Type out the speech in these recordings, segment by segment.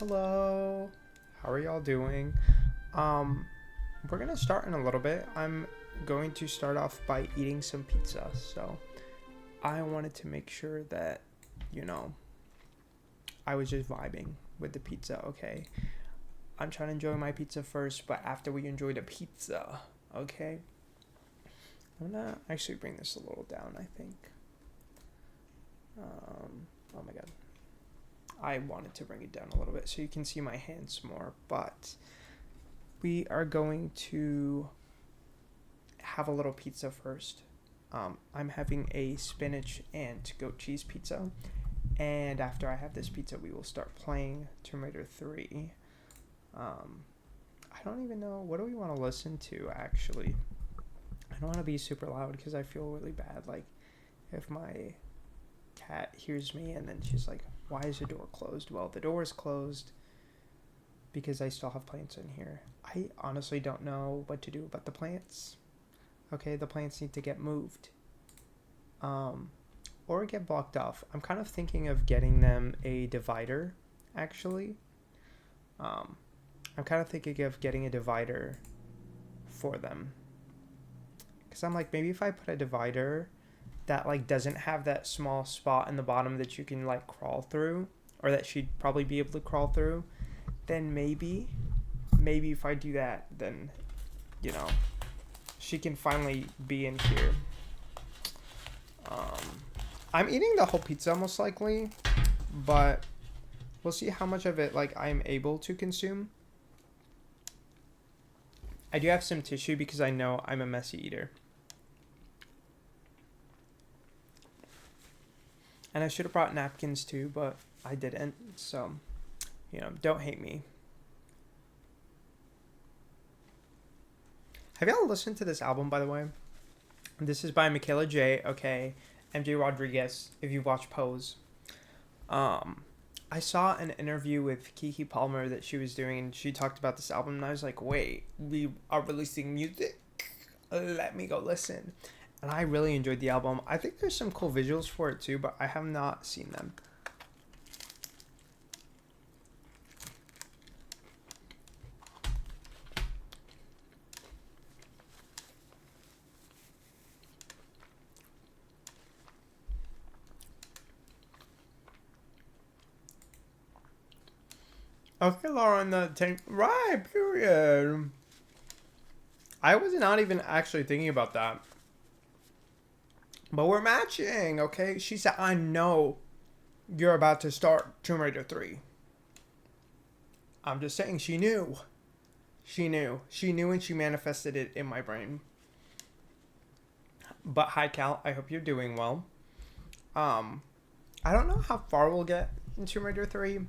Hello. How are y'all doing? Um, we're gonna start in a little bit. I'm going to start off by eating some pizza. So I wanted to make sure that, you know, I was just vibing with the pizza, okay? I'm trying to enjoy my pizza first, but after we enjoy the pizza, okay? I'm gonna actually bring this a little down, I think. Oh my god. I wanted to bring it down a little bit so you can see my hands more, but we are going to have a little pizza first. I'm having a spinach and goat cheese pizza, and after I have this pizza, we will start playing Tomb Raider 3. I don't even know, what do we want to listen to, actually? I don't want to be super loud because I feel really bad, like, if my cat hears me and then she's like, why is the door closed? Well, the door is closed because I still have plants in here. I honestly don't know what to do about the plants. Okay, the plants need to get moved. Or get blocked off. I'm kind of thinking of getting them a divider, actually. I'm kind of thinking of getting a divider for them. Because I'm like, maybe if I put a divider that like doesn't have that small spot in the bottom that you can like crawl through, or that she'd probably be able to crawl through, then maybe if I do that, then, you know, she can finally be in here. I'm eating the whole pizza most likely, but we'll see how much of it like I'm able to consume. I do have some tissue because I know I'm a messy eater. And I should have brought napkins too, but I didn't. So, you know, don't hate me. Have y'all listened to this album, by the way? This is by Michaela J. Okay, MJ Rodriguez. If you watch Pose, I saw an interview with Kiki Palmer that she was doing, and she talked about this album, and I was like, wait, we are releasing music? Let me go listen. And I really enjoyed the album. I think there's some cool visuals for it too, but I have not seen them. Okay, Lauren, the tank. Right, period. I was not even actually thinking about that. But we're matching, okay? She said, I know you're about to start Tomb Raider 3. I'm just saying, she knew. She knew. She knew and she manifested it in my brain. But hi, Cal. I hope you're doing well. I don't know how far we'll get in Tomb Raider 3.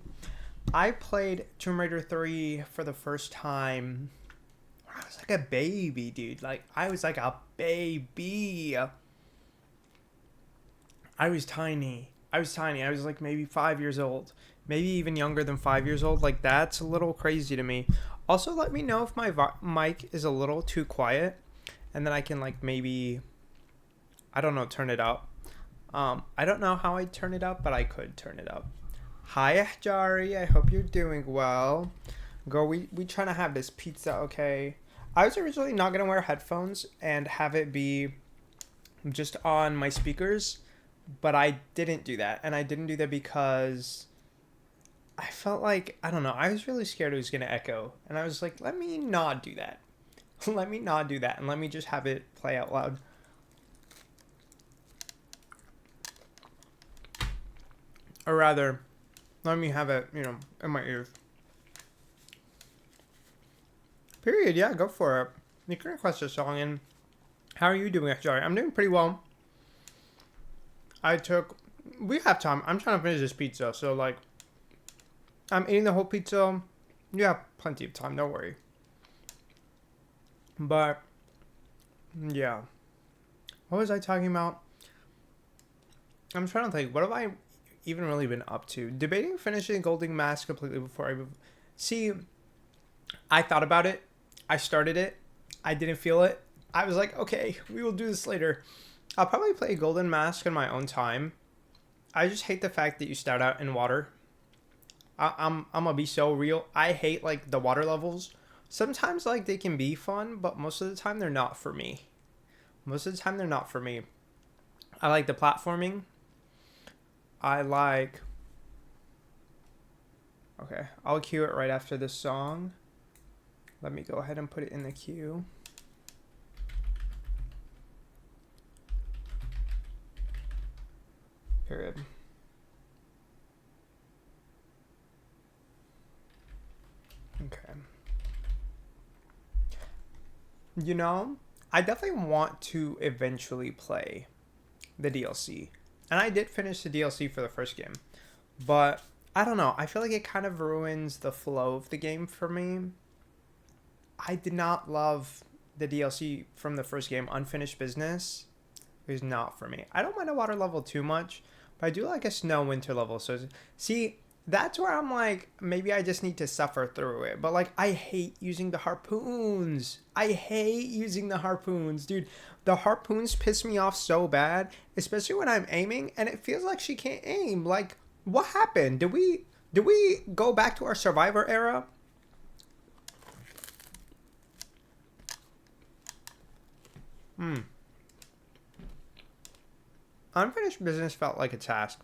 I played Tomb Raider 3 for the first time when I was like a baby, dude. Like, I was like a baby. I was tiny. I was like maybe 5 years old. Maybe even younger than 5 years old. Like, that's a little crazy to me. Also, let me know if my mic is a little too quiet. And then I can, like, maybe, I don't know, turn it up. I don't know how I'd turn it up, but I could turn it up. Hi, Jari. I hope you're doing well. Girl, we trying to have this pizza, okay? I was originally not going to wear headphones and have it be just on my speakers, but I didn't do that. And I didn't do that because I felt like, I don't know, I was really scared it was going to echo. And I was like, let me not do that. Let me not do that. And let me just have it play out loud. Or rather, let me have it, you know, in my ears. Period. Yeah, go for it. You can request a song. And how are you doing, Jari? I'm doing pretty well. We have time. I'm trying to finish this pizza. So, like, I'm eating the whole pizza. You have plenty of time. Don't worry. But, yeah. What was I talking about? I'm trying to think. What have I even really been up to? Debating finishing Golden Mask completely before I move. See, I thought about it. I started it. I didn't feel it. I was like, okay, we will do this later. I'll probably play Golden Mask in my own time. I just hate the fact that you start out in water. I'm gonna be so real. I hate like the water levels. Sometimes like they can be fun, but most of the time they're not for me. Most of the time they're not for me. I like the platforming. I like. Okay, I'll cue it right after this song. Let me go ahead and put it in the queue. Period. Okay. You know, I definitely want to eventually play the DLC. And I did finish the DLC for the first game. But I don't know. I feel like it kind of ruins the flow of the game for me. I did not love the DLC from the first game, Unfinished Business. It was not for me. I don't mind a water level too much, but I do like a snow winter level. So, see, that's where I'm like, maybe I just need to suffer through it. But, like, I hate using the harpoons. I hate using the harpoons. Dude, the harpoons piss me off so bad, especially when I'm aiming, and it feels like she can't aim. Like, what happened? Did we go back to our Survivor era? Unfinished Business felt like a task.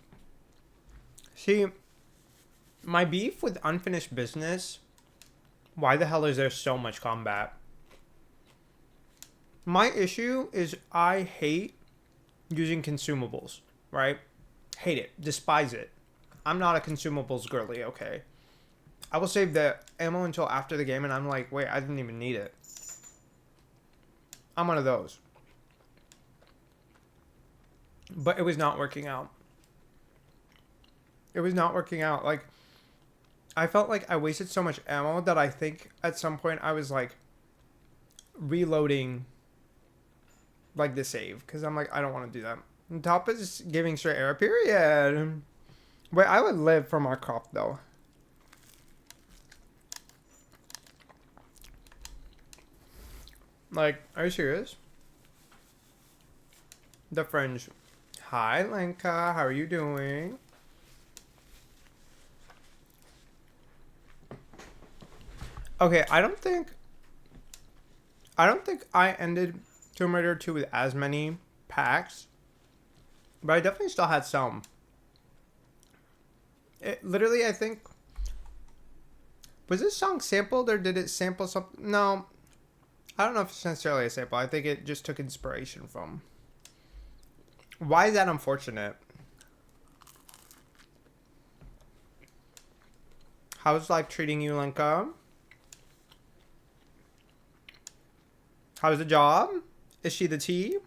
See, my beef with Unfinished Business, why the hell is there so much combat? My issue is I hate using consumables, right? Hate it. Despise it. I'm not a consumables girly, okay? I will save the ammo until after the game and I'm like, wait, I didn't even need it. I'm one of those. But it was not working out. It was not working out. Like, I felt like I wasted so much ammo that I think at some point I was like reloading like the save. Because I'm like, I don't want to do that. And top is giving straight arrow, period. Wait, I would live for my crop though. Like, are you serious? The fringe. Hi, Lenka. How are you doing? Okay, I don't think I ended Tomb Raider 2 with as many packs, but I definitely still had some. It literally, I think, was this song sampled or did it sample something? No, I don't know if it's necessarily a sample. I think it just took inspiration from. Why is that unfortunate? How's life treating you, Lenka? How's the job? Is she the tea?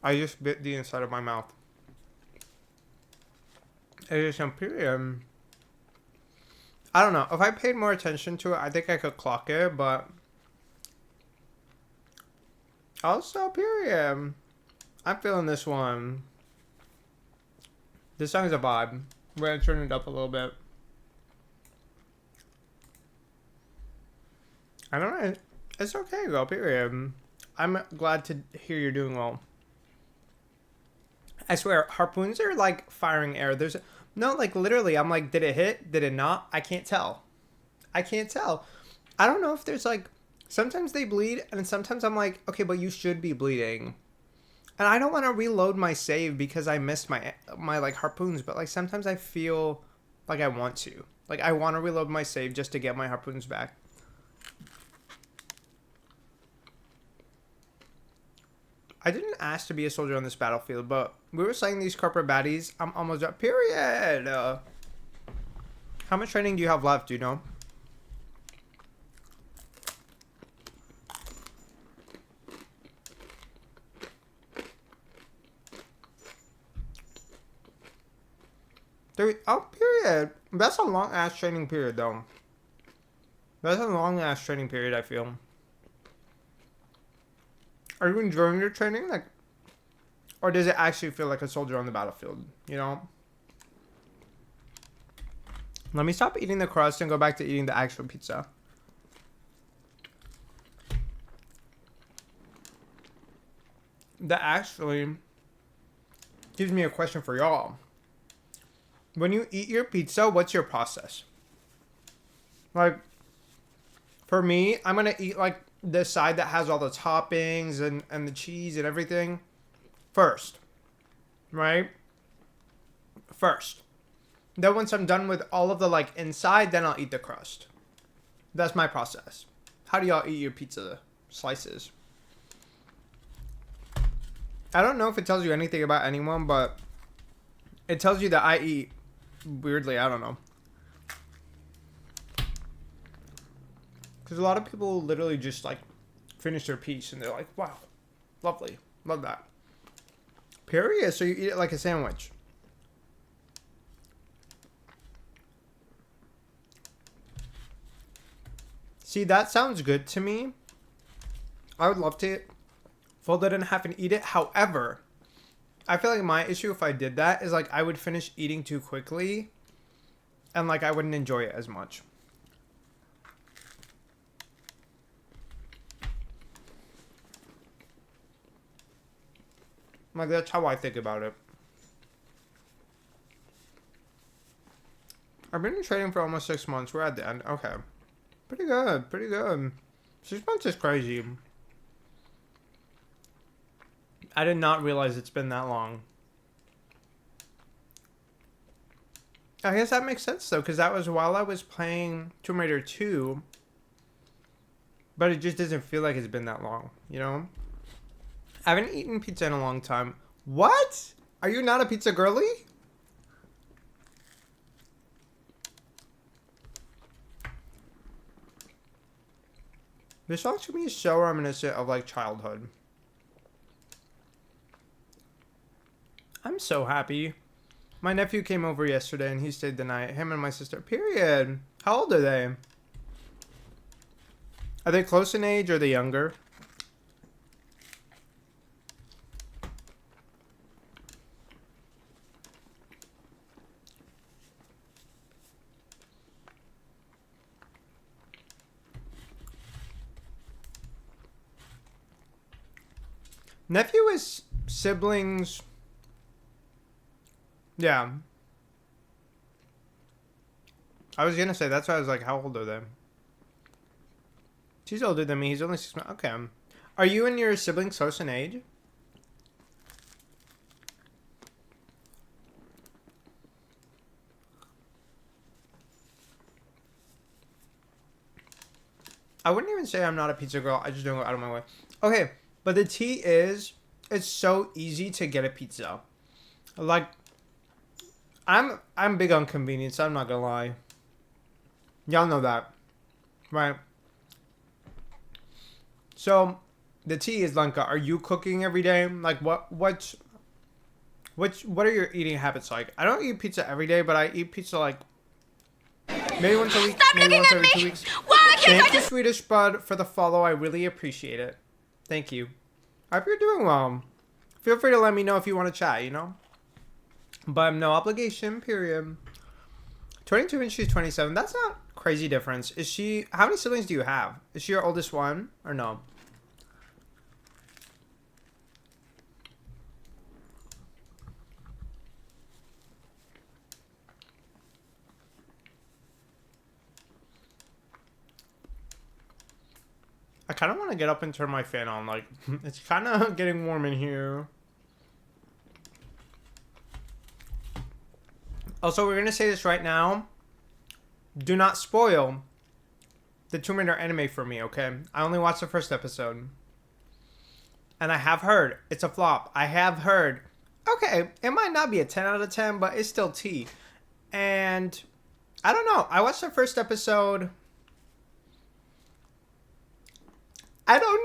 I just bit the inside of my mouth. It is some period. I don't know. If I paid more attention to it, I think I could clock it, but also period. I'm feeling this one. This song is a vibe. We're gonna turn it up a little bit. I don't know. It's okay, girl. Period. I'm glad to hear you're doing well. I swear, harpoons are like firing air. There's no, like, literally. I'm like, did it hit? Did it not? I can't tell. I can't tell. I don't know if there's like. Sometimes they bleed, and sometimes I'm like, okay, but you should be bleeding. And I don't want to reload my save because I missed my like harpoons. But like sometimes I feel like I want to. Like I want to reload my save just to get my harpoons back. I didn't ask to be a soldier on this battlefield, but we were slaying these corporate baddies. I'm almost done. Period. How much training do you have left? Do you know? Oh, period. That's a long ass training period, though. That's a long ass training period, I feel. Are you enjoying your training? Like, or does it actually feel like a soldier on the battlefield? You know? Let me stop eating the crust and go back to eating the actual pizza. Do gives me a question for y'all. When you eat your pizza, what's your process? Like, for me, I'm going to eat, like, the side that has all the toppings and the cheese and everything first. Right? First. Then once I'm done with all of the, like, inside, then I'll eat the crust. That's my process. How do y'all eat your pizza slices? I don't know if it tells you anything about anyone, but it tells you that I eat weirdly. I don't know. Because a lot of people literally just, like, finish their piece and they're like, wow, lovely. Love that. Period. So you eat it like a sandwich. See, that sounds good to me. I would love to fold it in half and eat it. However, I feel like my issue if I did that is, like, I would finish eating too quickly. And, like, I wouldn't enjoy it as much. Like, that's how I think about it. I've been trading for almost 6 months. We're at the end. Okay. Pretty good. Pretty good. 6 months is crazy. I did not realize it's been that long. I guess that makes sense, though, because that was while I was playing Tomb Raider 2. But it just doesn't feel like it's been that long, you know? I haven't eaten pizza in a long time. What? Are you not a pizza girly? This song to me is so reminiscent of, like, childhood. I'm so happy. My nephew came over yesterday and he stayed the night. Him and my sister. Period. How old are they? Are they close in age or are they younger? Nephew is siblings. Yeah. I was gonna say, that's why I was like, how old are they? She's older than me. He's only 6 months. Okay. Are you and your siblings close in age? I wouldn't even say I'm not a pizza girl. I just don't go out of my way. Okay. But the tea is, it's so easy to get a pizza. Like, I'm big on convenience. I'm not gonna lie. Y'all know that, right? So, the tea is, Lanka, are you cooking every day? Like, what are your eating habits like? I don't eat pizza every day, but I eat pizza, like, maybe once a week, maybe once every 2 weeks. Thank you, Swedish Bud, for the follow. I really appreciate it. Thank you. I hope you're doing well. Feel free to let me know if you want to chat, you know? But no obligation, period. 22 and she's 27. That's not crazy difference. Is she... How many siblings do you have? Is she your oldest one? Or no? I kind of want to get up and turn my fan on. Like, it's kind of getting warm in here. Also, we're going to say this right now. Do not spoil the Tomb Raider anime for me, okay? I only watched the first episode. And I have heard it's a flop. I have heard, okay, it might not be a 10 out of 10, but it's still tea. And I don't know. I watched the first episode. I don't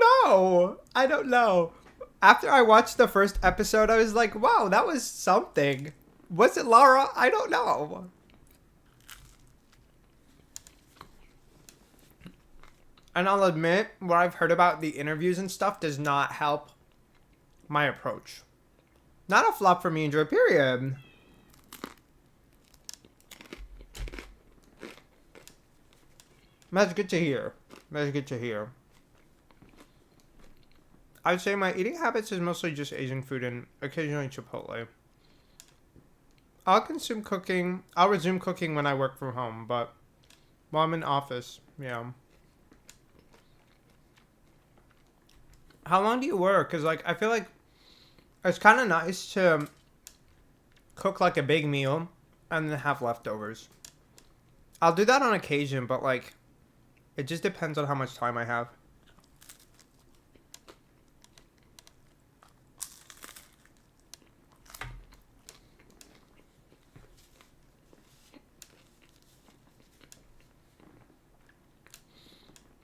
know. After I watched the first episode, I was like, wow, that was something. Was it Lara? I don't know. And I'll admit, what I've heard about the interviews and stuff does not help my approach. Not a flop for me, enjoy, period. That's good to hear. That's good to hear. I'd say my eating habits is mostly just Asian food and occasionally Chipotle. I'll consume cooking. I'll resume cooking when I work from home, but while I'm in office, yeah. How long do you work? Because, like, I feel like it's kind of nice to cook, like, a big meal and then have leftovers. I'll do that on occasion, but, like, it just depends on how much time I have.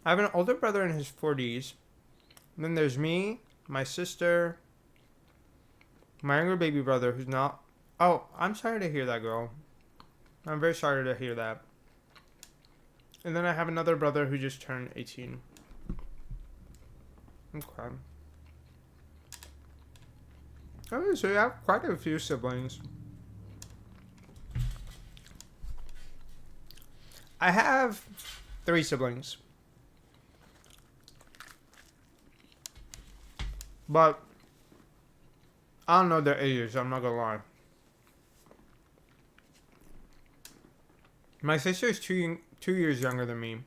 I have an older brother in his 40s. And then there's me, my sister, my younger baby brother who's not... Oh, I'm sorry to hear that, girl. I'm very sorry to hear that. And then I have another brother who just turned 18. Okay. Oh, so you have quite a few siblings. I have 3 siblings. But I don't know their ages, I'm not gonna lie. My sister is 2 years younger than me.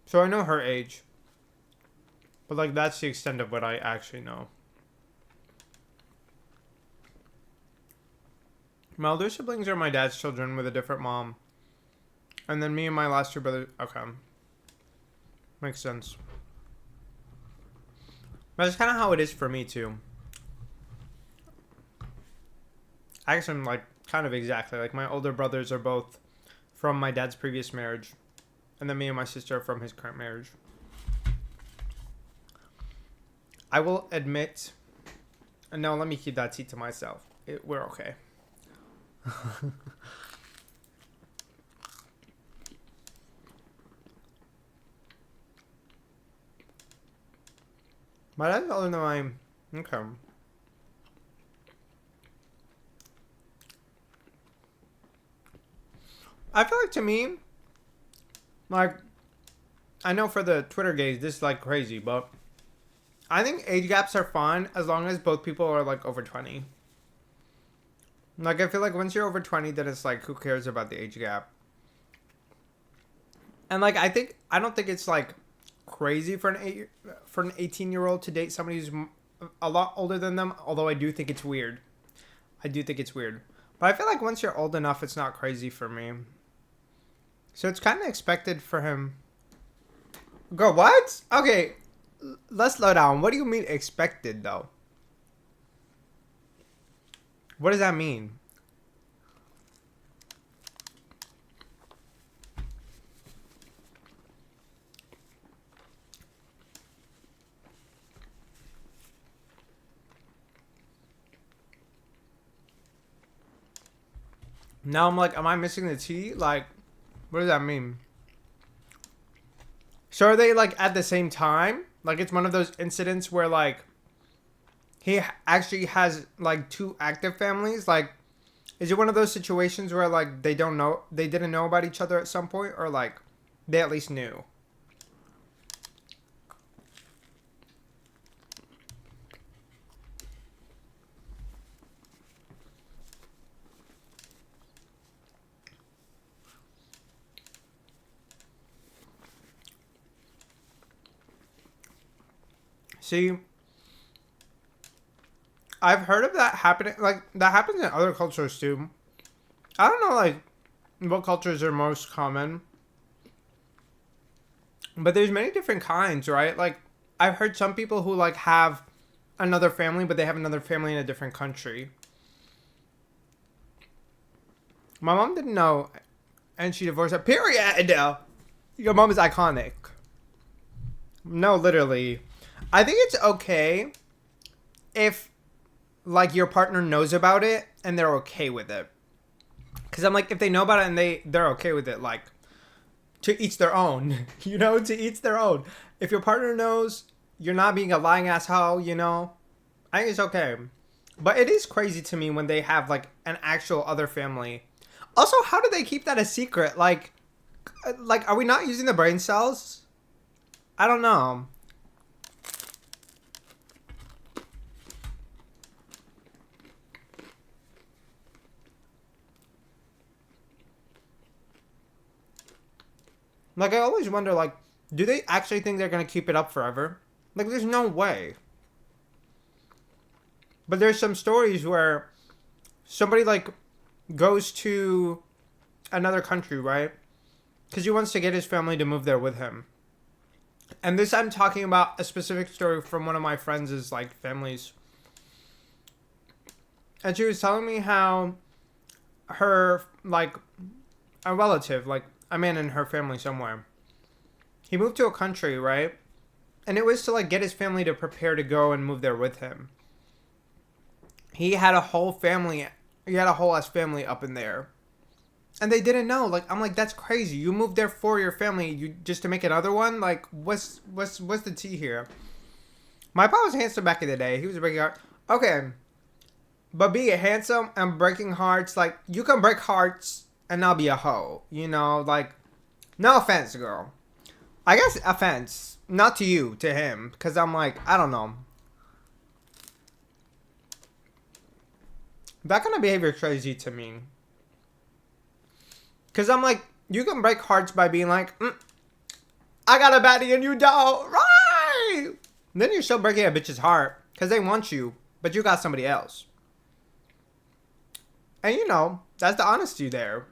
So I know her age. But, like, that's the extent of what I actually know. My older siblings are my dad's children with a different mom. And then me and my last 2 brothers... Okay. Makes sense. That's kind of how it is for me, too. Actually, like, kind of exactly. Like, my older brothers are both from my dad's previous marriage. And then me and my sister are from his current marriage. I will admit... No, let me keep that tea to myself. We're okay. My dad's older than mine. Okay. I feel like, to me, like, I know for the Twitter gays, this is, like, crazy, but I think age gaps are fine as long as both people are, like, over 20. Like, I feel like once you're over 20, then it's like, who cares about the age gap? And, like, I don't think it's, like, crazy for an 18-year-old to date somebody who's a lot older than them, although I do think it's weird. I do think it's weird. But I feel like once you're old enough, it's not crazy for me. So it's kind of expected for him. Go, what? Okay, let's slow down. What do you mean expected, though? What does that mean? Now I'm like, am I missing the T? Like, what does that mean? So are they, like, at the same time? Like, it's one of those incidents where, like, he actually has, like, 2 active families? Like, is it one of those situations where, like, they didn't know about each other at some point? Or, like, they at least knew? See, I've heard of that happening. Like, that happens in other cultures, too. I don't know, like, what cultures are most common. But there's many different kinds, right? Like, I've heard some people who, like, have another family, but they have another family in a different country. My mom didn't know, and she divorced her. Period! Your mom is iconic. No, literally. I think it's okay if, like, your partner knows about it and they're okay with it. Because I'm like, if they know about it and they're okay with it, like, to each their own. You know, to each their own. If your partner knows you're not being a lying asshole, you know, I think it's okay. But it is crazy to me when they have, like, an actual other family. Also, how do they keep that a secret? Like, are we not using the brain cells? I don't know. Like, I always wonder, like, do they actually think they're gonna keep it up forever? Like, there's no way. But there's some stories where somebody, like, goes to another country, right? Because he wants to get his family to move there with him. And this, I'm talking about a specific story from one of my friends' like families. And she was telling me how her, like, a relative, like a man in her family somewhere, he moved to a country, right? And it was to, like, get his family to prepare to go and move there with him. He had a whole family, he had a whole ass family up in there. And they didn't know. Like, I'm like, that's crazy. You moved there for your family, you just to make another one? Like, what's the tea here? My pa was handsome back in the day. He was a breaking heart. Okay. But being handsome and breaking hearts, like, you can break hearts and not be a hoe. You know, like, no offense, girl. I guess offense. Not to you, to him. Because I'm like, I don't know. That kind of behavior is crazy to me. Because I'm like, you can break hearts by being like, I got a baddie and you don't. Right! Then you're still breaking a bitch's heart. Because they want you. But you got somebody else. And you know, that's the honesty there.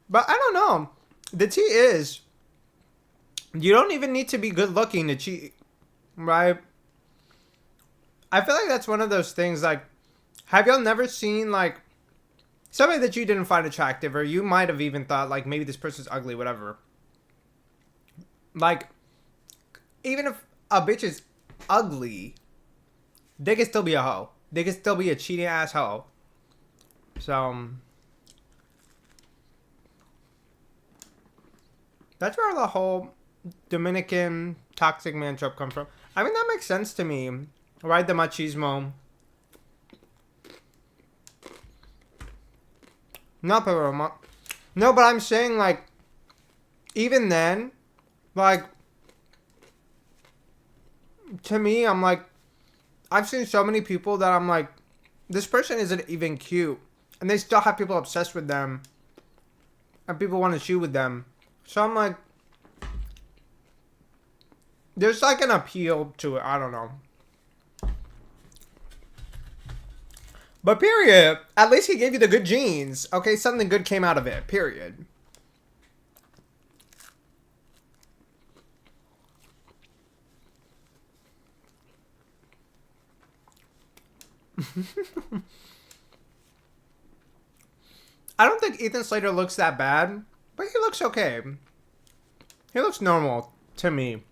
But I don't know. The tea is, you don't even need to be good looking to cheat. Right? I feel like that's one of those things, like, have y'all never seen, like, somebody that you didn't find attractive, or you might have even thought, like, maybe this person's ugly, whatever. Like, even if a bitch is ugly, they can still be a hoe. They can still be a cheating ass hoe. So, that's where the whole Dominican toxic man trope comes from. I mean, that makes sense to me. Right? The machismo. Not Peroma. No, but I'm saying, like, even then, like, to me, I'm like, I've seen so many people that I'm like, this person isn't even cute. And they still have people obsessed with them. And people want to shoot with them. So I'm like, there's like an appeal to it. I don't know. But period. At least he gave you the good genes. Okay, something good came out of it. Period. I don't think Ethan Slater looks that bad, but he looks okay. He looks normal to me.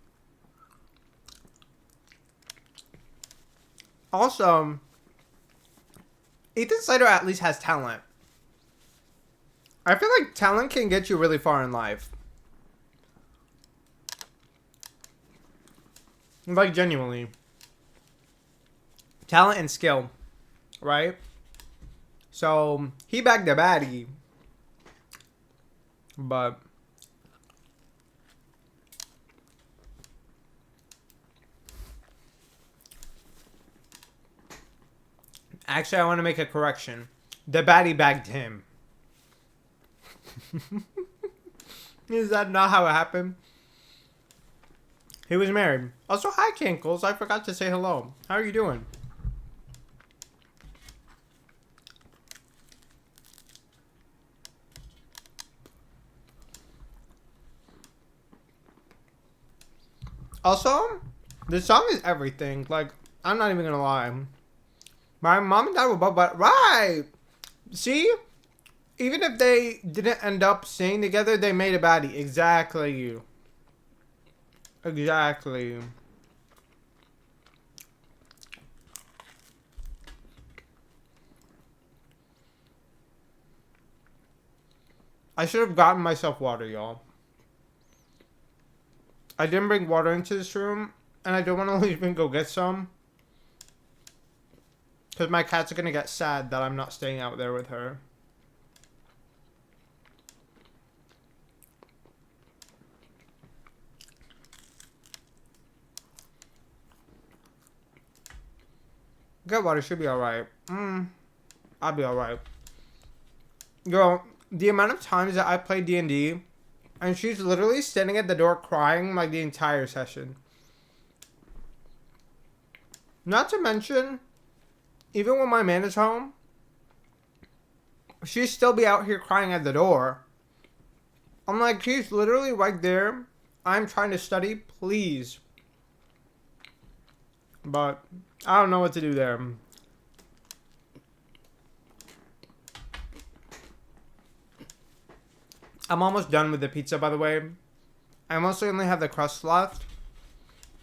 Also, Ethan Slater at least has talent. I feel like talent can get you really far in life. Like, genuinely. Talent and skill. Right? So, he bagged a baddie. But actually, I want to make a correction. The baddie bagged him. Is that not how it happened? He was married. Also, hi, Kinkles. I forgot to say hello. How are you doing? Also, the song is everything. Like, I'm not even gonna lie. My mom and dad were both, but right. See? Even if they didn't end up singing together, they made a baddie. Exactly. Exactly. I should have gotten myself water, y'all. I didn't bring water into this room, and I don't want to leave and go get some. Because my cats are going to get sad that I'm not staying out there with her. Get water, should be alright. I'll be alright. Girl, the amount of times that I play D&D, and she's literally standing at the door crying like the entire session. Not to mention, even when my man is home, she'd still be out here crying at the door. I'm like, he's literally right there. I'm trying to study, please. But I don't know what to do there. I'm almost done with the pizza, by the way. I mostly only have the crust left.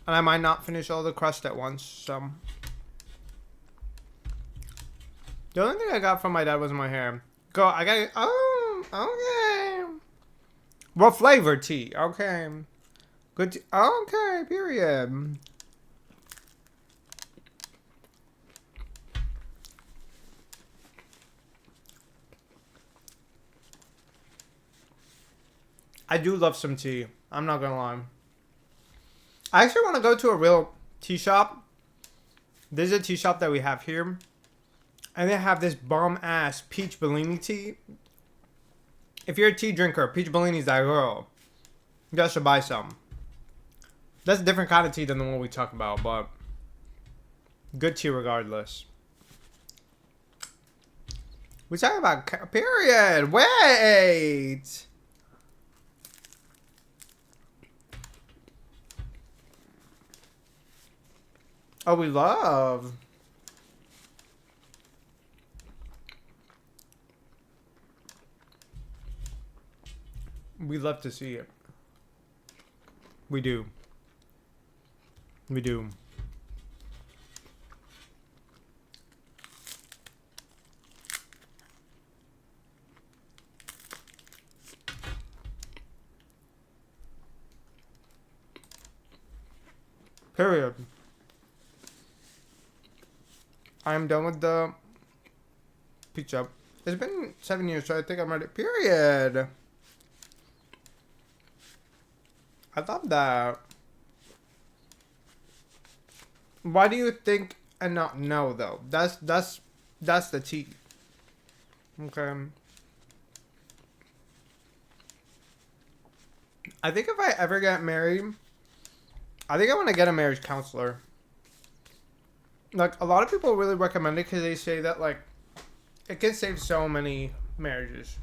And I might not finish all the crust at once, so. The only thing I got from my dad was my hair. Go, I got it. Oh, okay. What flavor tea? Okay. Good tea. Okay, period. I do love some tea. I'm not gonna lie. I actually want to go to a real tea shop. There's a tea shop that we have here. And they have this bomb-ass peach Bellini tea. If you're a tea drinker, peach Bellini's that girl. You guys should buy some. That's a different kind of tea than the one we talk about, but good tea regardless. We're talking about period. Wait. Oh, we love. We love to see it. We do. We do. Period. I'm done with the pizza. It's been 7 years, so I think I'm ready. Period. I love that. Why do you think and not know though? That's the tea. Okay. I think if I ever get married, I think I want to get a marriage counselor. Like, a lot of people really recommend it because they say that, like, it can save so many marriages.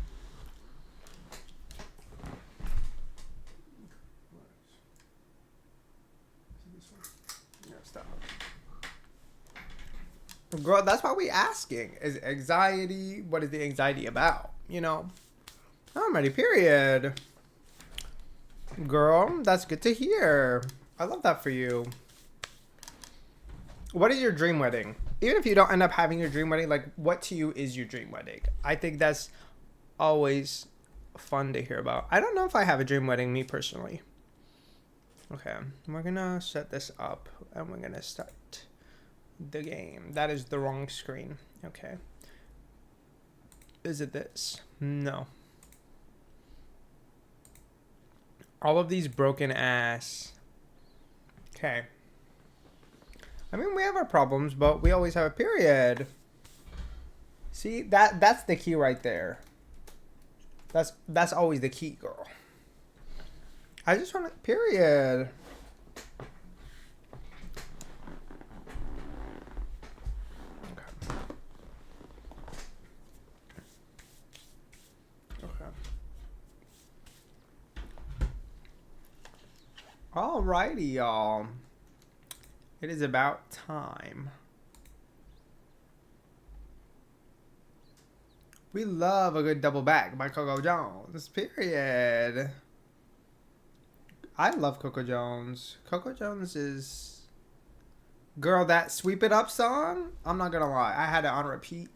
Girl, that's what we asking. Is anxiety, what is the anxiety about? You know? I'm ready, period. Girl, that's good to hear. I love that for you. What is your dream wedding? Even if you don't end up having your dream wedding, like, what to you is your dream wedding? I think that's always fun to hear about. I don't know if I have a dream wedding, me personally. Okay, we're gonna set this up and we're gonna start the game. That is the wrong screen. Okay. Is it this? No. All of these broken ass. Okay. I mean, we have our problems, but we always have a period. See, that's the key right there. That's always the key, girl. I just want a period. Alrighty, y'all. It is about time. We love a good double back by Coco Jones. Period. I love Coco Jones. Coco Jones is... Girl, that Sweep It Up song, I'm not gonna lie. I had it on repeat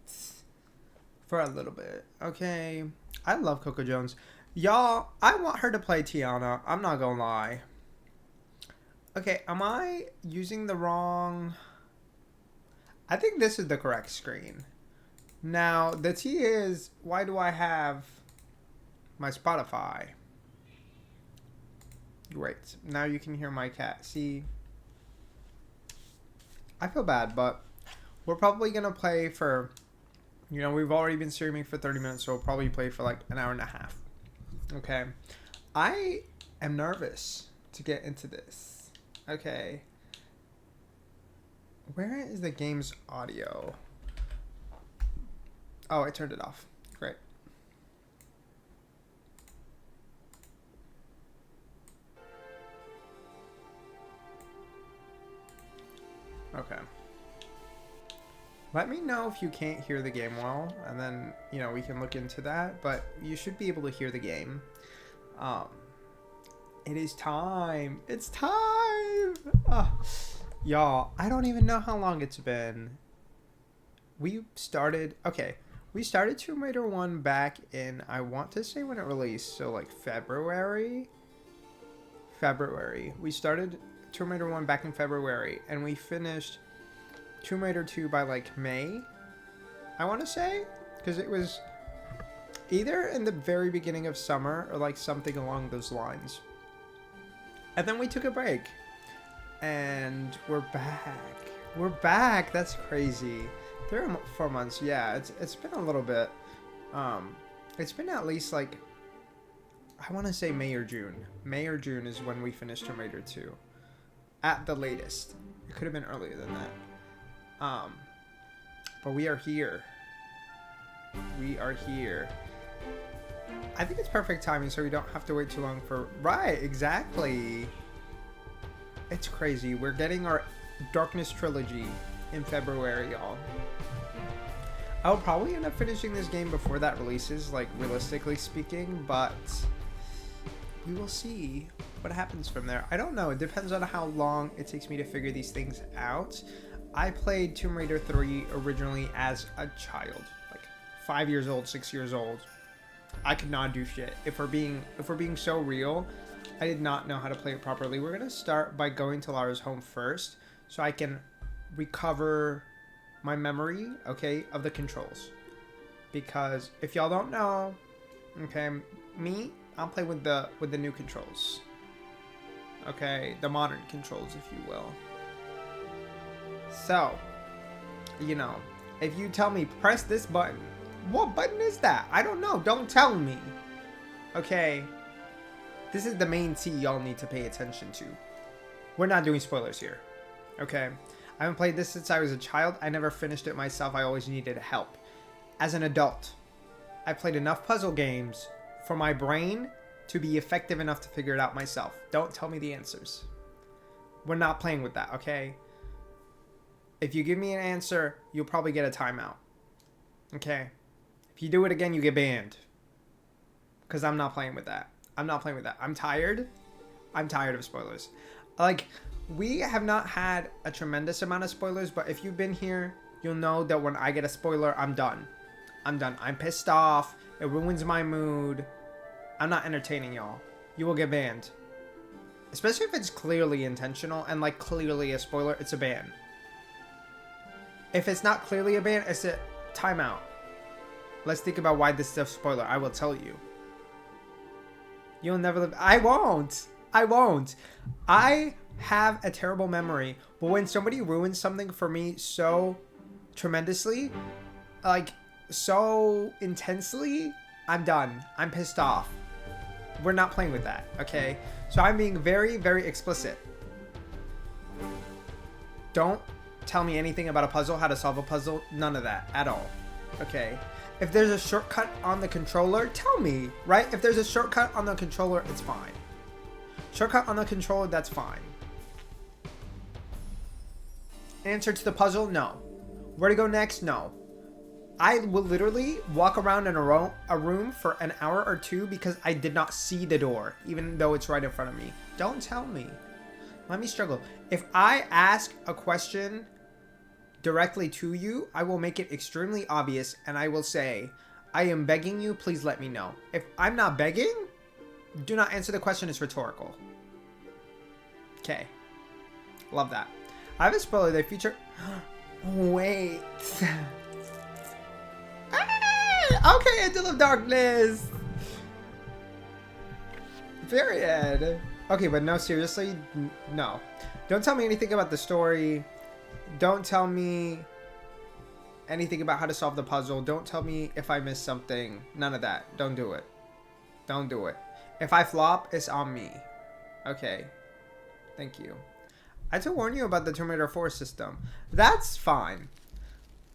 for a little bit. Okay. I love Coco Jones. Y'all, I want her to play Tiana. I'm not gonna lie. Okay, am I using the wrong... I think this is the correct screen. Now, the T is, why do I have my Spotify? Great. Now you can hear my cat. See? I feel bad, but we're probably going to play for You know, we've already been streaming for 30 minutes, so we'll probably play for like an hour and a half. Okay. I am nervous to get into this. Okay. Where is the game's audio? Oh, I turned it off. Great. Okay. Let me know if you can't hear the game well, and then, you know, we can look into that, but you should be able to hear the game. It is time. It's time! Y'all, I don't even know how long it's been. We started Tomb Raider 1 back in, I want to say when it released, so like February? We started Tomb Raider 1 back in February, and we finished Tomb Raider 2 by like May, I want to say, because it was either in the very beginning of summer or like something along those lines. And then we took a break, and we're back. That's crazy. 3 or 4 months. Yeah, it's been a little bit. It's been at least like, I want to say May or June. May or June is when we finished Tomb Raider 2, at the latest. It could have been earlier than that. But we are here. I think it's perfect timing, so we don't have to wait too long for... Right, exactly. It's crazy. We're getting our Darkness trilogy in February, y'all. I'll probably end up finishing this game before that releases, like, realistically speaking, but we will see what happens from there. I don't know. It depends on how long it takes me to figure these things out. I played Tomb Raider 3 originally as a child, like 5 years old, 6 years old. I could not do shit. If we're being so real, I did not know how to play it properly. We're gonna start by going to Lara's home first, so I can recover my memory, okay, of the controls. Because if y'all don't know, okay, I'll play with the new controls. Okay, the modern controls, if you will. So, you know, if you tell me press this button, what button is that? I don't know. Don't tell me. Okay. This is the main T y'all need to pay attention to. We're not doing spoilers here. Okay. I haven't played this since I was a child. I never finished it myself. I always needed help. As an adult, I played enough puzzle games for my brain to be effective enough to figure it out myself. Don't tell me the answers. We're not playing with that, okay? If you give me an answer, you'll probably get a timeout. Okay? If you do it again, you get banned. Because I'm not playing with that. I'm tired. I'm tired of spoilers. Like, we have not had a tremendous amount of spoilers, but if you've been here, you'll know that when I get a spoiler, I'm done. I'm pissed off. It ruins my mood. I'm not entertaining y'all. You will get banned. Especially if it's clearly intentional and, like, clearly a spoiler, it's a ban. If it's not clearly a ban, it's a timeout. Let's think about why this is a spoiler. I will tell you. You'll never live. I won't. I have a terrible memory, but when somebody ruins something for me so tremendously, like so intensely, I'm done. I'm pissed off. We're not playing with that, okay? So I'm being very, very explicit. Don't tell me anything about a puzzle, how to solve a puzzle, none of that at all, okay? If there's a shortcut on the controller, tell me, right? If there's a shortcut on the controller, it's fine. Shortcut on the controller, that's fine. Answer to the puzzle, no. Where to go next, no. I will literally walk around in a room for an hour or two because I did not see the door, even though it's right in front of me. Don't tell me. Let me struggle. If I ask a question directly to you, I will make it extremely obvious, and I will say, I am begging you, please let me know. If I'm not begging, do not answer the question, it's rhetorical. Okay. Love that. I have a spoiler, they feature... Wait. Okay, Angel of Darkness. Period. Okay, but no, seriously, no. Don't tell me anything about the story. Don't tell me anything about how to solve the puzzle. Don't tell me if I missed something. None of that. Don't do it. Don't do it. If I flop, it's on me. Okay. Thank you. I had to warn you about the Tomb Raider 4 system. That's fine.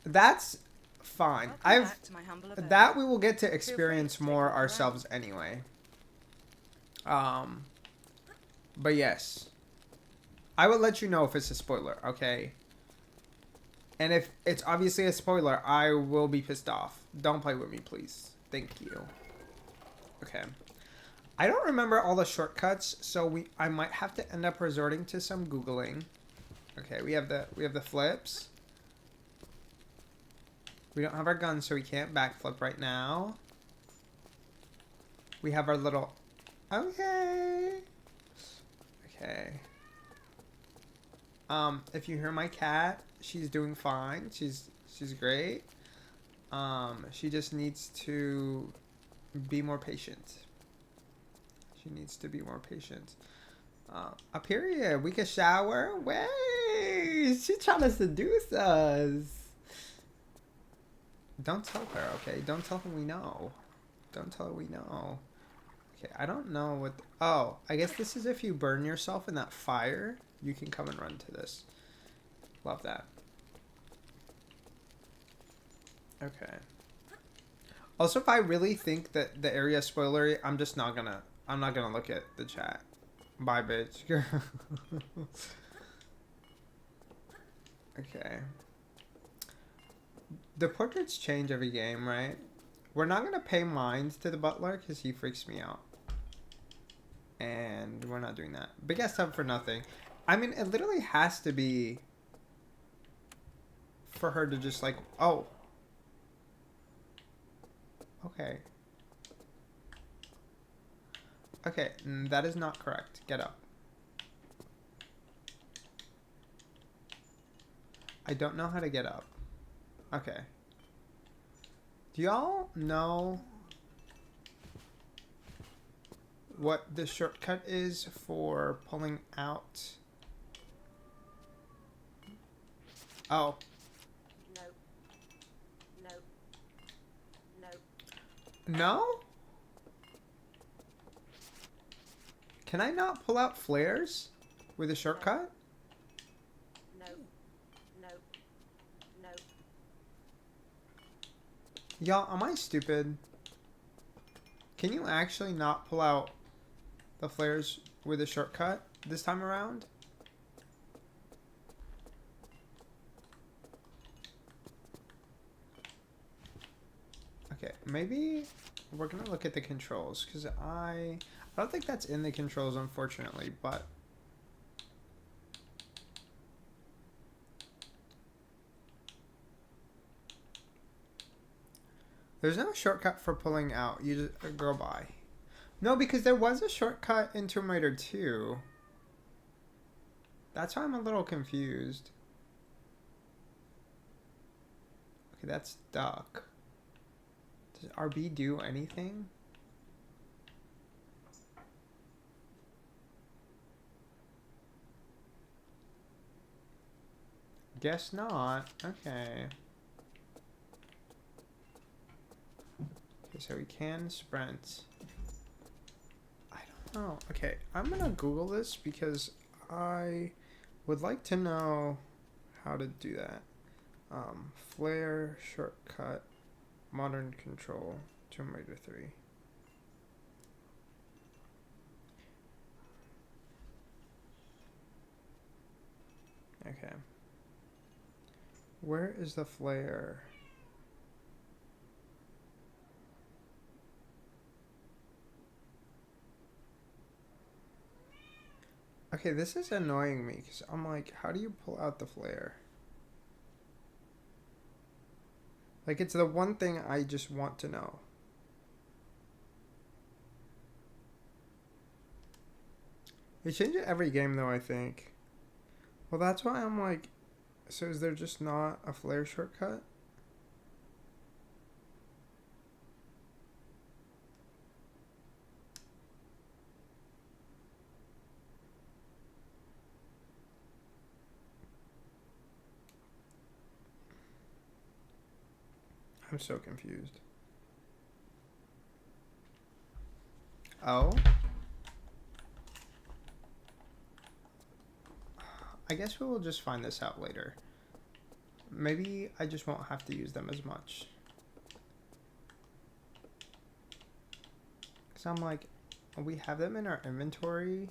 That's fine. That we will get to experience more ourselves anyway. But yes. I will let you know if it's a spoiler, okay? And if it's obviously a spoiler, I will be pissed off. Don't play with me, please. Thank you. Okay. I don't remember all the shortcuts, so I might have to end up resorting to some Googling. Okay, we have the flips. We don't have our gun, so we can't backflip right now. We have our little... Okay. Okay. If you hear my cat, she's doing fine. She's great. She just needs to be more patient. She needs to be more patient. Up here, we can shower. Wait, she's trying to seduce us. Don't tell her, okay? Don't tell her we know. Don't tell her we know. Okay, I don't know what... Oh, I guess this is if you burn yourself in that fire, you can come and run to this. Love that. Okay. Also, if I really think that the area is spoilery, I'm not gonna look at the chat. Bye, bitch. Okay. The portraits change every game, right? We're not gonna pay mind to the butler because he freaks me out. And we're not doing that. Big ass tub for nothing. I mean, it literally has to be for her to just like, oh. Okay. Okay, that is not correct. Get up. I don't know how to get up. Okay. Do y'all know what the shortcut is for pulling out? Oh. No. No. No. No? Can I not pull out flares with a shortcut? No. No. No. Y'all, am I stupid? Can you actually not pull out the flares with a shortcut this time around? Okay, maybe we're gonna look at the controls because I don't think that's in the controls, unfortunately, but there's no shortcut for pulling out. You just go by. No, because there was a shortcut in Tomb Raider 2. That's why I'm a little confused. Okay, that's duck. Does RB do anything? Guess not. Okay. Okay, so we can sprint. I don't know. Okay, I'm gonna Google this because I would like to know how to do that. Flare shortcut, modern control, Tomb Raider 3. Okay. Where is the flare? Okay, this is annoying me because I'm like, how do you pull out the flare? Like, it's the one thing I just want to know. They change it every game, though, I think. Well, that's why I'm like, so is there just not a flare shortcut? I'm so confused. Oh? I guess we will just find this out later. Maybe I just won't have to use them as much. Because I'm like, we have them in our inventory,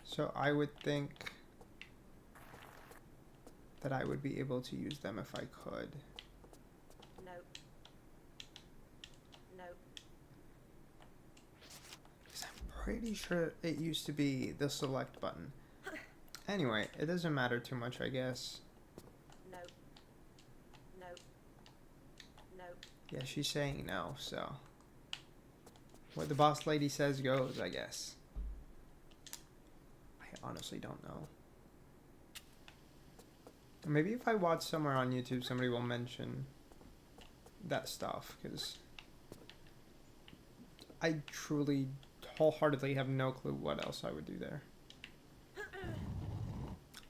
so I would think that I would be able to use them if I could. Nope. Nope. Because I'm pretty sure it used to be the select button. Anyway, it doesn't matter too much, I guess. Nope. Nope. Nope. Yeah, she's saying no, so what the boss lady says goes, I guess. I honestly don't know. Maybe if I watch somewhere on YouTube, somebody will mention that stuff, because I truly, wholeheartedly have no clue what else I would do there.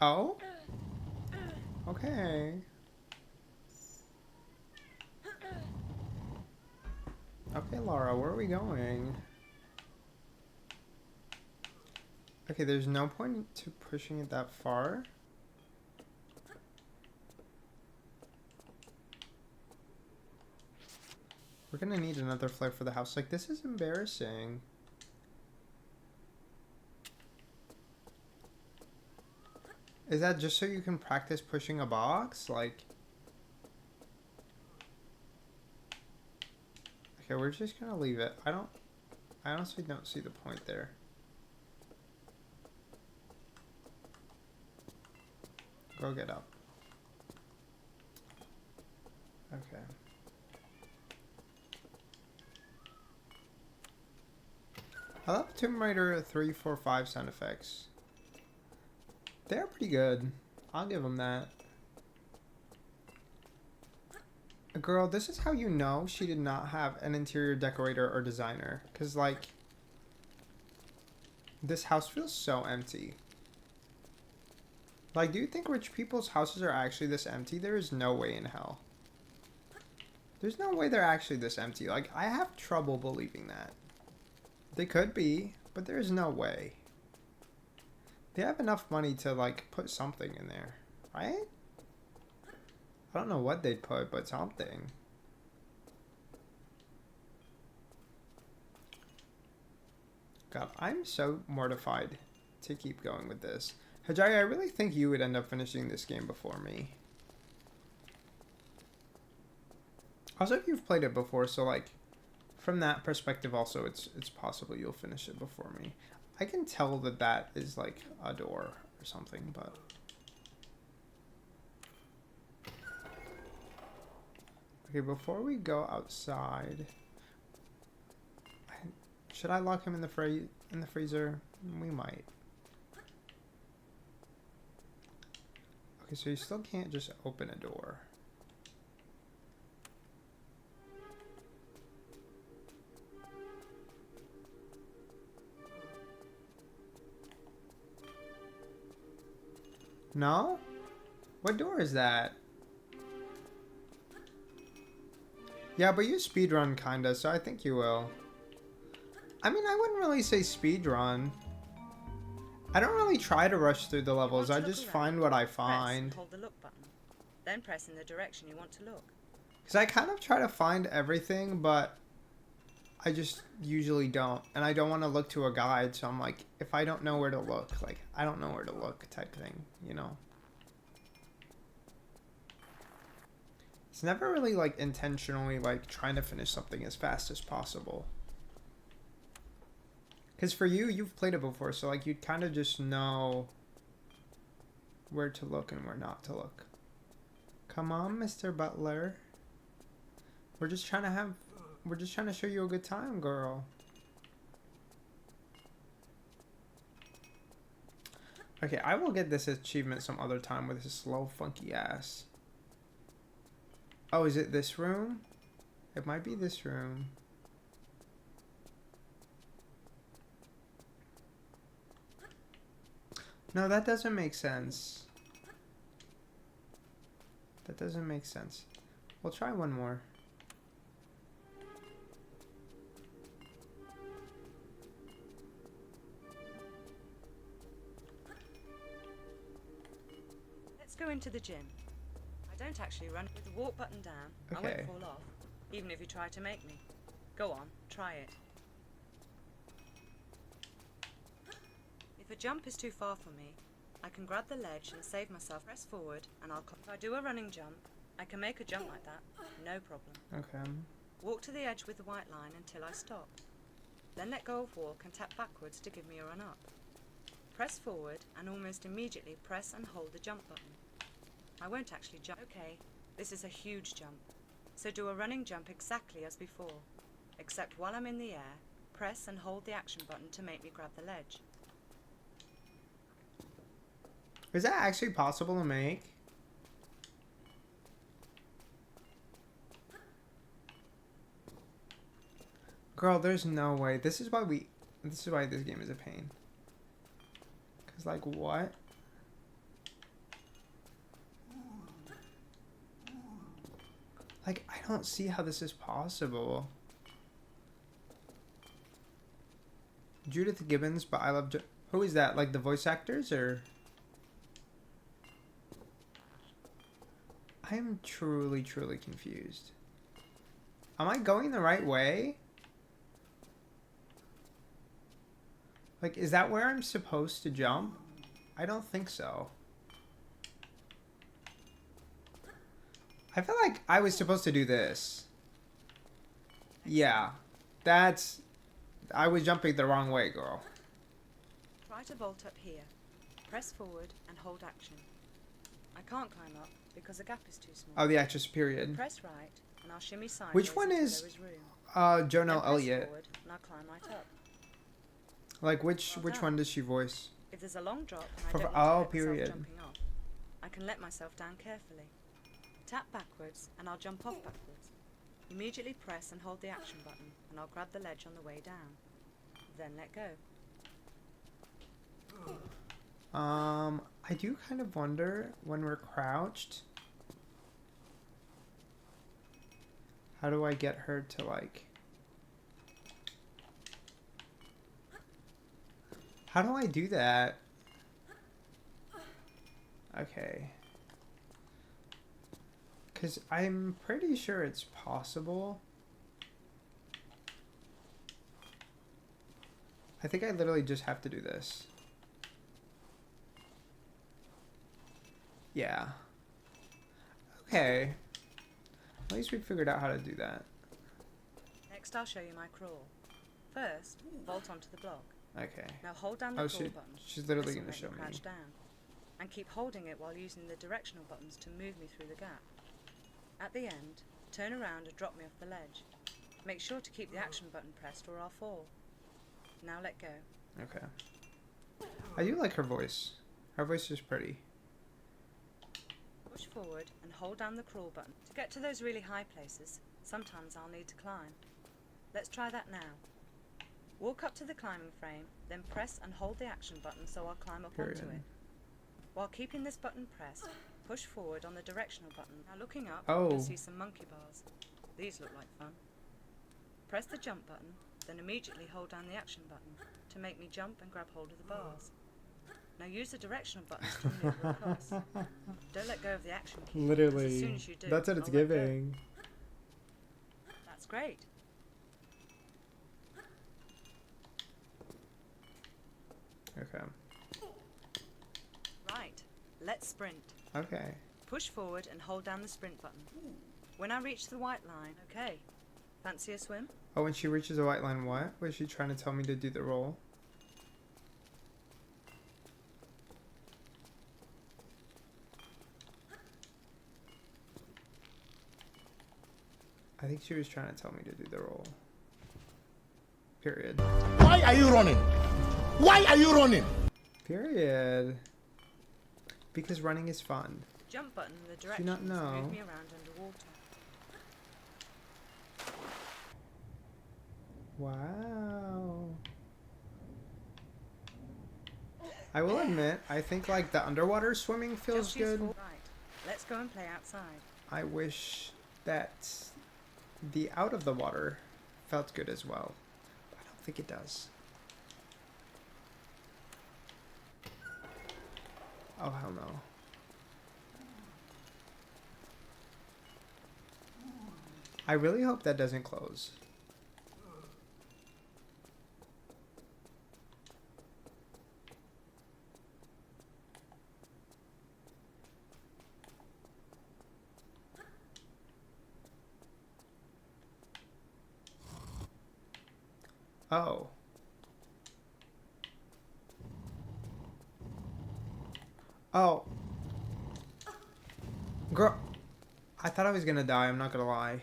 Oh? Okay. Okay, Laura, where are we going? Okay, there's no point to pushing it that far. We're gonna need another flare for the house. Like, this is embarrassing. Is that just so you can practice pushing a box? Like... Okay, we're just gonna leave it. I honestly don't see the point there. Go get up. Okay. I love Tomb Raider 3, 4, 5 sound effects. They're pretty good. I'll give them that. Girl, this is how you know she did not have an interior decorator or designer. Because, like, this house feels so empty. Like, do you think rich people's houses are actually this empty? There is no way in hell. There's no way they're actually this empty. Like, I have trouble believing that. They could be, but there's no way. They have enough money to, like, put something in there, right? I don't know what they'd put, but something. God, I'm so mortified to keep going with this. Hajari, I really think you would end up finishing this game before me. Also, if you've played it before, so, like, from that perspective also, it's possible you'll finish it before me. I can tell that that is, like, a door or something, but... Okay, before we go outside... Should I lock him in the freezer? We might. Okay, so you still can't just open a door. No? What door is that? Yeah, but you speedrun kinda, so I think you will. I mean, I wouldn't really say speedrun. I don't really try to rush through the levels. I just find what I find. Press, hold the look button. Then press in the direction you want to look. Because I kind of try to find everything, but I just usually don't. And I don't want to look to a guide, so I'm like, if I don't know where to look, like, I don't know where to look type thing, you know? It's never really, like, intentionally, like, trying to finish something as fast as possible. Because for you, you've played it before, so, like, you'd kind of just know where to look and where not to look. Come on, Mr. Butler. We're just trying to show you a good time, girl. Okay, I will get this achievement some other time with his slow, funky ass. Oh, is it this room? It might be this room. No, that doesn't make sense. That doesn't make sense. We'll try one more. go into the gym. I don't actually run with the walk button down. I Okay. won't fall off, even if you try to make me. Go on, try it. If a jump is too far for me, I can grab the ledge and save myself. Press forward and I'll... If I do a running jump, I can make a jump like that, no problem. Okay. Walk to the edge with the white line until I stop. Then let go of walk and tap backwards to give me a run up. Press forward and almost immediately press and hold the jump button. I won't actually jump. Okay, this is a huge jump. So do a running jump exactly as before. Except while I'm in the air, press and hold the action button to make me grab the ledge. Is that actually possible to make? Girl, there's no way. This is why this game is a pain. Cause like what? Like I don't see how this is possible. Judith Gibbons, but I love who is that? Like the voice actors or? I am truly confused. Am I going the right way? Like, is that where I'm supposed to jump? I don't think so. I feel like I was supposed to do this. Yeah. That's... I was jumping the wrong way, girl. Try to vault up here. Press forward and hold action. I can't climb up because the gap is too small. Oh, the actress period. Press right and I'll shimmy sideways. Which one until is there room. Jonelle Then press Elliott? forward and I'll climb right up. Like which Well done. one does she voice? If there's a long drop and I For- don't oh, want to hurt myself period. jumping off, I can let myself down carefully. Tap backwards and I'll jump off backwards. Immediately press and hold the action button and I'll grab the ledge on the way down. Then let go. I do kind of wonder when we're crouched. How do I get her to like... How do I do that? Okay. Because I'm pretty sure it's possible. I think I literally just have to do this. Yeah. Okay. At least we figured out how to do that. Next I'll show you my crawl. First, vault onto the block. Okay. Now hold down the Oh, crawl button. she's literally This'll going to make show me. crouch down. And keep holding it while using the directional buttons to move me through the gap. At the end, turn around and drop me off the ledge. Make sure to keep the action button pressed or I'll fall. Now let go. Okay. I do like her voice. Her voice is pretty. Push forward and hold down the crawl button. To get to those really high places, sometimes I'll need to climb. Let's try that now. Walk up to the climbing frame, then press and hold the action button so I'll climb up onto it. While keeping this button pressed, push forward on the directional button. Now looking up, you'll see some monkey bars. These look like fun. Press the jump button, then immediately hold down the action button to make me jump and grab hold of the bars. Now use the directional buttons to maneuver across. Don't let go of the action key. Literally. As soon as you do, That's what it's I'll let go. giving. That's great. Okay. Right. Let's sprint. Okay. Push forward and hold down the sprint button. When I reach the white line, okay. Fancy a swim? Oh, when she reaches the white line, what? Was she trying to tell me to do the roll? I think she was trying to tell me to do the roll. Period. Why are you running? Why are you running? Period. Because running is fun. Jump button in the Do you direction not to know? move me around underwater. Wow. I will admit, I think like the underwater swimming feels Just use good. Right. Let's go and play outside. I wish that the out of the water felt good as well. But I don't think it does. Oh, hell no. I really hope that doesn't close. Oh. Oh. Girl. I thought I was gonna die, I'm not gonna lie.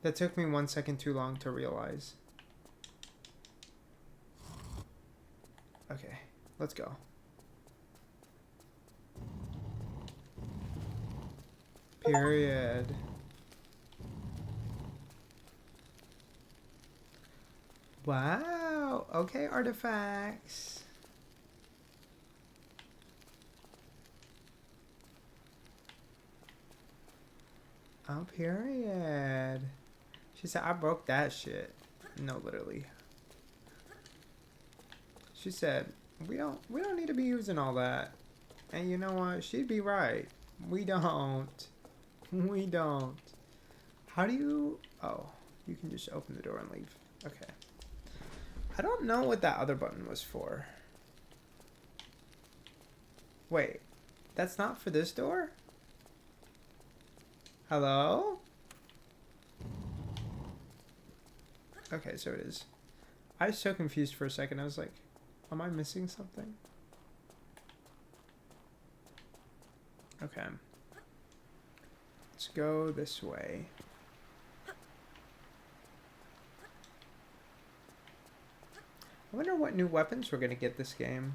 That took me 1 second too long to realize. Okay, let's go. Period. Wow. Okay, artifacts. Oh, period. She said, I broke that shit. No, literally. She said, we don't need to be using all that. And you know what? She'd be right. We don't. We don't. How do you... Oh, you can just open the door and leave. Okay. I don't know what that other button was for. Wait. That's not for this door? Hello? Okay, so it is. I was so confused for a second. I was like, am I missing something? Okay. Let's go this way. I wonder what new weapons we're going to get this game.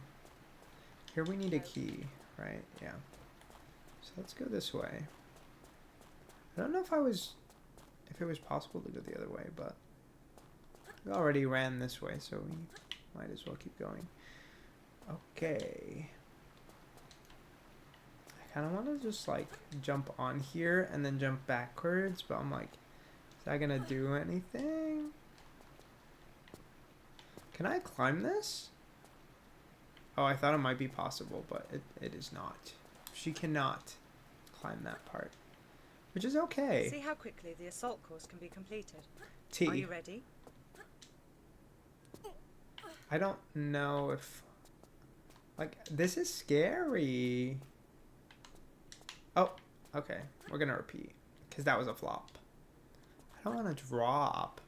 Here we need a key, right? Yeah. So let's go this way. I don't know if it was possible to go the other way, but we already ran this way, so we might as well keep going. Okay. I kind of want to just like jump on here and then jump backwards, but I'm like, is that gonna do anything? Can I climb this? Oh, I thought it might be possible, but it is not. She cannot climb that part, which is okay. See how quickly the assault course can be completed. T. Are you ready? I don't know if... Like, this is scary. Oh, okay. We're gonna repeat, because that was a flop. I don't want to drop.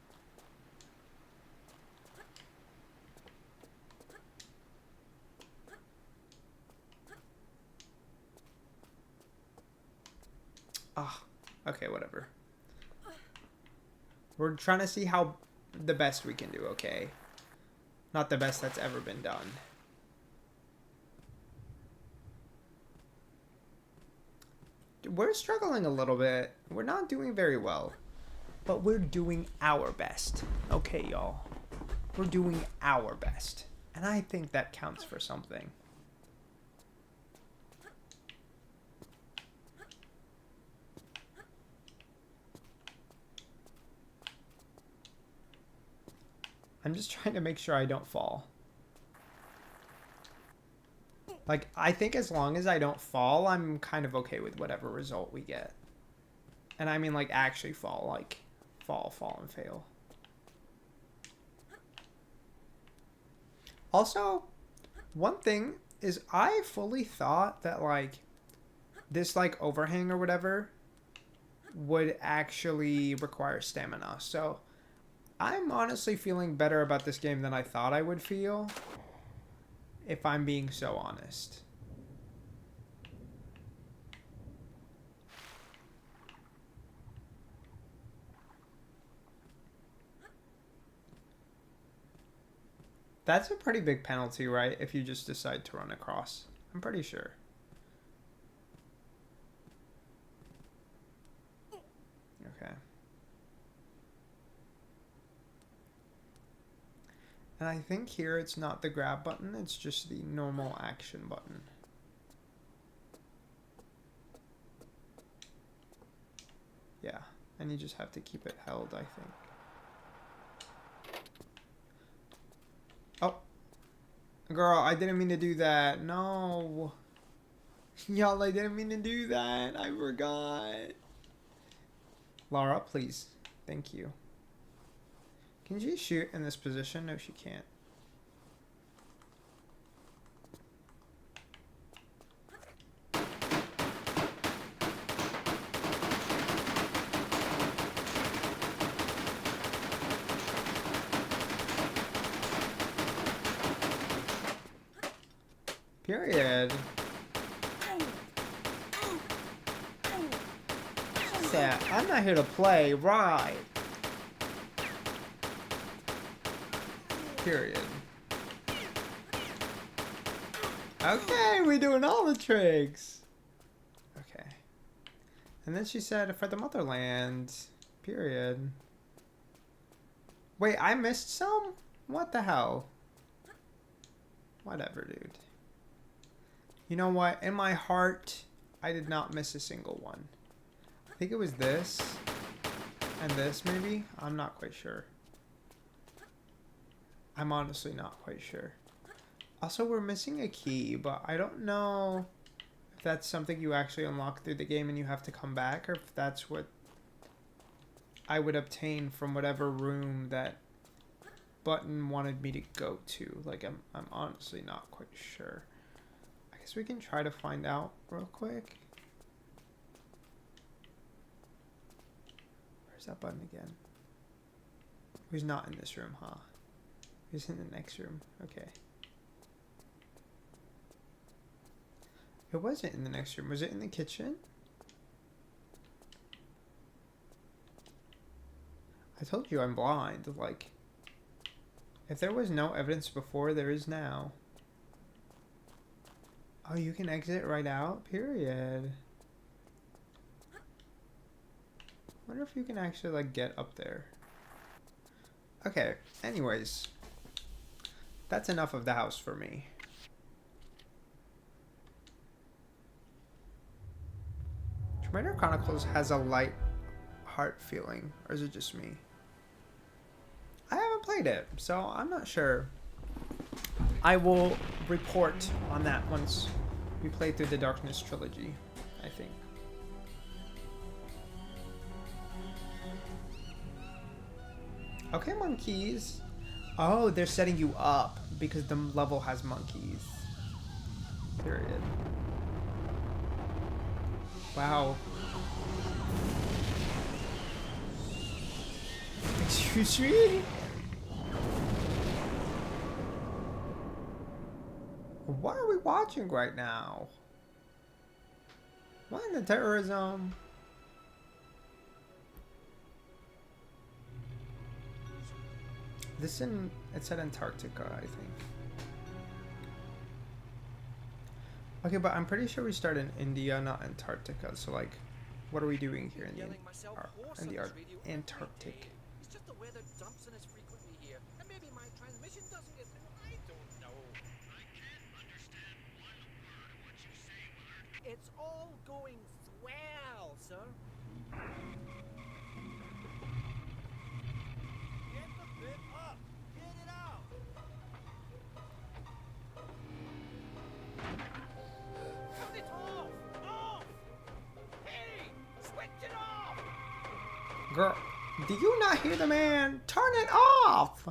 Ah, okay, whatever. We're trying to see how the best we can do, okay? Not the best that's ever been done. We're struggling a little bit. We're not doing very well. But we're doing our best. Okay, y'all. We're doing our best. And I think that counts for something. I'm just trying to make sure I don't fall. Like, I think as long as I don't fall, I'm kind of okay with whatever result we get. And I mean, like, actually fall. Like, fall, and fail. Also, one thing is I fully thought that, like, this, like, overhang or whatever would actually require stamina. So, I'm honestly feeling better about this game than I thought I would feel, if I'm being so honest. That's a pretty big penalty, right? If you just decide to run across. I'm pretty sure. Okay. And I think here it's not the grab button, it's just the normal action button. Yeah, and you just have to keep it held, I think. Oh. Girl, I didn't mean to do that. No. Y'all, I didn't mean to do that. I forgot. Laura, please. Thank you. Can she shoot in this position? No, she can't. Period. Yeah, I'm not here to play, right? Period. Okay, we're doing all the tricks. Okay. And then she said, for the motherland. Period. Wait, I missed some? What the hell? Whatever, dude. You know what? In my heart, I did not miss a single one. I think it was this. And this, maybe? I'm not quite sure. I'm honestly not quite sure. Also, we're missing a key, but I don't know if that's something you actually unlock through the game and you have to come back, or if that's what I would obtain from whatever room that Button wanted me to go to. Like, I'm honestly not quite sure. I guess we can try to find out real quick. Where's that Button again? He's not in this room, huh? He's in the next room. Okay. It wasn't in the next room. Was it in the kitchen? I told you I'm blind. Like, if there was no evidence before, there is now. Oh, you can exit right out? Period. Wonder if you can actually, like, get up there. Okay, anyways. That's enough of the house for me. Raider Chronicles has a light heart feeling, or is it just me? I haven't played it, so I'm not sure. I will report on that once we play through the Darkness trilogy, I think. Okay, monkeys. Oh, they're setting you up because the level has monkeys. Period. Wow. Excuse me? What are we watching right now? What in the terrorism? This in, it's at Antarctica, I think. Okay, but I'm pretty sure we start in India, not Antarctica. So, like, what are we doing here in the Antarctic? It's just the weather dumps on us frequently here, and maybe my transmission doesn't get through. I don't know. I can't understand one word of what you say, Willard. It's all going swell, sir. Get the bit up. Get it out. Turn it off. Off. Hey, switch it off. Girl, do you not hear the man? Turn it off!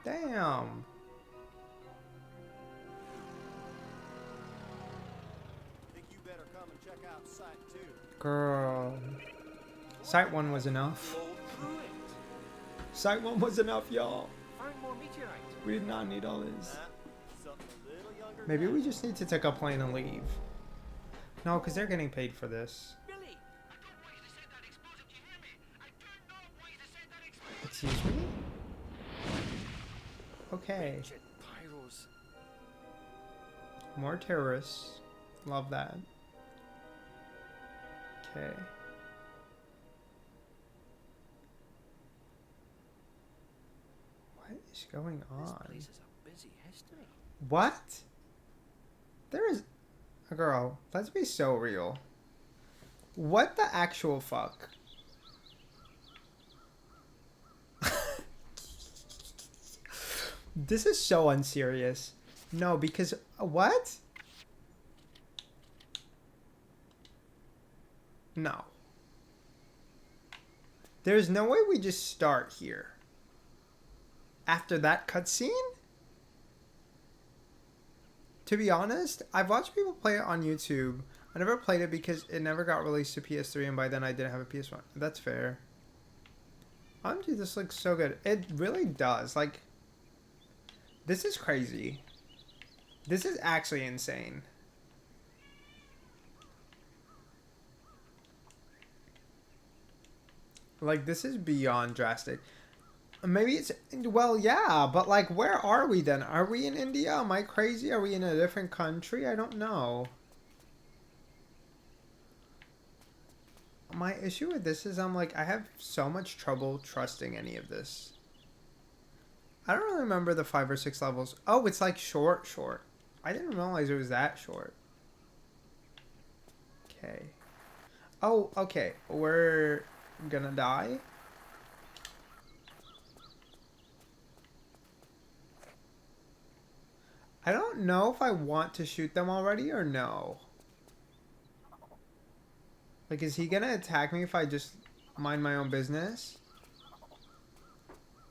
Damn. Think you better come and check out Site 2. Girl. Site 1 was enough. Blow through it. Site 1 was enough, y'all. Find more meteorites. We did not need all this. Something a little younger. Maybe we just need to take a plane and leave. No, because they're getting paid for this. Billy. Excuse me? Okay. Jet pyros. More terrorists. Love that. Okay. What is going This on? place is a busy history. What? There is... Girl, let's be so real. What the actual fuck? This is so unserious. No, because... What? No. There's no way we just start here. After that cutscene? To be honest, I've watched people play it on YouTube. I never played it because it never got released to PS3, and by then I didn't have a PS1. That's fair. OMG, this looks so good. It really does. Like, this is crazy. This is actually insane. Like, this is beyond drastic. Maybe it's... Well, yeah, but, like, where are we then? Are we in India? Am I crazy? Are we in a different country? I don't know. My issue with this is I'm like, I have so much trouble trusting any of this. I don't really remember the 5 or 6 levels. Oh, it's like short. I didn't realize it was that short. Okay. Oh, okay. We're gonna die. I don't know if I want to shoot them already or no. Like, is he gonna attack me if I just mind my own business?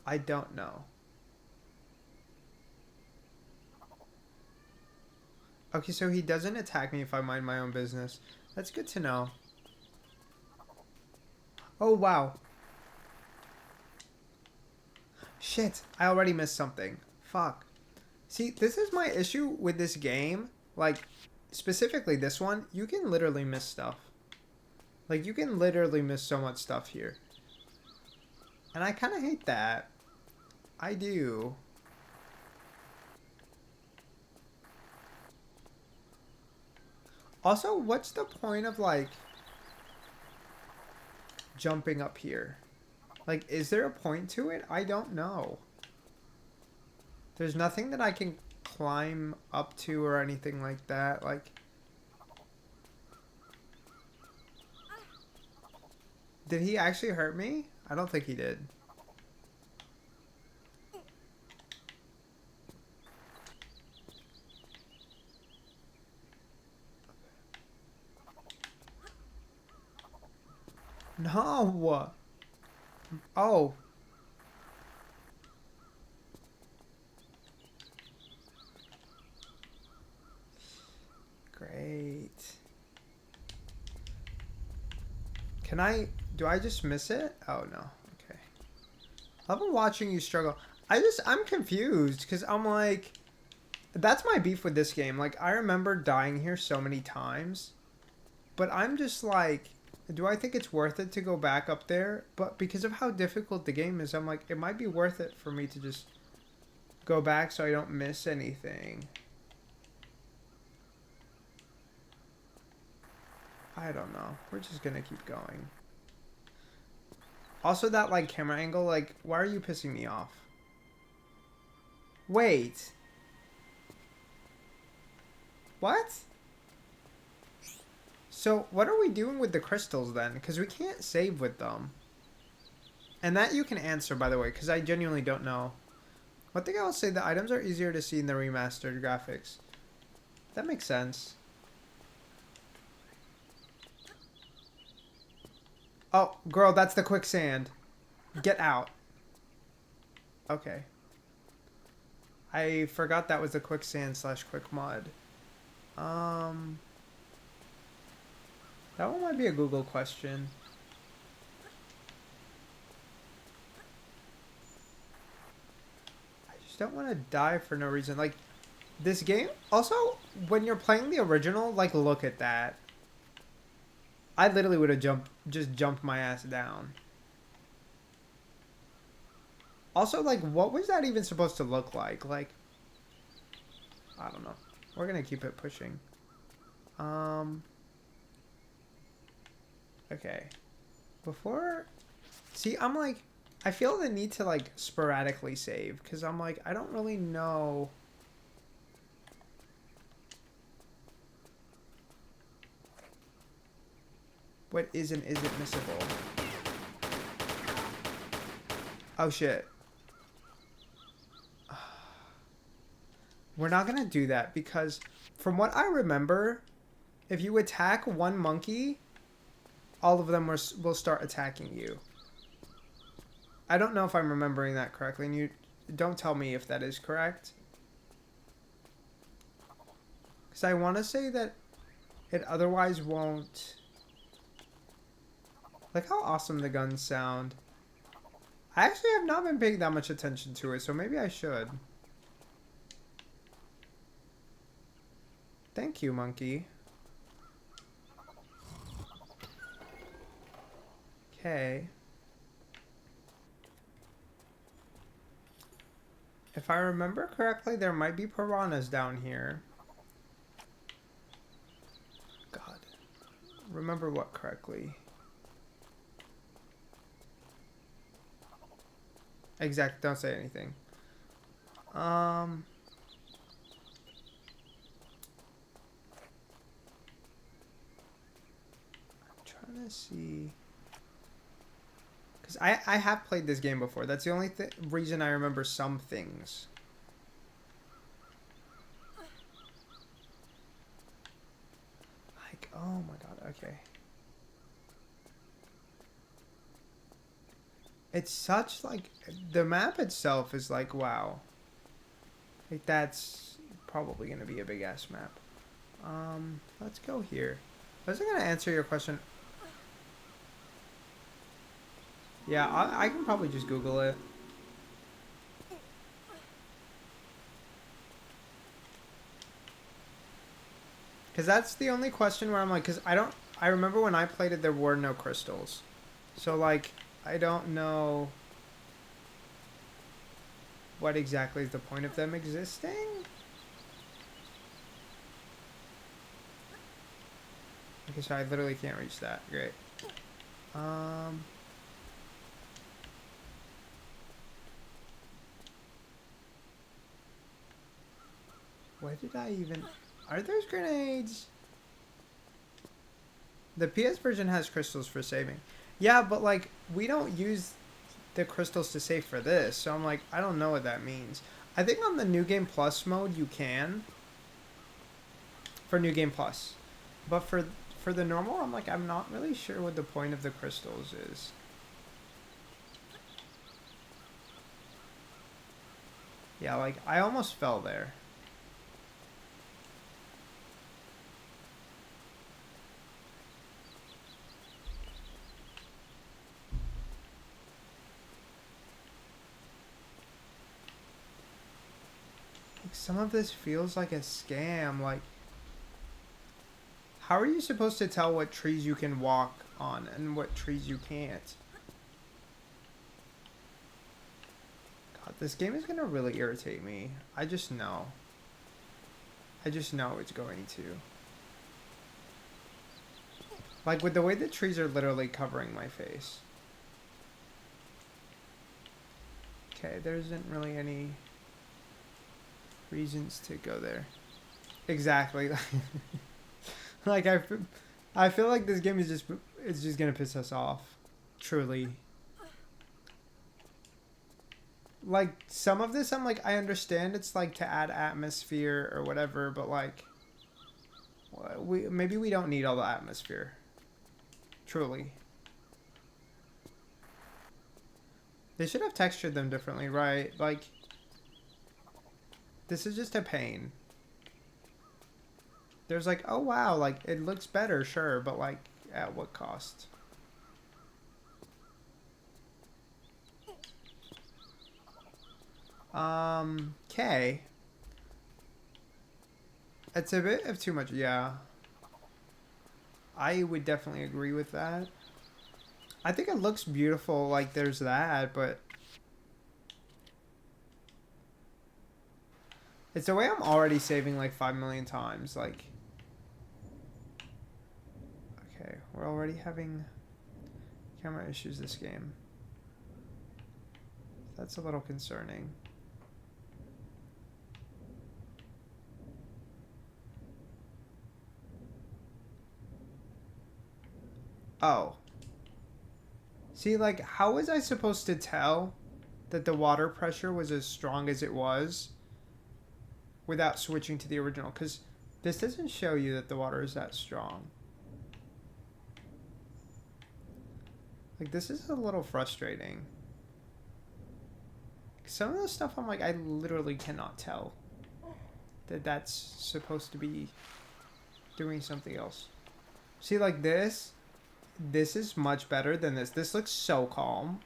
I don't know. Okay, so he doesn't attack me if I mind my own business. That's good to know. Oh, wow. Shit, I already missed something. Fuck. See, this is my issue with this game. Like, specifically this one, you can literally miss stuff. Like, you can literally miss so much stuff here. And I kind of hate that. I do. Also, what's the point of, like, jumping up here? Like, is there a point to it? I don't know. There's nothing that I can climb up to or anything like that. Like, did he actually hurt me? I don't think he did. No. Oh. Great. Can I... Do I just miss it? Oh, no. Okay. I've been watching you struggle. I'm confused because I'm like... That's my beef with this game. Like, I remember dying here so many times. But I'm just like... Do I think it's worth it to go back up there? But because of how difficult the game is, I'm like, it might be worth it for me to just go back so I don't miss anything. I don't know. We're just gonna keep going. Also, that, like, camera angle, like, why are you pissing me off? Wait. What? So, what are we doing with the crystals then? Because we can't save with them. And that you can answer, by the way, because I genuinely don't know. One thing I will say, the items are easier to see in the remastered graphics. That makes sense. Oh, girl, that's the quicksand. Get out. Okay. I forgot that was the quicksand / quick mud. That one might be a Google question. I just don't want to die for no reason. Like, this game... Also, when you're playing the original, like, look at that. I literally would have just jumped my ass down. Also, like, what was that even supposed to look like? Like, I don't know. We're gonna keep it pushing. Okay. Before... See, I'm like... I feel the need to, like, sporadically save. Because I'm like, I don't really know... what is and isn't missable. Oh, shit. We're not gonna do that because from what I remember, if you attack one monkey, all of them will start attacking you. I don't know if I'm remembering that correctly, and you don't tell me if that is correct. Because I want to say that it otherwise won't... Like how awesome the guns sound. I actually have not been paying that much attention to it, so maybe I should. Thank you, monkey. Okay. If I remember correctly, there might be piranhas down here. God. Remember what correctly? Exact. Don't say anything. I'm trying to see. Because I have played this game before. That's the only reason I remember some things. Like, oh my god, okay. It's such, like, the map itself is like, wow. Like, that's probably going to be a big-ass map. Let's go here. I wasn't going to answer your question. Yeah, I can probably just Google it. Because that's the only question where I'm like, because I remember when I played it, there were no crystals. So, like, I don't know what exactly is the point of them existing. Okay, so I literally can't reach that. Great. Where did I even... Are those grenades? The PS version has crystals for saving. Yeah, but, like, we don't use the crystals to save for this. So I'm like, I don't know what that means. I think on the New Game Plus mode, you can. For New Game Plus. But for the normal, I'm like, I'm not really sure what the point of the crystals is. Yeah, like, I almost fell there. Like, some of this feels like a scam. Like, how are you supposed to tell what trees you can walk on and what trees you can't? God, this game is gonna really irritate me. I just know. I just know it's going to. Like, with the way the trees are literally covering my face. Okay, there isn't really any reasons to go there. Exactly. Like, I feel like this game is just gonna piss us off. Truly. Like, some of this, I'm like, I understand it's like to add atmosphere or whatever, but like, maybe we don't need all the atmosphere. Truly. They should have textured them differently, right? Like, this is just a pain. There's like, oh wow, like, it looks better, sure, but like, at what cost? Okay. It's a bit of too much, yeah. I would definitely agree with that. I think it looks beautiful, like, there's that, but... It's the way I'm already saving, like, 5 million times, like... Okay, we're already having camera issues this game. That's a little concerning. Oh. See, like, how was I supposed to tell that the water pressure was as strong as it was without switching to the original? Because this doesn't show you that the water is that strong. Like, this is a little frustrating. Some of the stuff I'm like, I literally cannot tell that that's supposed to be doing something else. See, like this is much better than this. This looks so calm.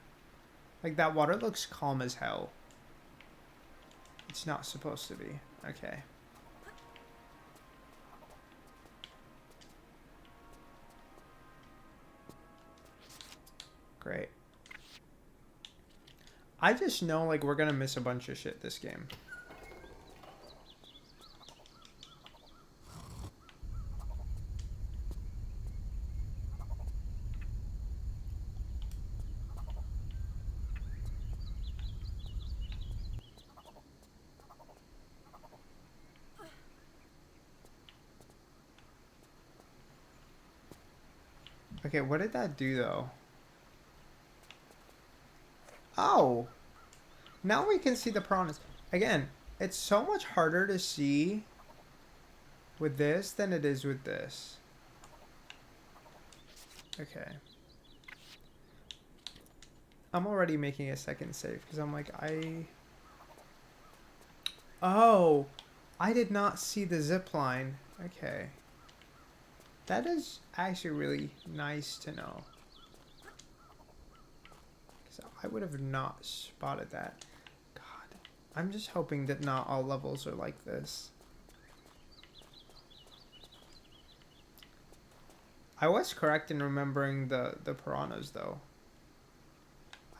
Like, that water looks calm as hell. It's not supposed to be. Okay. Great. I just know, like, we're gonna miss a bunch of shit this game. Okay, what did that do, though? Oh! Now we can see the piranhas. Again, it's so much harder to see with this than it is with this. Okay. I'm already making a second save because I'm like, Oh! I did not see the zip line. Okay. That is actually really nice to know. Because I would have not spotted that. God. I'm just hoping that not all levels are like this. I was correct in remembering the piranhas, though.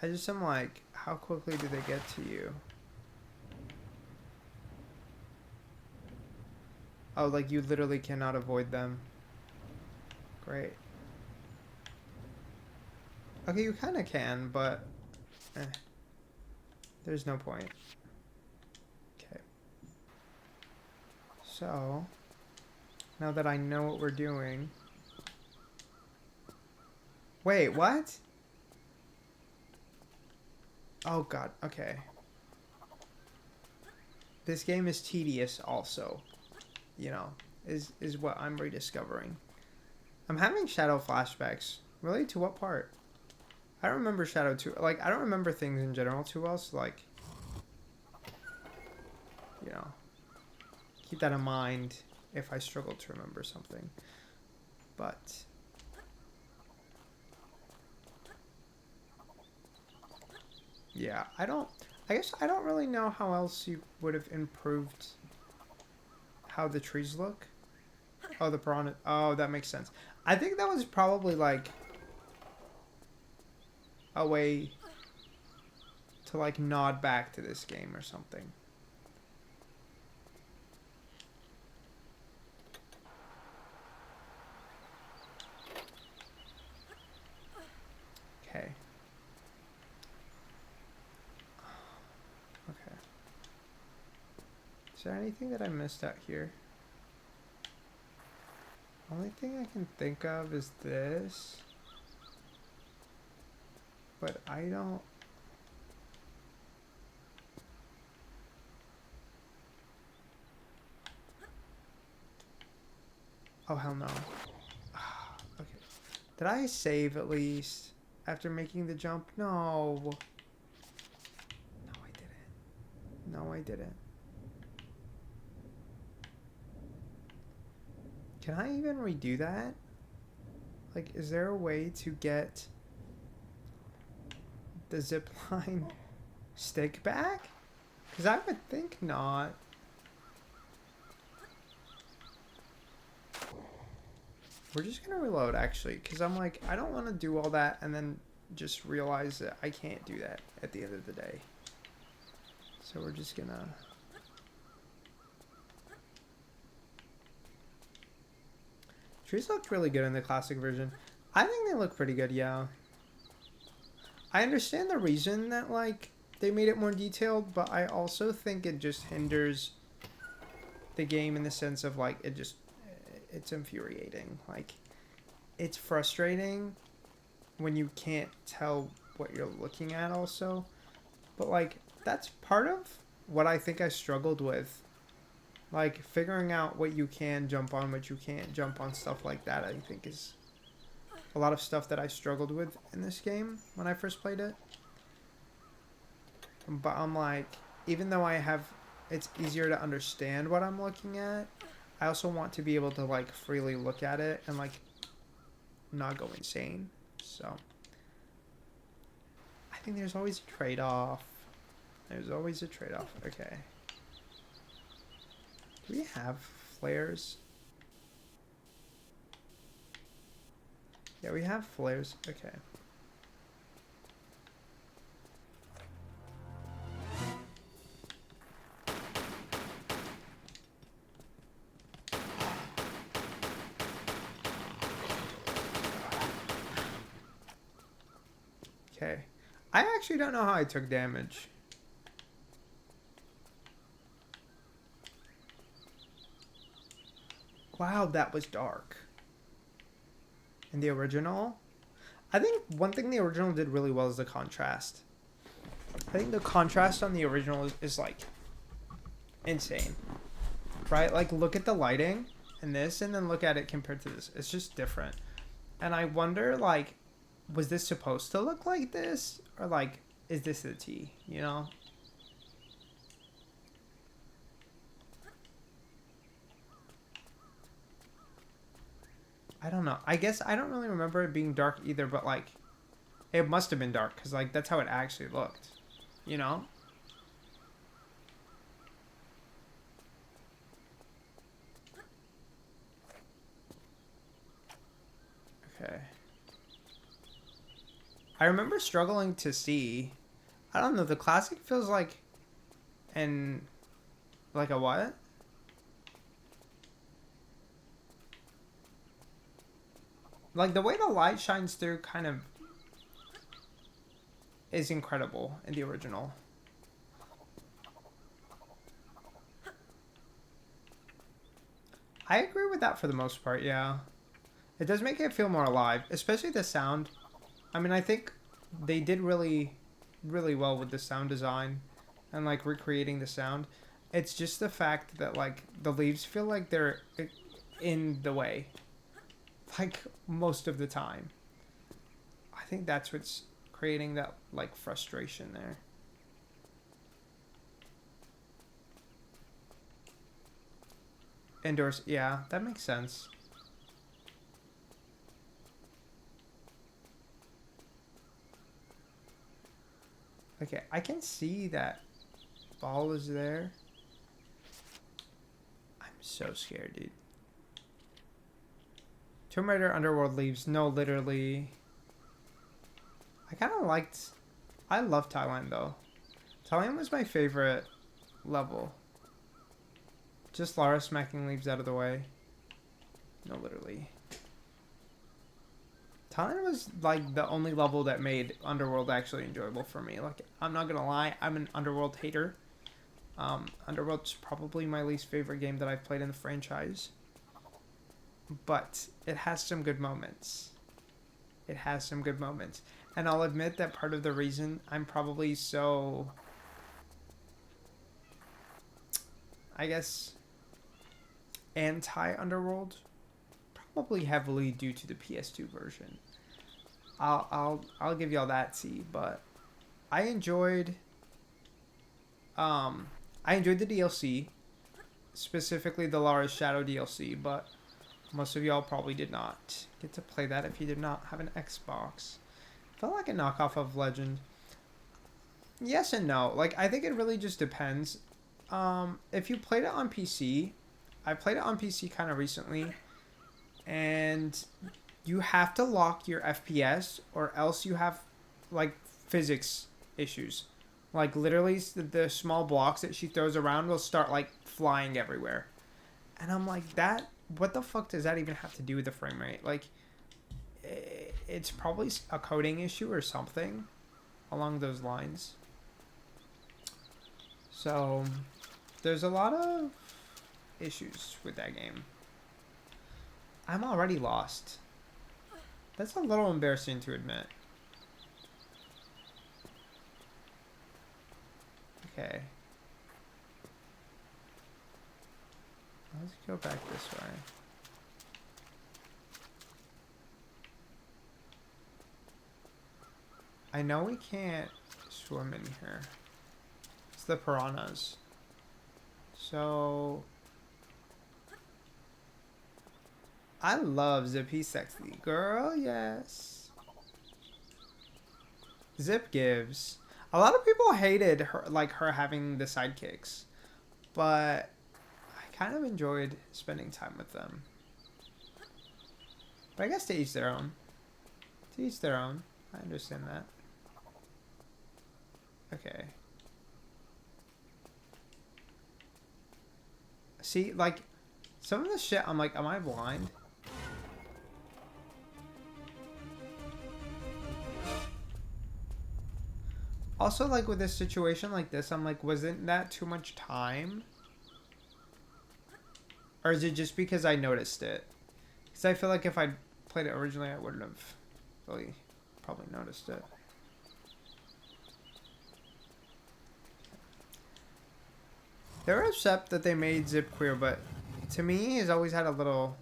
I just am like, how quickly do they get to you? Oh, like you literally cannot avoid them. Great. Okay, you kind of can, but there's no point. Okay. So, now that I know what we're doing... Wait, what? Oh god, okay. This game is tedious also. You know, is what I'm rediscovering. I'm having Shadow flashbacks. Really? To what part? I don't remember Shadow too... Like, I don't remember things in general too well, so, like... You know... Keep that in mind if I struggle to remember something. But... Yeah, I guess I don't really know how else you would have improved how the trees look. Oh, the piranha... Oh, that makes sense. I think that was probably, like... a way to, like, nod back to this game or something. Okay. Okay. Is there anything that I missed out here? Only thing I can think of is this. But I don't... Oh, hell no. Okay. Did I save at least after making the jump? No. No, I didn't. No, I didn't. Can I even redo that? Like, is there a way to get the zipline stick back? Because I would think not. We're just going to reload, actually. Because I'm like, I don't want to do all that and then just realize that I can't do that at the end of the day. So we're just going to... Trees looked really good in the classic version. I think they look pretty good, yeah. I understand the reason that, like, they made it more detailed, but I also think it just hinders the game in the sense of, like, it's infuriating. Like, it's frustrating when you can't tell what you're looking at also. But, like, that's part of what I think I struggled with. Like, figuring out what you can jump on, what you can't jump on, stuff like that, I think is a lot of stuff that I struggled with in this game when I first played it. But I'm like, even though it's easier to understand what I'm looking at, I also want to be able to like freely look at it and like not go insane. So I think there's always a trade-off. There's always a trade-off. Okay. Do we have flares? Yeah, we have flares. Okay. Okay. I actually don't know how I took damage. Wow, that was dark. In the original, I think one thing the original did really well is the contrast. I think the contrast on the original is like insane. Right? Like look at the lighting in this and then look at it compared to this. It's just different. And I wonder like, was this supposed to look like this? Or like, is this the T? You know? I don't know. I guess I don't really remember it being dark either, but like, it must have been dark because like that's how it actually looked. You know? Okay. I remember struggling to see. I don't know. The classic feels like, and like a what? Like the way the light shines through kind of is incredible in the original. I agree with that for the most part, yeah. It does make it feel more alive, especially the sound. I mean, I think they did really, really well with the sound design and like recreating the sound. It's just the fact that like the leaves feel like they're in the way. Like most of the time. I think that's what's creating that like frustration there. Indoors, yeah, that makes sense. Okay, I can see that ball is there. I'm so scared, dude. Tomb Raider Underworld leaves. No, literally. I love Thailand though. Thailand was my favorite level. Just Lara smacking leaves out of the way. No, literally. Thailand was like the only level that made Underworld actually enjoyable for me. Like, I'm not gonna lie, I'm an Underworld hater. Underworld's probably my least favorite game that I've played in the franchise. But it has some good moments. It has some good moments. And I'll admit that part of the reason I'm probably so, I guess, anti-Underworld, probably heavily due to the PS2 version. I'll give y'all that C, but I enjoyed the DLC, specifically the Lara's Shadow DLC, but most of y'all probably did not get to play that if you did not have an Xbox. Felt like a knockoff of Legend. Yes and no. Like, I think it really just depends. If you played it on PC, I played it on PC kind of recently, and you have to lock your FPS or else you have, like, physics issues. Like, literally, the small blocks that she throws around will start, like, flying everywhere. And I'm like, what the fuck does that even have to do with the frame rate? Like, it's probably a coding issue or something along those lines. So, there's a lot of issues with that game. I'm already lost. That's a little embarrassing to admit. Okay. Let's go back this way. I know we can't swim in here. It's the piranhas. So I love Zippy sexy girl, yes. Zip gives. A lot of people hated her, like her having the sidekicks, but I kind of enjoyed spending time with them. But I guess to each their own. To each their own. I understand that. Okay. See, like, some of the shit, I'm like, am I blind? Also, like, with this situation like this, I'm like, wasn't that too much time? Or is it just because I noticed it? Because I feel like if I'd played it originally, I wouldn't have really probably noticed it. They were upset that they made Zip queer, but to me, he's always had a little...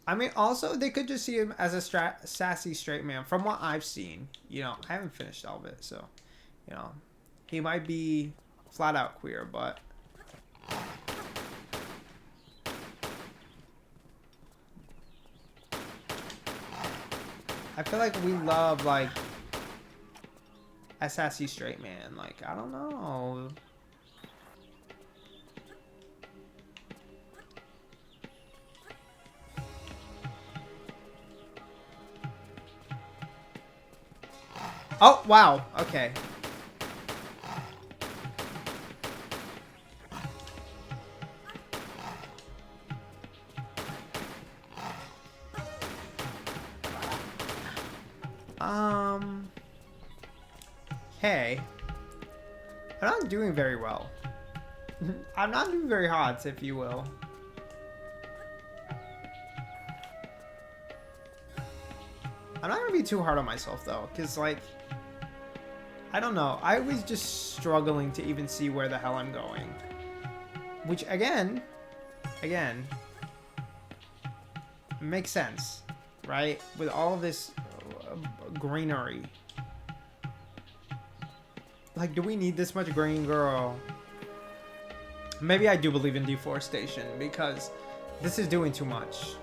I mean, also, they could just see him as a sassy straight man. From what I've seen, you know, I haven't finished all of it, so, you know, he might be flat out queer, but... I feel like we love, like, a sassy straight man. Like, I don't know. Oh, wow. Okay. Hey. I'm not doing very well. I'm not doing very hot, if you will. I'm not gonna be too hard on myself, though, because, like, I don't know. I was just struggling to even see where the hell I'm going. Which, again, makes sense, right? With all of this greenery. Like, do we need this much green, girl? Maybe I do believe in deforestation, because this is doing too much.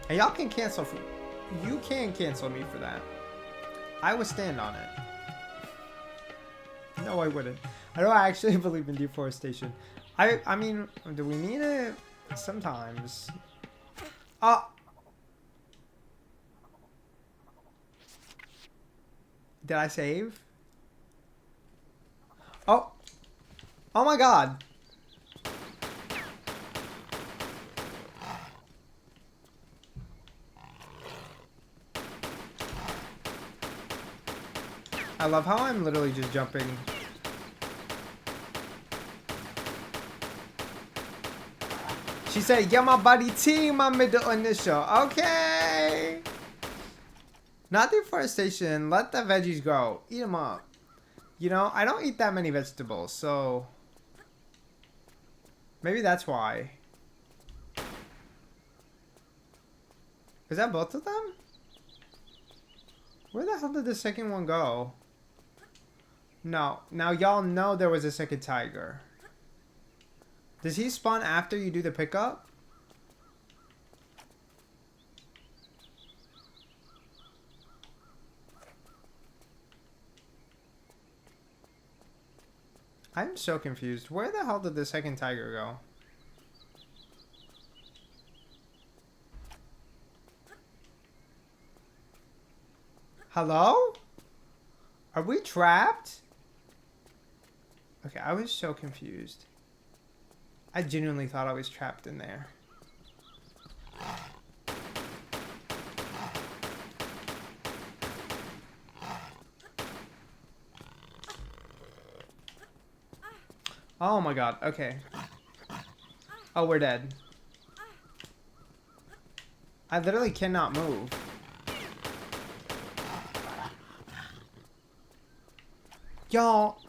And y'all can cancel for... You can cancel me for that. I would stand on it. No, I wouldn't. I don't actually believe in deforestation. I mean, do we need it? Sometimes. Oh! Did I save? Oh! Oh my god! I love how I'm literally just jumping. She said, yeah, my buddy T, my middle initial. Okay. Not deforestation. Let the veggies grow. Eat them up. You know, I don't eat that many vegetables, so... Maybe that's why. Is that both of them? Where the hell did the second one go? No. Now y'all know there was a second tiger. Does he spawn after you do the pickup? I'm so confused. Where the hell did the second tiger go? Hello? Are we trapped? Okay, I was so confused. I genuinely thought I was trapped in there. Oh my god, okay. Oh, we're dead. I literally cannot move. Y'all,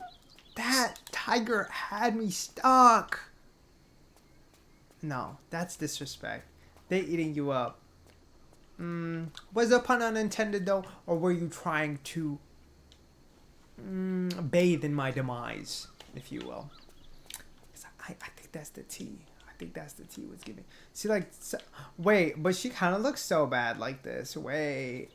that tiger had me stuck. No, that's disrespect. They eating you up. Was the pun unintended though, or were you trying to bathe in my demise, if you will? 'Cause I think that's the tea. I think that's the tea was giving. See, like, so, wait, but she kind of looks so bad like this. Wait.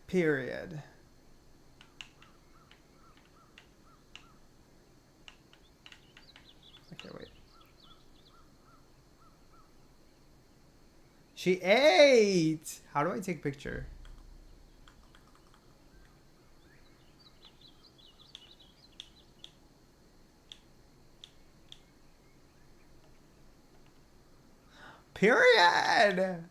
Period. Okay, wait. She ate! How do I take a picture? Period!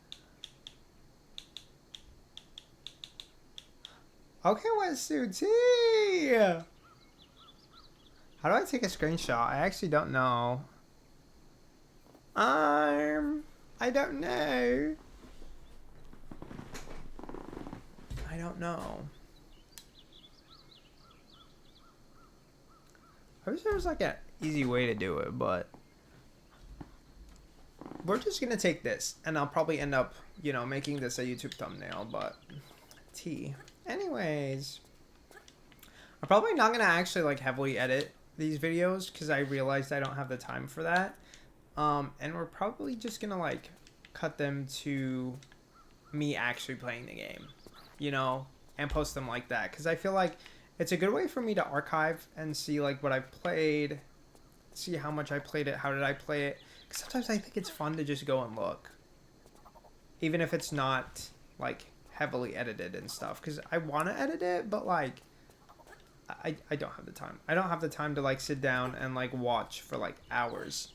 Okay, wetsuit tea! How do I take a screenshot? I actually don't know. I don't know. I don't know. I wish there was like an easy way to do it, but we're just gonna take this, and I'll probably end up, you know, making this a YouTube thumbnail, but tea. Anyways, I'm probably not gonna actually like heavily edit these videos because I realized I don't have the time for that. And we're probably just gonna like cut them to me actually playing the game, you know, and post them like that because I feel like it's a good way for me to archive and see like what I've played, see how much I played it, how did I play it. Because sometimes I think it's fun to just go and look, even if it's not like heavily edited and stuff, because I want to edit it, but like I don't have the time. I don't have the time to like sit down and like watch for like hours,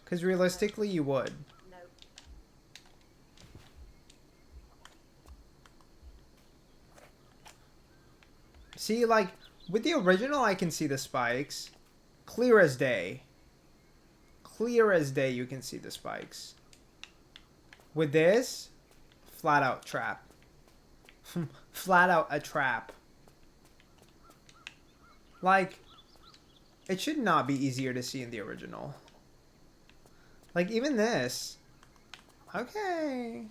because realistically you would. No. See, like with the original I can see the spikes clear as day. Clear as day you can see the spikes. With this, flat out trap. Flat out a trap. Like, it should not be easier to see in the original. Like, even this. Okay.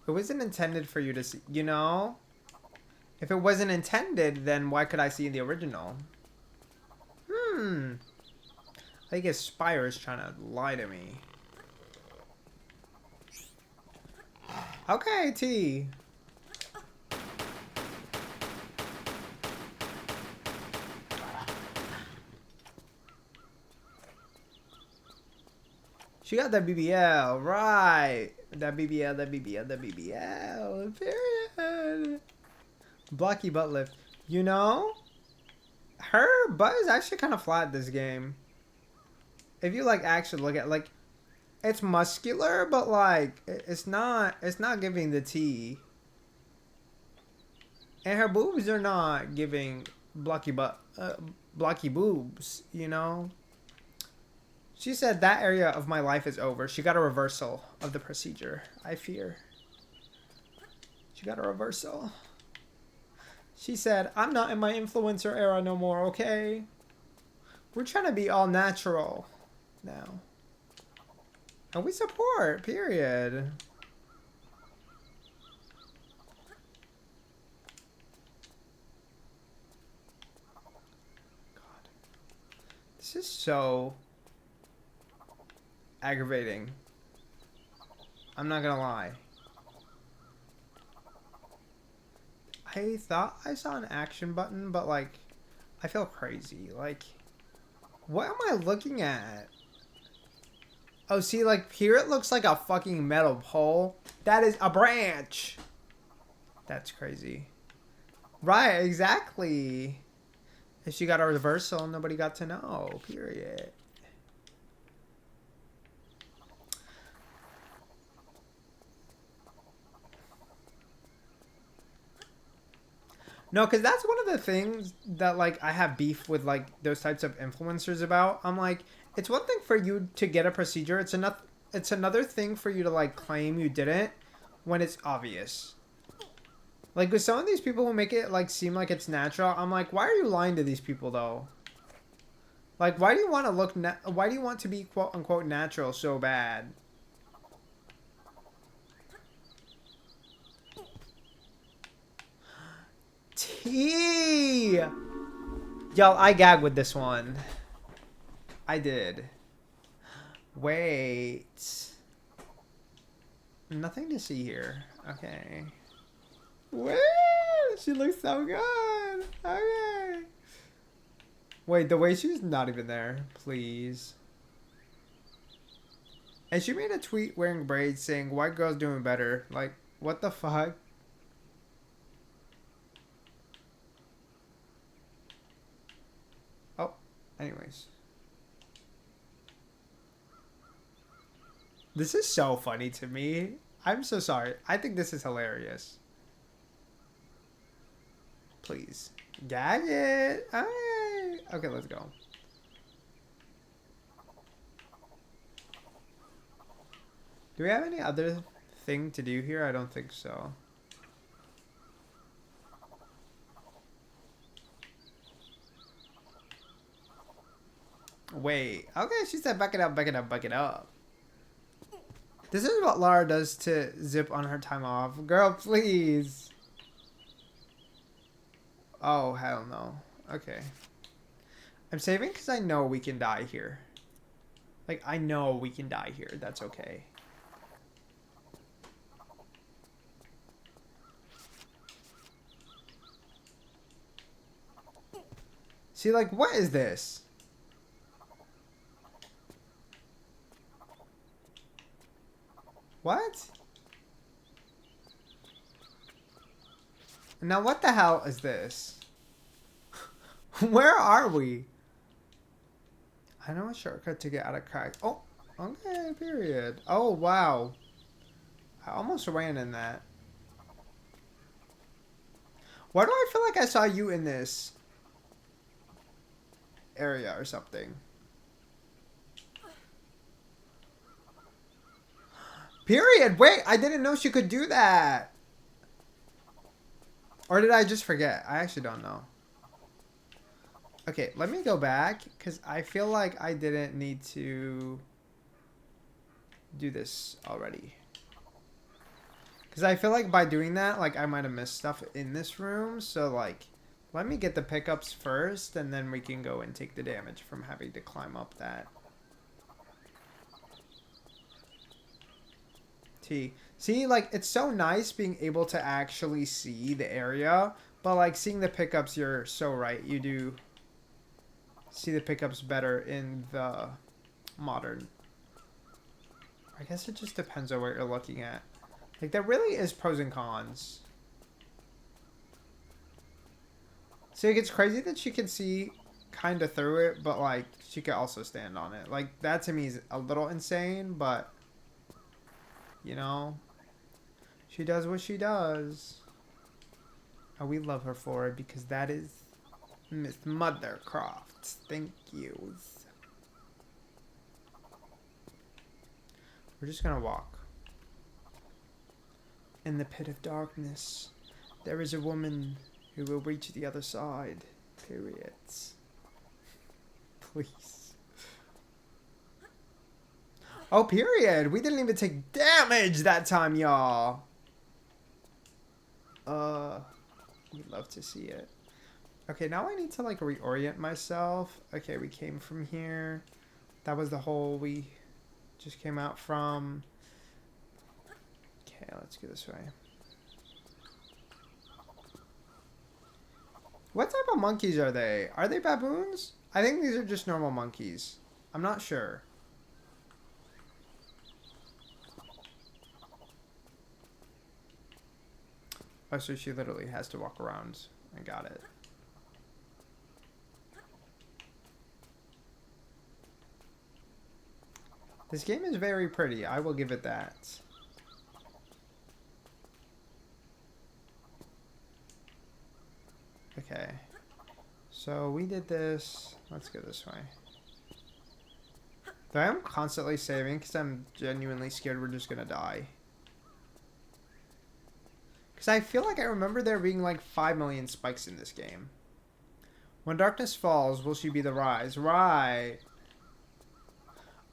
It wasn't intended for you to see, you know? If it wasn't intended, then why could I see in the original? I guess Spire is trying to lie to me. Okay, T. She got that BBL, right. That BBL, that BBL, that BBL. Period. Blocky butt lift. You know? Her butt is actually kind of flat this game. If you like actually look at like, it's muscular, but like it's not giving the T. And her boobs are not giving blocky boobs, you know? She said that area of my life is over. She got a reversal of the procedure, I fear. She got a reversal. She said, I'm not in my influencer era no more, okay? We're trying to be all natural now. And we support, period. God. This is so aggravating. I'm not gonna lie. I thought I saw an action button, but like, I feel crazy. Like, what am I looking at? Oh, see, like, here it looks like a fucking metal pole. That is a branch. That's crazy. Right, exactly. If she got a reversal, nobody got to know, period. No, because that's one of the things that, like, I have beef with, like, those types of influencers about. I'm like, it's one thing for you to get a procedure. It's it's another thing for you to like claim you didn't when it's obvious. Like with some of these people who make it like seem like it's natural, I'm like, why are you lying to these people though? Like, why do you want to look? Why do you want to be quote unquote natural so bad? T. Y'all, I gag with this one. I did. Wait. Nothing to see here. Okay. Wait. She looks so good. Okay. Wait, the way she's not even there. Please. And she made a tweet wearing braids saying, white girl's doing better. Like, what the fuck? Oh, anyways. This is so funny to me. I'm so sorry. I think this is hilarious. Please. Gag it. Alright. Okay, let's go. Do we have any other thing to do here? I don't think so. Wait. Okay, she said back it up, back it up, back it up. This is what Lara does to Zip on her time off. Girl, please. Oh, hell no. Okay. I'm saving because I know we can die here. Like, I know we can die here. That's okay. See, like, what is this? What? Now, what the hell is this? Where are we? I know a shortcut to get out of crack. Oh, okay, period. Oh, wow. I almost ran in that. Why do I feel like I saw you in this area or something? Period. Wait, I didn't know she could do that. Or did I just forget? I actually don't know. Okay, let me go back because I feel like I didn't need to do this already. Because I feel like by doing that, like I might have missed stuff in this room. So like, let me get the pickups first and then we can go and take the damage from having to climb up that. T. See, like, it's so nice being able to actually see the area. But like, seeing the pickups, you're so right. You do see the pickups better in the modern. I guess it just depends on what you're looking at. Like, there really is pros and cons. See, like, it's crazy that she can see kind of through it, but, like, she could also stand on it. Like, that to me is a little insane, but, you know, she does what she does. And we love her for it because that is Miss Mother Croft. Thank you. We're just gonna walk. In the pit of darkness, there is a woman who will reach the other side. Period. Please. Oh, period. We didn't even take damage that time, y'all. We'd love to see it. Okay, now I need to, like, reorient myself. Okay, we came from here. That was the hole we just came out from. Okay, let's go this way. What type of monkeys are they? Are they baboons? I think these are just normal monkeys. I'm not sure. Oh, so she literally has to walk around. I got it. This game is very pretty. I will give it that. Okay. So we did this. Let's go this way. Though I am constantly saving because I'm genuinely scared we're just gonna die. Because I feel like I remember there being like 5 million spikes in this game. When darkness falls, will she be the rise? Right.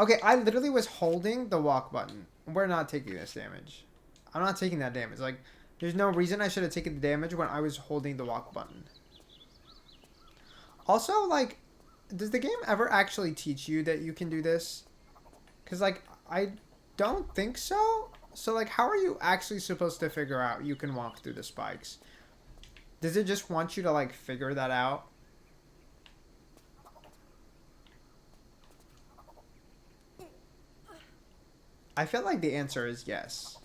Okay, I literally was holding the walk button. We're not taking this damage. I'm not taking that damage. Like, there's no reason I should have taken the damage when I was holding the walk button. Also, like, does the game ever actually teach you that you can do this? Because, like, I don't think so. So, like, how are you actually supposed to figure out you can walk through the spikes? Does it just want you to, like, figure that out? I feel like the answer is yes.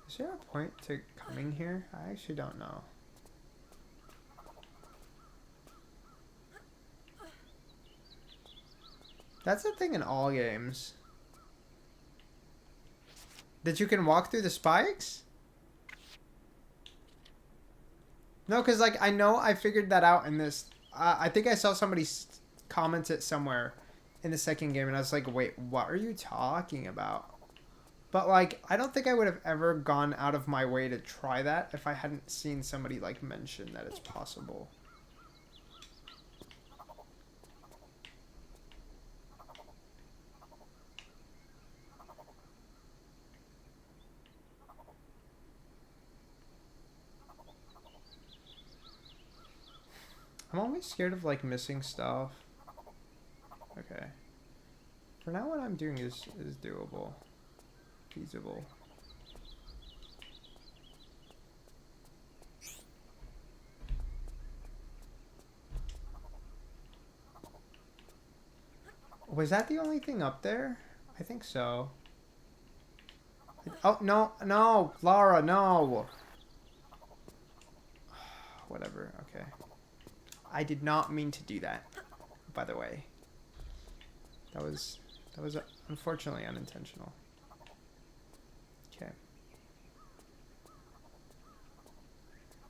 Is there a point to coming here? I actually don't know. That's the thing in all games. That you can walk through the spikes? No, because, like, I know I figured that out in this. I think I saw somebody comment it somewhere in the second game, and I was like, wait, what are you talking about? But, like, I don't think I would have ever gone out of my way to try that if I hadn't seen somebody, like, mention that it's possible. I'm always scared of, like, missing stuff. Okay. For now, what I'm doing is doable. Feasible. Was that the only thing up there? I think so. Oh, no, no, Lara, no. Whatever, okay. I did not mean to do that, by the way. That was unfortunately unintentional. Okay.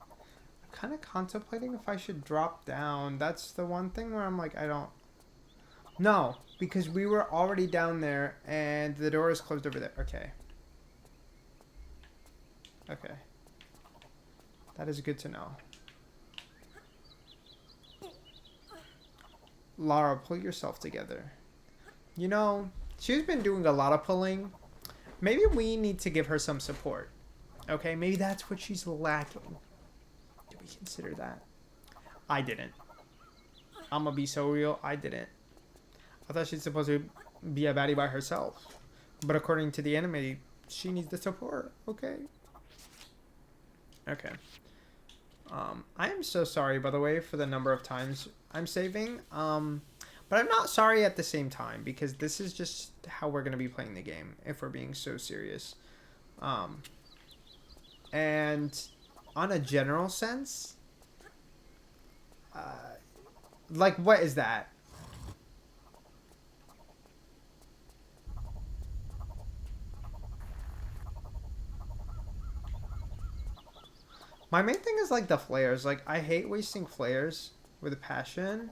I'm kind of contemplating if I should drop down. That's the one thing where I'm like, I don't... No, because we were already down there and the door is closed over there. Okay. Okay. That is good to know. Lara, pull yourself together. You know, she's been doing a lot of pulling. Maybe we need to give her some support. Okay, maybe that's what she's lacking. Do we consider that? I didn't. I'm gonna be so real, I didn't. I thought she's supposed to be a baddie by herself. But according to the anime, she needs the support. Okay. Okay. I am so sorry, by the way, for the number of times I'm saving. But I'm not sorry at the same time, because this is just how we're going to be playing the game, if we're being so serious. And on a general sense, like, what is that? My main thing is, like, the flares. Like, I hate wasting flares with a passion.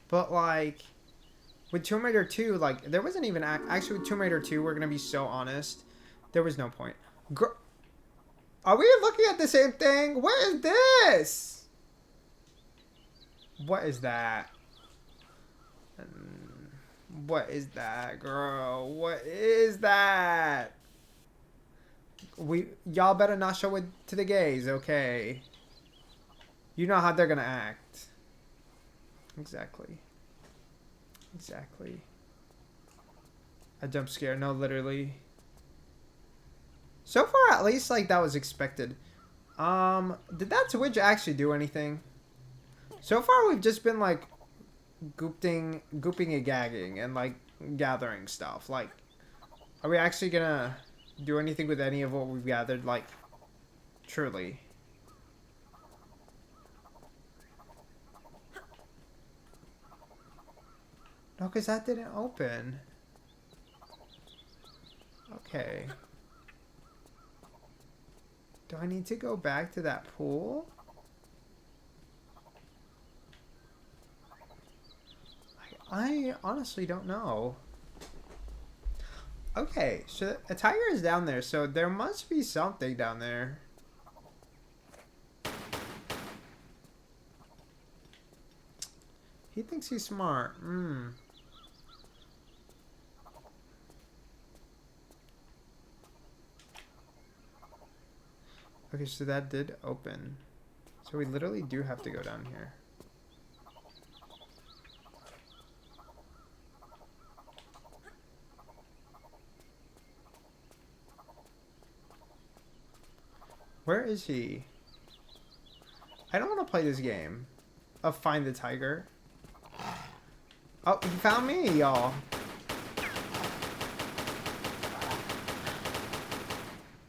But, like, with Tomb Raider 2, like, there wasn't even... Actually, with Tomb Raider 2, we're going to be so honest. There was no point. Are we looking at the same thing? What is this? What is that? What is that, girl? What is that? Y'all better not show it to the gays, okay? You know how they're gonna act. Exactly. Exactly. A jump scare, no, literally. So far, at least, like, that was expected. Did that switch actually do anything? So far, we've just been, like, gooping and gagging and, like, gathering stuff. Like, are we actually gonna do anything with any of what we've gathered? Like, truly. No, because that didn't open. Okay. Do I need to go back to that pool? I honestly don't know. Okay, so a tiger is down there, so there must be something down there. He thinks he's smart. Okay, so that did open. So we literally do have to go down here. Where is he? I don't want to play this game of Find the Tiger. Oh, he found me, y'all.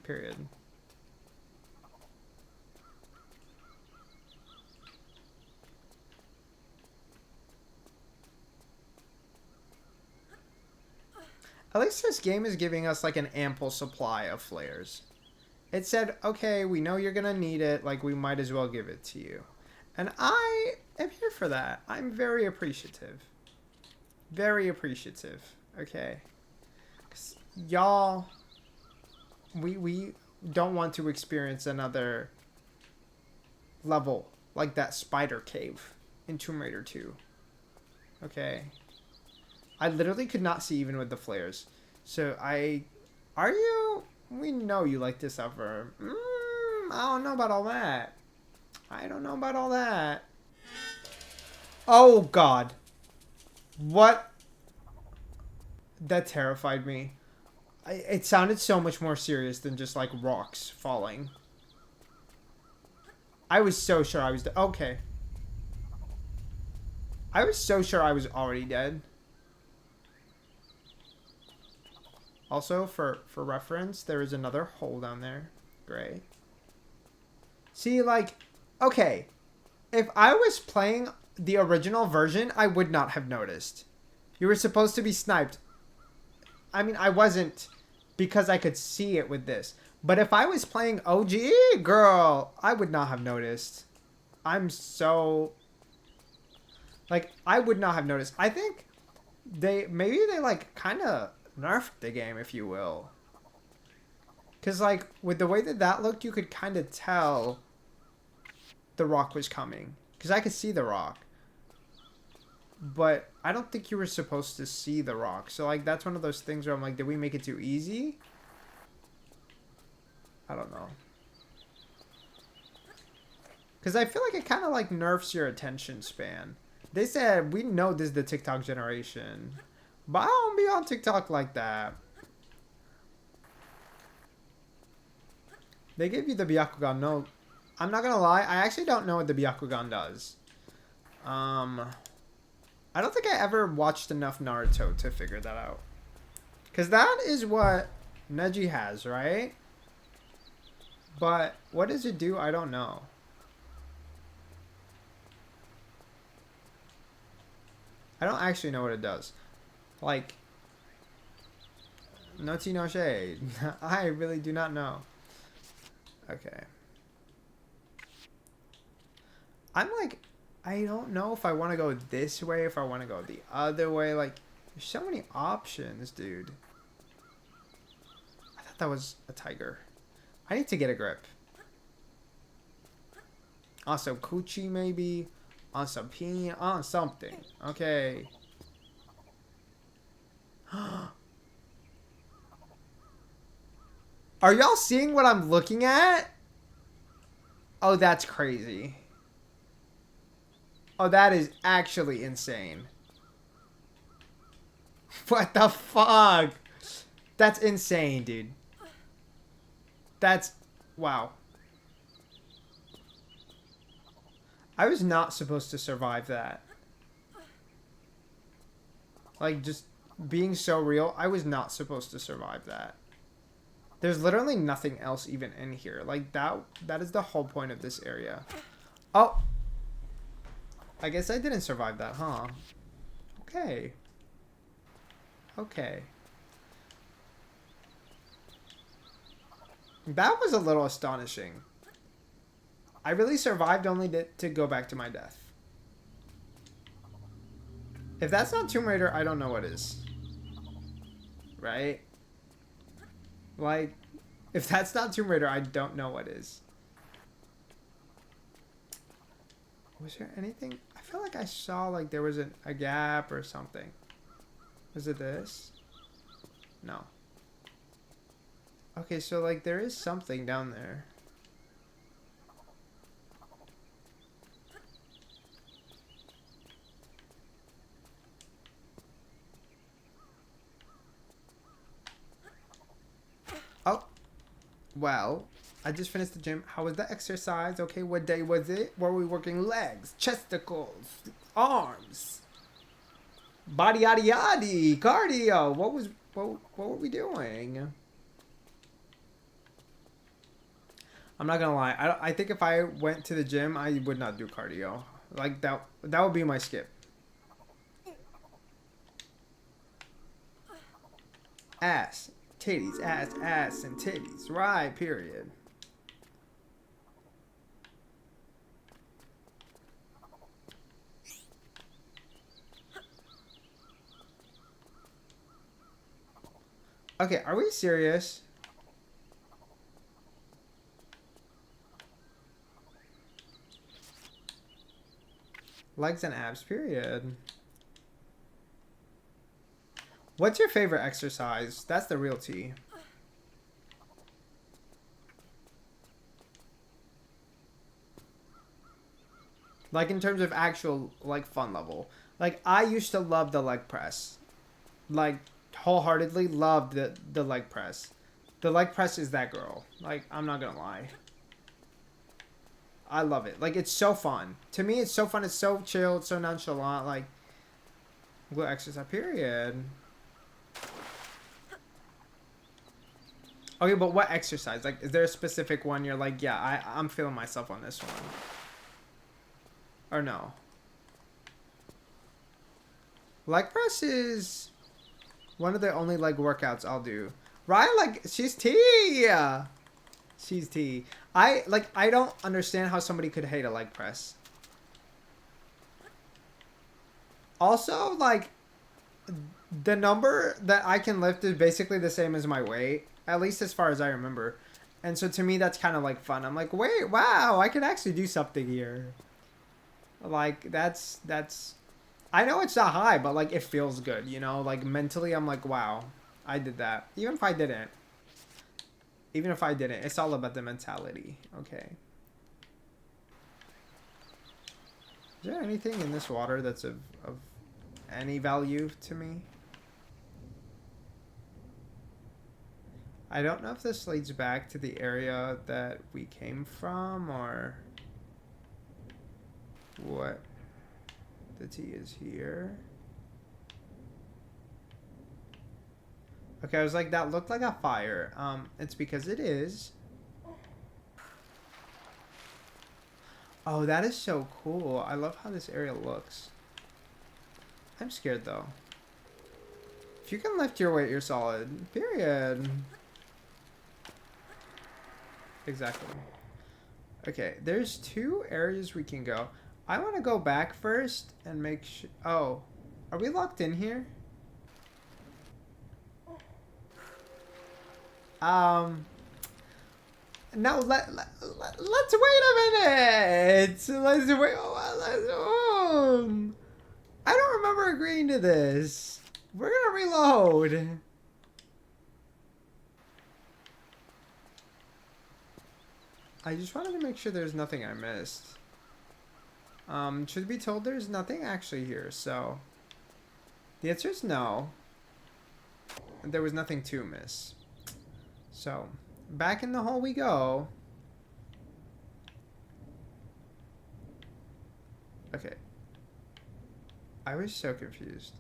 Period. At least this game is giving us like an ample supply of flares. It said, okay, we know you're gonna need it, like we might as well give it to you. And I am here for that. I'm very appreciative. Very appreciative. Okay. 'Cause y'all, we don't want to experience another level like that spider cave in Tomb Raider 2. Okay. I literally could not see even with the flares. So are you? We know you like this ever. I don't know about all that. I don't know about all that. Oh, God. What? That terrified me. It sounded so much more serious than just, like, rocks falling. I was so sure I was dead. Okay. I was so sure I was already dead. Also, for reference, there is another hole down there. Gray. See, like, okay. If I was playing the original version, I would not have noticed. You were supposed to be sniped. I mean, I wasn't because I could see it with this. But if I was playing OG, girl, I would not have noticed. I'm so... Like, I would not have noticed. I think maybe they like, kind of nerfed the game, if you will. Because, like, with the way that looked, you could kind of tell the rock was coming. Because I could see the rock. But I don't think you were supposed to see the rock. So, like, that's one of those things where I'm like, did we make it too easy? I don't know. Because I feel like it kind of, like, nerfs your attention span. They said, we know this is the TikTok generation. But I don't be on TikTok like that. They gave you the Byakugan. No, I'm not going to lie. I actually don't know what the Byakugan does. I don't think I ever watched enough Naruto to figure that out. Because that is what Neji has, right? But what does it do? I don't know. I don't actually know what it does. Like, no tea, no shade. I really do not know. Okay. I'm like, I don't know if I want to go this way, if I want to go the other way. Like, there's so many options, dude. I thought that was a tiger. I need to get a grip. On some coochie, maybe. On some peen. On something. Okay. Are y'all seeing what I'm looking at? Oh, that's crazy. Oh, that is actually insane. What the fuck? That's insane, dude. That's... Wow. I was not supposed to survive that. Like, just being so real, I was not supposed to survive that. There's literally nothing else even in here. Like, that is the whole point of this area. Oh! I guess I didn't survive that, huh? Okay. Okay. That was a little astonishing. I really survived only to go back to my death. If that's not Tomb Raider, I don't know what is. Right? Like, if that's not Tomb Raider, I don't know what is. Was there anything? I feel like I saw like there was a gap or something. Was it this? No. Okay, so like there is something down there. Oh. Well, I just finished the gym. How was the exercise? Okay, what day was it? Were we working legs, chesticles, arms, body yaddy yaddy, cardio? What were we doing? I'm not gonna lie. I think if I went to the gym, I would not do cardio. Like that would be my skip. Ass, titties, ass, and titties. Right, period. Okay, are we serious? Legs and abs, period. What's your favorite exercise? That's the real tea. Like in terms of actual like fun level. Like I used to love the leg press. Like wholeheartedly loved the leg press. The leg press is that girl. Like I'm not gonna lie. I love it. Like it's so fun. To me it's so fun, it's so chill, it's so nonchalant, like glute exercise period. Okay, but what exercise? Like, is there a specific one you're like, yeah, I'm feeling myself on this one? Or no? Leg press is one of the only leg workouts I'll do. Ryan, like, she's T! She's T. I don't understand how somebody could hate a leg press. Also, like, the number that I can lift is basically the same as my weight. At least as far as I remember. And so to me, that's kind of like fun. I'm like, wait, wow, I can actually do something here. Like, that's, I know it's not high, but like, it feels good, you know? Like, mentally, I'm like, wow, I did that. Even if I didn't. Even if I didn't, it's all about the mentality. Okay. Is there anything in this water that's of any value to me? I don't know if this leads back to the area that we came from or what the tea is here. Okay, I was like, that looked like a fire. It's because it is. Oh, that is so cool. I love how this area looks. I'm scared though. If you can lift your weight, you're solid. Period. Exactly. Okay, there's two areas we can go. I want to go back first and make sure. Oh, are we locked in here? No, let's wait a minute. Let's wait. I don't remember agreeing to this. We're gonna reload. I just wanted to make sure there's nothing I missed. Truth be told, there's nothing actually here, so the answer is no. There was nothing to miss. So, back in the hole we go. Okay. I was so confused.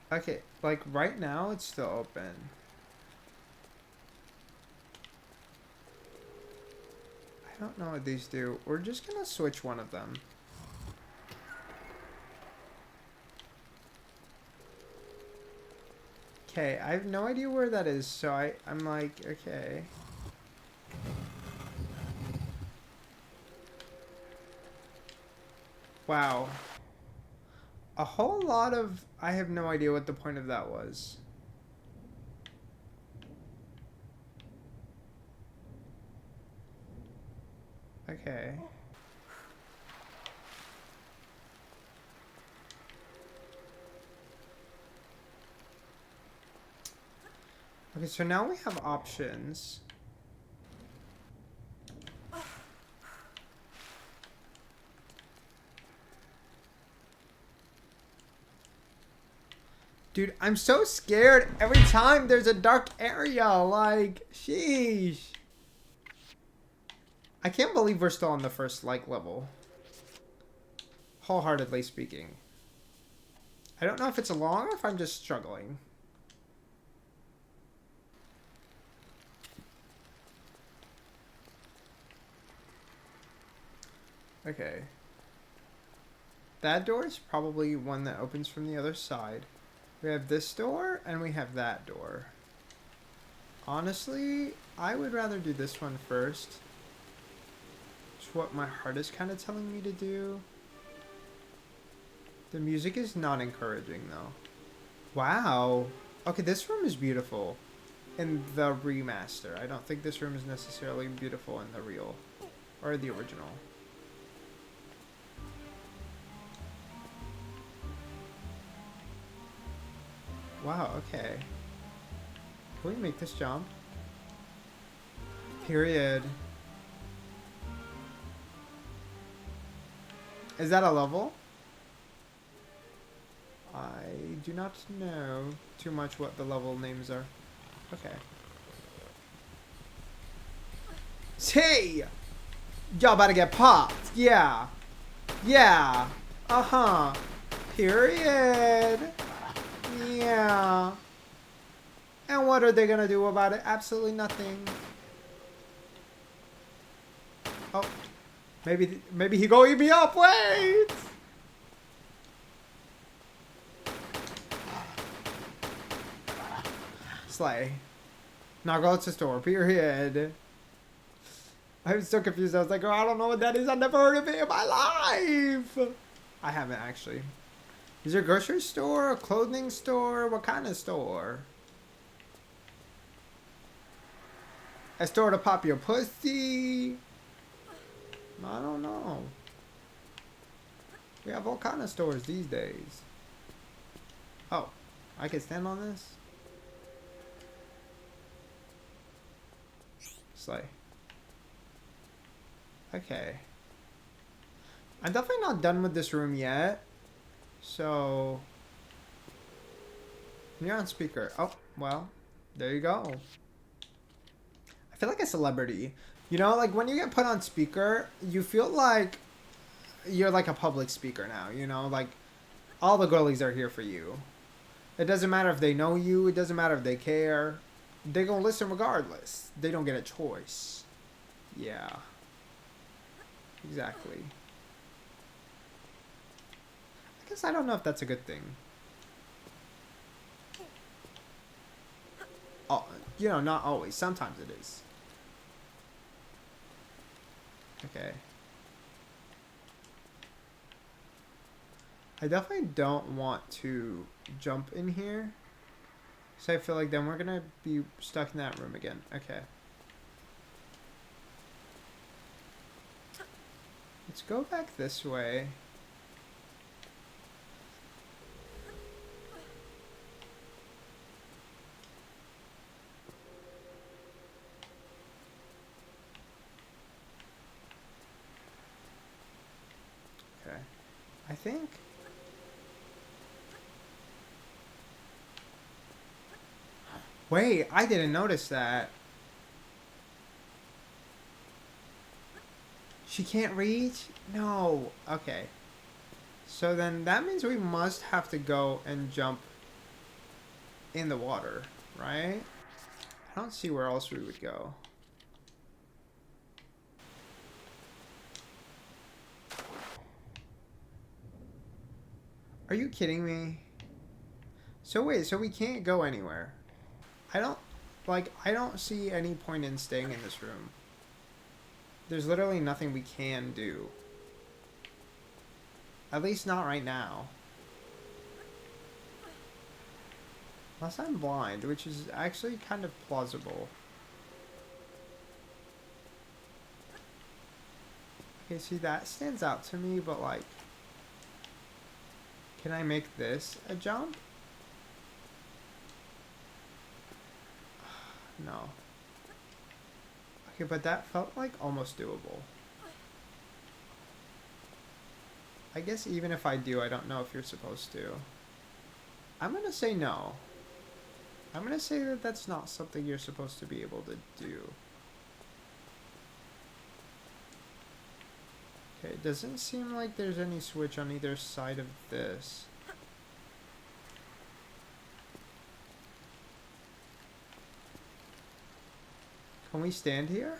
Okay, like right now it's still open. I don't know what these do. We're just gonna switch one of them. Okay, I have no idea where that is, so I'm like, okay. Wow. A whole lot of... I have no idea what the point of that was. Okay. Okay, so now we have options. Dude, I'm so scared every time there's a dark area. Like, sheesh. I can't believe we're still on the first, like, level. Wholeheartedly speaking. I don't know if it's long or if I'm just struggling. Okay. That door is probably one that opens from the other side. We have this door, and we have that door. Honestly, I would rather do this one first. It's what my heart is kind of telling me to do. The music is not encouraging, though. Wow. Okay, this room is beautiful in the remaster. I don't think this room is necessarily beautiful in the real or the original. Wow, okay. Can we make this jump? Period. Is that a level? I do not know too much what the level names are. Okay. Hey! Y'all about to get popped. Yeah. Yeah. Uh-huh. Period. Yeah. And what are they gonna do about it? Absolutely nothing. Oh. Maybe he gonna eat me up. Wait! Slay. Now go to the store. Period. I was so confused. I was like, oh, I don't know what that is. I've never heard of it in my life. I haven't, actually. Is there a grocery store? A clothing store? What kind of store? A store to pop your pussy? I don't know. We have all kind of stores these days. Oh, I can stand on this? Slay. Okay. I'm definitely not done with this room yet. So... You're on speaker. Oh, well. There you go. I feel like a celebrity. You know, like when you get put on speaker, you feel like you're like a public speaker now. You know, like all the girlies are here for you. It doesn't matter if they know you. It doesn't matter if they care. They're gonna listen regardless. They don't get a choice. Yeah. Exactly. I guess I don't know if that's a good thing. Oh, you know, not always. Sometimes it is. Okay. I definitely don't want to jump in here. So I feel like then we're gonna be stuck in that room again. Okay. Let's go back this way. Okay. I think... Wait, I didn't notice that. She can't reach? No. Okay. So then that means we must have to go and jump in the water, right? I don't see where else we would go. Are you kidding me? So wait, so we can't go anywhere. I don't see any point in staying in this room. There's literally nothing we can do. At least not right now. Unless I'm blind, which is actually kind of plausible. Okay, see, that stands out to me, but like... Can I make this a jump? No. Okay, but that felt like almost doable. I guess even if I do, I don't know if you're supposed to. I'm gonna say no. I'm gonna say that that's not something you're supposed to be able to do. Okay, it doesn't seem like there's any switch on either side of this. Can we stand here?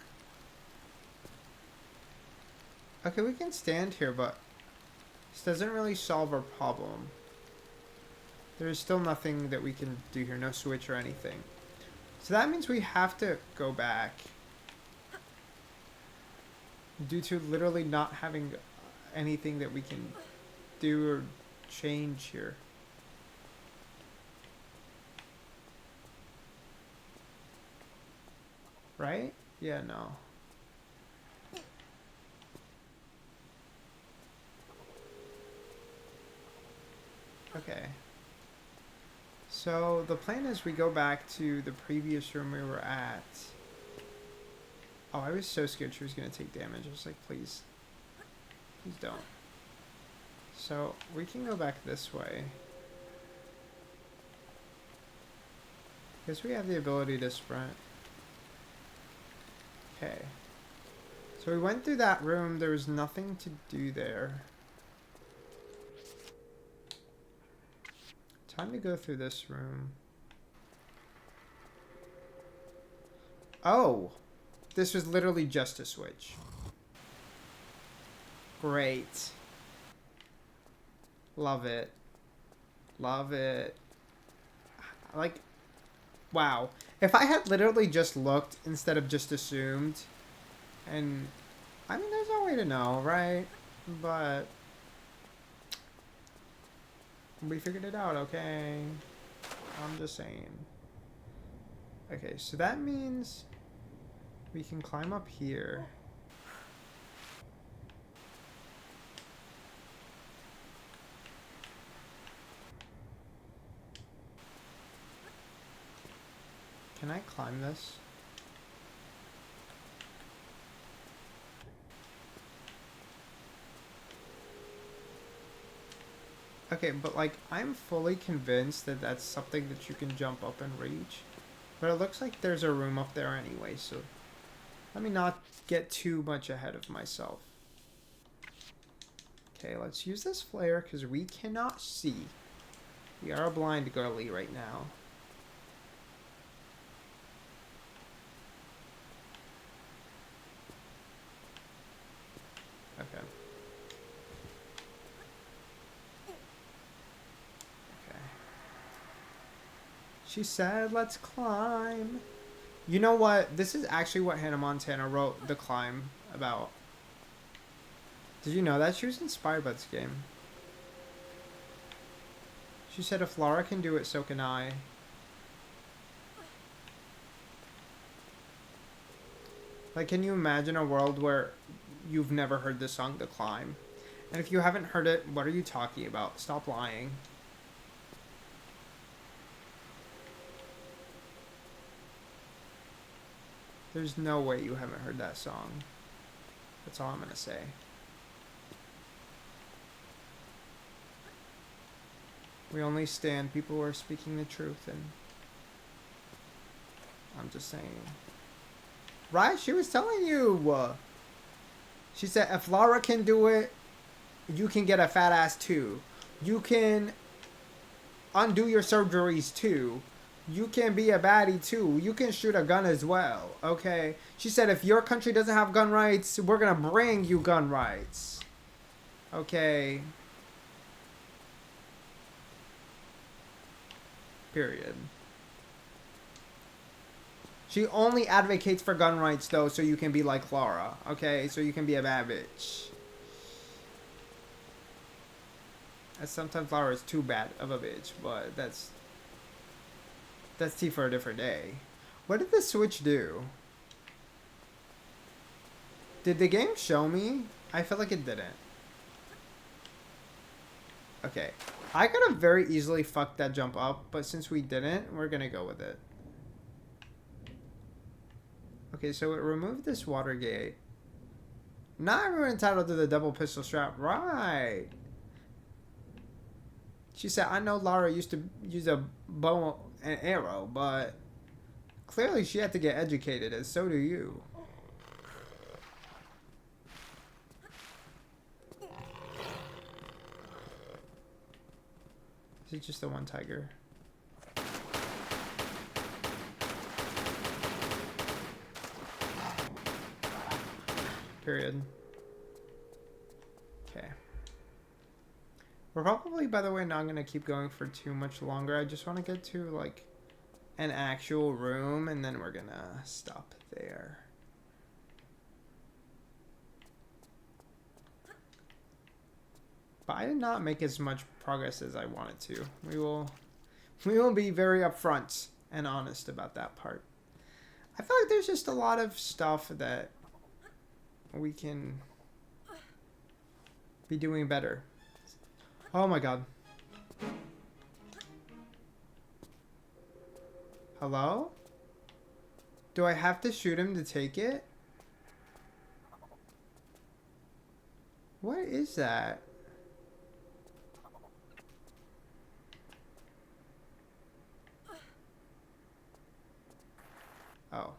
Okay, we can stand here, but this doesn't really solve our problem. There is still nothing that we can do here, no switch or anything. So that means we have to go back. Due to literally not having anything that we can do or change here. Right? Yeah, no. Okay. So the plan is we go back to the previous room we were at. Oh, I was so scared she was going to take damage. I was like, please. Please don't. So we can go back this way. Guess we have the ability to sprint. Okay. So we went through that room. There was nothing to do there. Time to go through this room. Oh! This was literally just a switch. Great. Love it. Love it. Like, wow. If I had literally just looked instead of just assumed, and I mean, there's no way to know, right? But we figured it out, okay? I'm just saying. Okay, so that means we can climb up here. Can I climb this? Okay, but like, I'm fully convinced that that's something that you can jump up and reach. But it looks like there's a room up there anyway, so let me not get too much ahead of myself. Okay, let's use this flare because we cannot see. We are a blind girly right now. Okay. Okay. She said, let's climb. You know what? This is actually what Hannah Montana wrote The Climb about. Did you know that? She was inspired by this game. She said, if Laura can do it, so can I. Like, can you imagine a world where you've never heard the song The Climb? And if you haven't heard it, what are you talking about? Stop lying. There's no way you haven't heard that song. That's all I'm gonna say. We only stand people who are speaking the truth, and I'm just saying. Right? She was telling you. She said, if Laura can do it, you can get a fat ass too. You can undo your surgeries too. You can be a baddie too. You can shoot a gun as well. Okay? She said, if your country doesn't have gun rights, we're gonna bring you gun rights. Okay? Period. She only advocates for gun rights, though, so you can be like Laura, okay? So you can be a bad bitch. And sometimes Laura is too bad of a bitch, but that's tea for a different day. What did the Switch do? Did the game show me? I feel like it didn't. Okay. I could have very easily fucked that jump up, but since we didn't, we're gonna go with it. Okay, so it removed this water gate. Not everyone entitled to the double pistol strap. Right. She said, I know Lara used to use a bow and arrow, but clearly she had to get educated, and so do you. Is it just the one tiger? Period. Okay. We're probably, by the way, not going to keep going for too much longer. I just want to get to, like, an actual room, and then we're going to stop there. But I did not make as much progress as I wanted to. We will be very upfront and honest about that part. I feel like there's just a lot of stuff that we can be doing better. Oh my god. Hello? Do I have to shoot him to take it? What is that? Oh.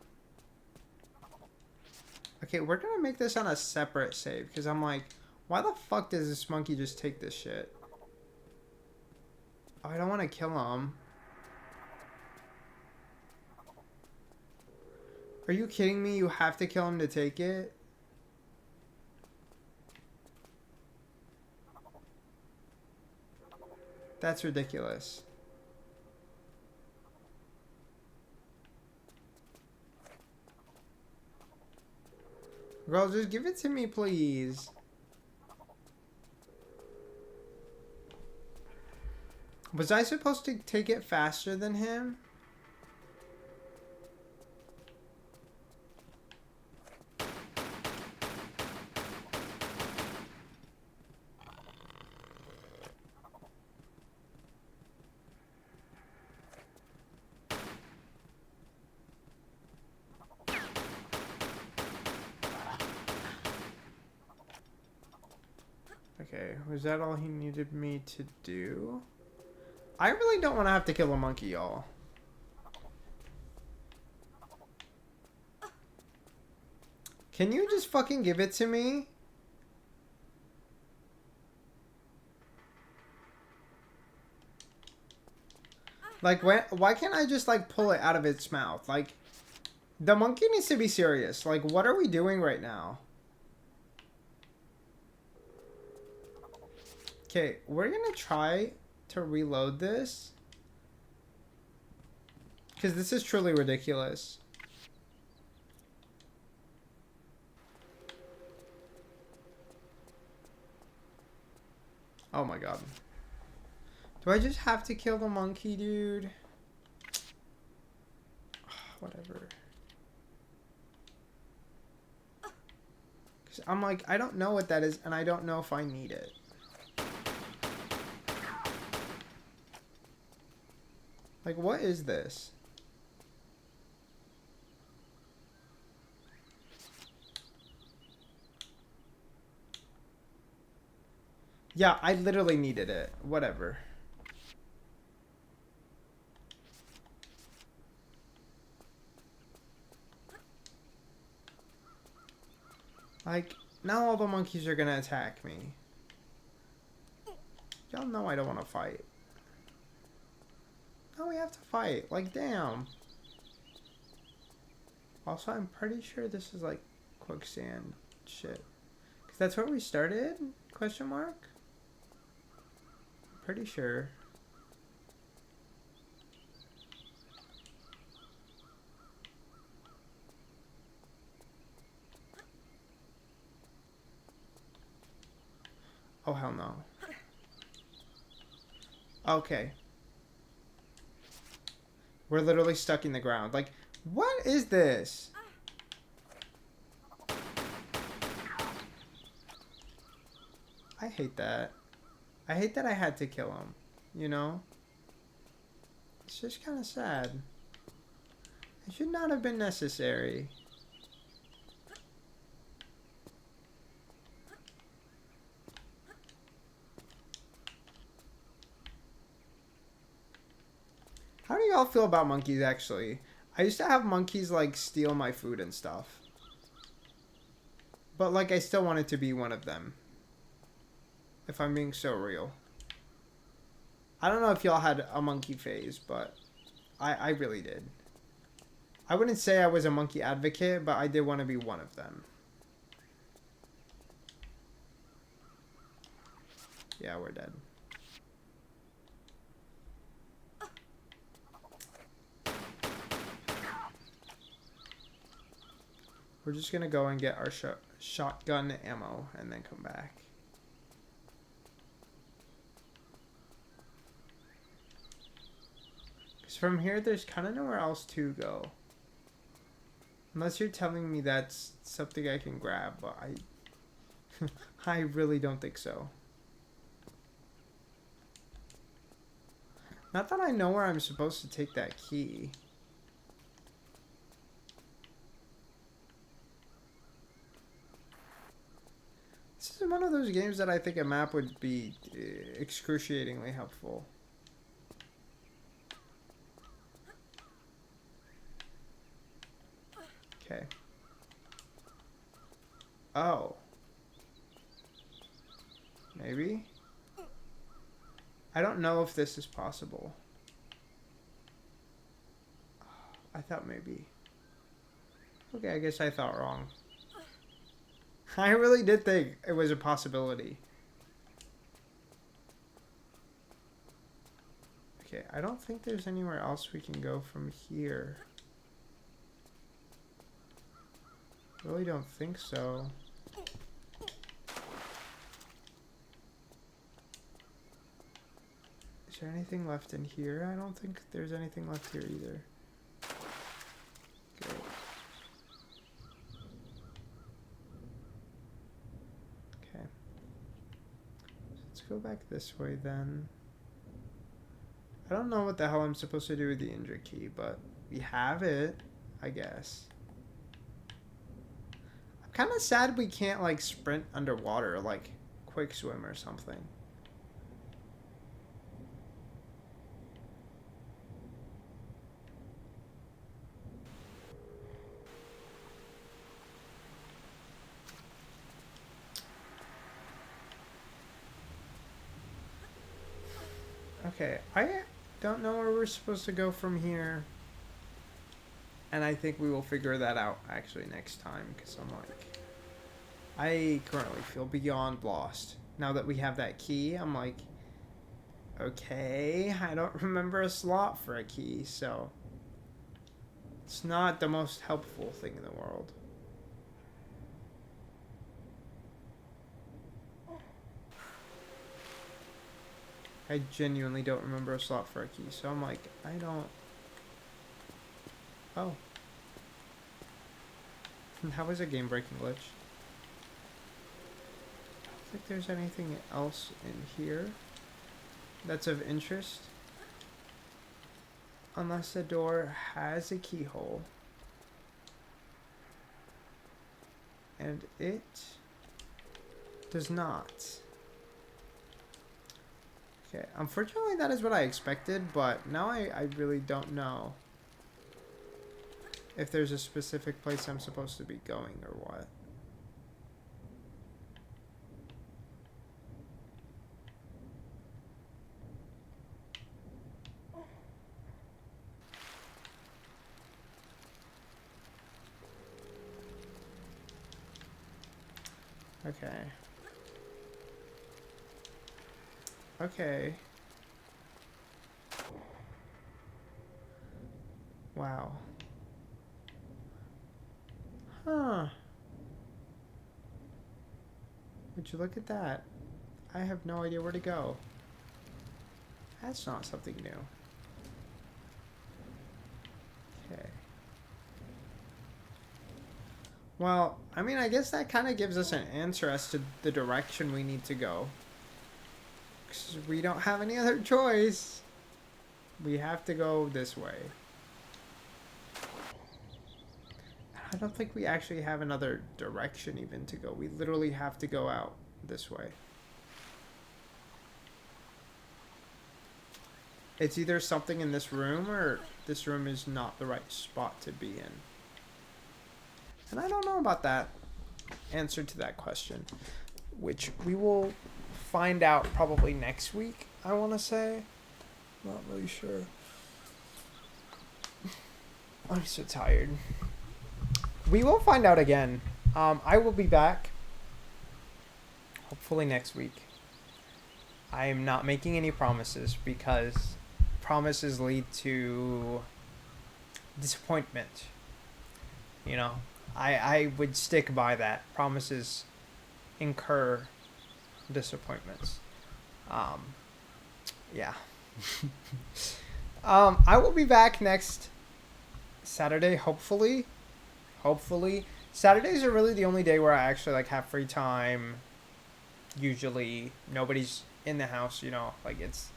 Okay, we're gonna make this on a separate save, because I'm like, why the fuck does this monkey just take this shit? Oh, I don't want to kill him. Are you kidding me? You have to kill him to take it? That's ridiculous. Girl, just give it to me, please. Was I supposed to take it faster than him? Okay, was that all he needed me to do? I really don't want to have to kill a monkey, y'all. Can you just fucking give it to me? Like, why can't I just, like, pull it out of its mouth? Like, the monkey needs to be serious. Like, what are we doing right now? Okay, we're gonna try to reload this. Because this is truly ridiculous. Oh my god. Do I just have to kill the monkey, dude? Whatever. Cause I'm like, I don't know what that is, and I don't know if I need it. Like, what is this? Yeah, I literally needed it. Whatever. Like, now all the monkeys are gonna attack me. Y'all know I don't want to fight. No, we have to fight. Like, damn. Also, I'm pretty sure this is, like, quicksand shit. Because that's where we started? Question mark? I'm pretty sure. Oh, hell no. Okay. We're literally stuck in the ground. Like, what is this? I hate that. I hate that I had to kill him. You know? It's just kind of sad. It should not have been necessary. How do y'all feel about monkeys, actually? I used to have monkeys, like, steal my food and stuff. But, like, I still wanted to be one of them. If I'm being so real. I don't know if y'all had a monkey phase, but I really did. I wouldn't say I was a monkey advocate, but I did want to be one of them. Yeah, we're dead. We're just gonna go and get our shotgun ammo and then come back. Because from here, there's kind of nowhere else to go. Unless you're telling me that's something I can grab, but I really don't think so. Not that I know where I'm supposed to take that key. This is one of those games that I think a map would be excruciatingly helpful. Okay. Oh. Maybe? I don't know if this is possible. I thought maybe. Okay, I guess I thought wrong. I really did think it was a possibility. Okay, I don't think there's anywhere else we can go from here. Really don't think so. Is there anything left in here? I don't think there's anything left here either. Great. Okay. Let's go back this way then. I don't know what the hell I'm supposed to do with the injured key, but we have it, I guess. I'm kind of sad we can't, like, sprint underwater, like, quick swim or something. Okay, I don't know where we're supposed to go from here. And I think we will figure that out actually next time, because I'm like, I currently feel beyond lost. Now that we have that key, I'm like, okay, I don't remember a slot for a key, so it's not the most helpful thing in the world. I genuinely don't remember a slot for a key, so I'm like, I don't... Oh. That was a game-breaking glitch. I don't think there's anything else in here that's of interest. Unless the door has a keyhole. And it does not. Okay, unfortunately that is what I expected, but now I really don't know if there's a specific place I'm supposed to be going or what. Okay. Okay. Wow. Huh. Would you look at that? I have no idea where to go. That's not something new. Okay. Well, I mean, I guess that kind of gives us an answer as to the direction we need to go. 'Cause we don't have any other choice. We have to go this way. I don't think we actually have another direction even to go. We literally have to go out this way. It's either something in this room or this room is not the right spot to be in. And I don't know about that answer to that question, which we will find out probably next week, I want to say. Not really sure. I'm so tired. We will find out again. I will be back hopefully next week. I am not making any promises because promises lead to disappointment. You know, I would stick by that. Promises incur disappointments. Yeah. I will be back next Saturday, hopefully. Saturdays are really the only day where I actually like have free time. Usually nobody's in the house, you know, like it's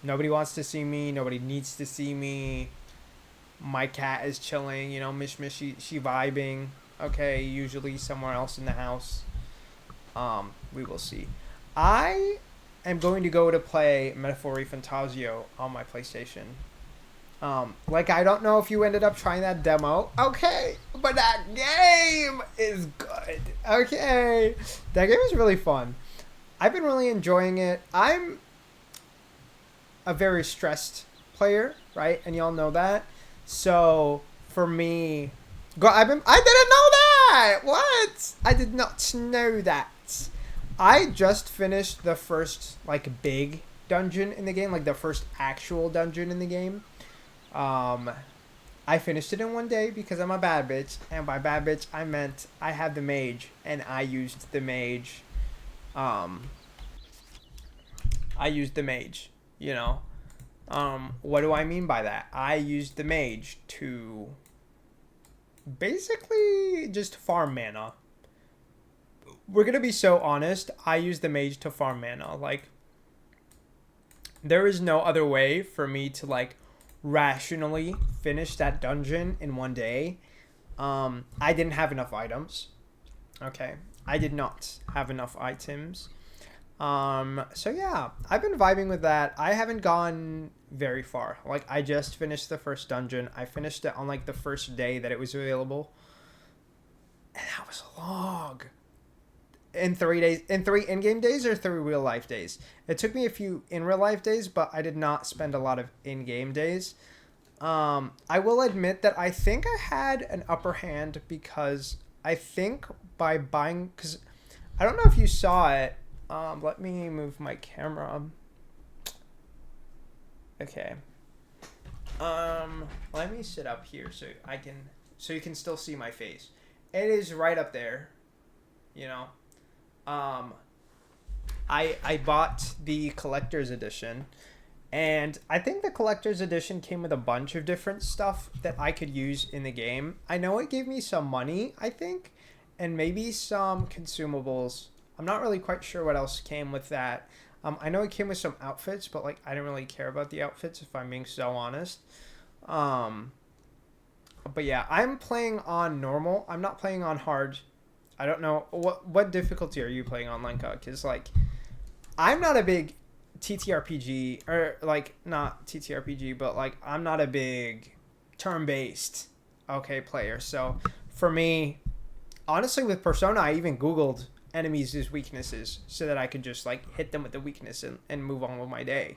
nobody wants to see me, nobody needs to see me. My cat is chilling, you know, Mish she vibing. Okay, usually somewhere else in the house. We will see. I am going to go to play Metaphori Fantasio on my PlayStation. Like, I don't know if you ended up trying that demo. Okay, but that game is good. Okay, that game is really fun. I've been really enjoying it. I'm a very stressed player, right? And y'all know that. So for me, I didn't know that. What? I did not know that. I just finished the first like big dungeon in the game, like the first actual dungeon in the game. I finished it in one day because I'm a bad bitch, and by bad bitch I meant I had the mage and I used the mage. You know. What do I mean by that? I used the mage to basically just farm mana. We're gonna be so honest, I used the mage to farm mana. Like, there is no other way for me to like rationally finish that dungeon in one day. I didn't have enough items. Okay, I did not have enough items. So yeah, I've been vibing with that. I haven't gone very far. Like, I just finished the first dungeon. I finished it on like the first day that it was available, and that was long. In 3 days, in 3 in-game days or 3 real life days. It took me a few in real life days, but I did not spend a lot of in-game days. I will admit that I think I had an upper hand because I think by buying, because I don't know if you saw it. Let me move my camera. Okay. Let me sit up here so you can still see my face. It is right up there, you know. I bought the collector's edition, and I think the collector's edition came with a bunch of different stuff that I could use in the game. I know it gave me some money, I think, and maybe some consumables. I'm not really quite sure what else came with that. I know it came with some outfits, but like I didn't really care about the outfits, if I'm being so honest. But yeah, I'm playing on normal. I'm not playing on hard. I don't know what difficulty are you playing on, Lenka? Because like, I'm not a big TTRPG, or like not TTRPG, but like I'm not a big turn-based player. So for me, honestly, with Persona, I even Googled enemies' weaknesses so that I could just like hit them with the weakness and move on with my day,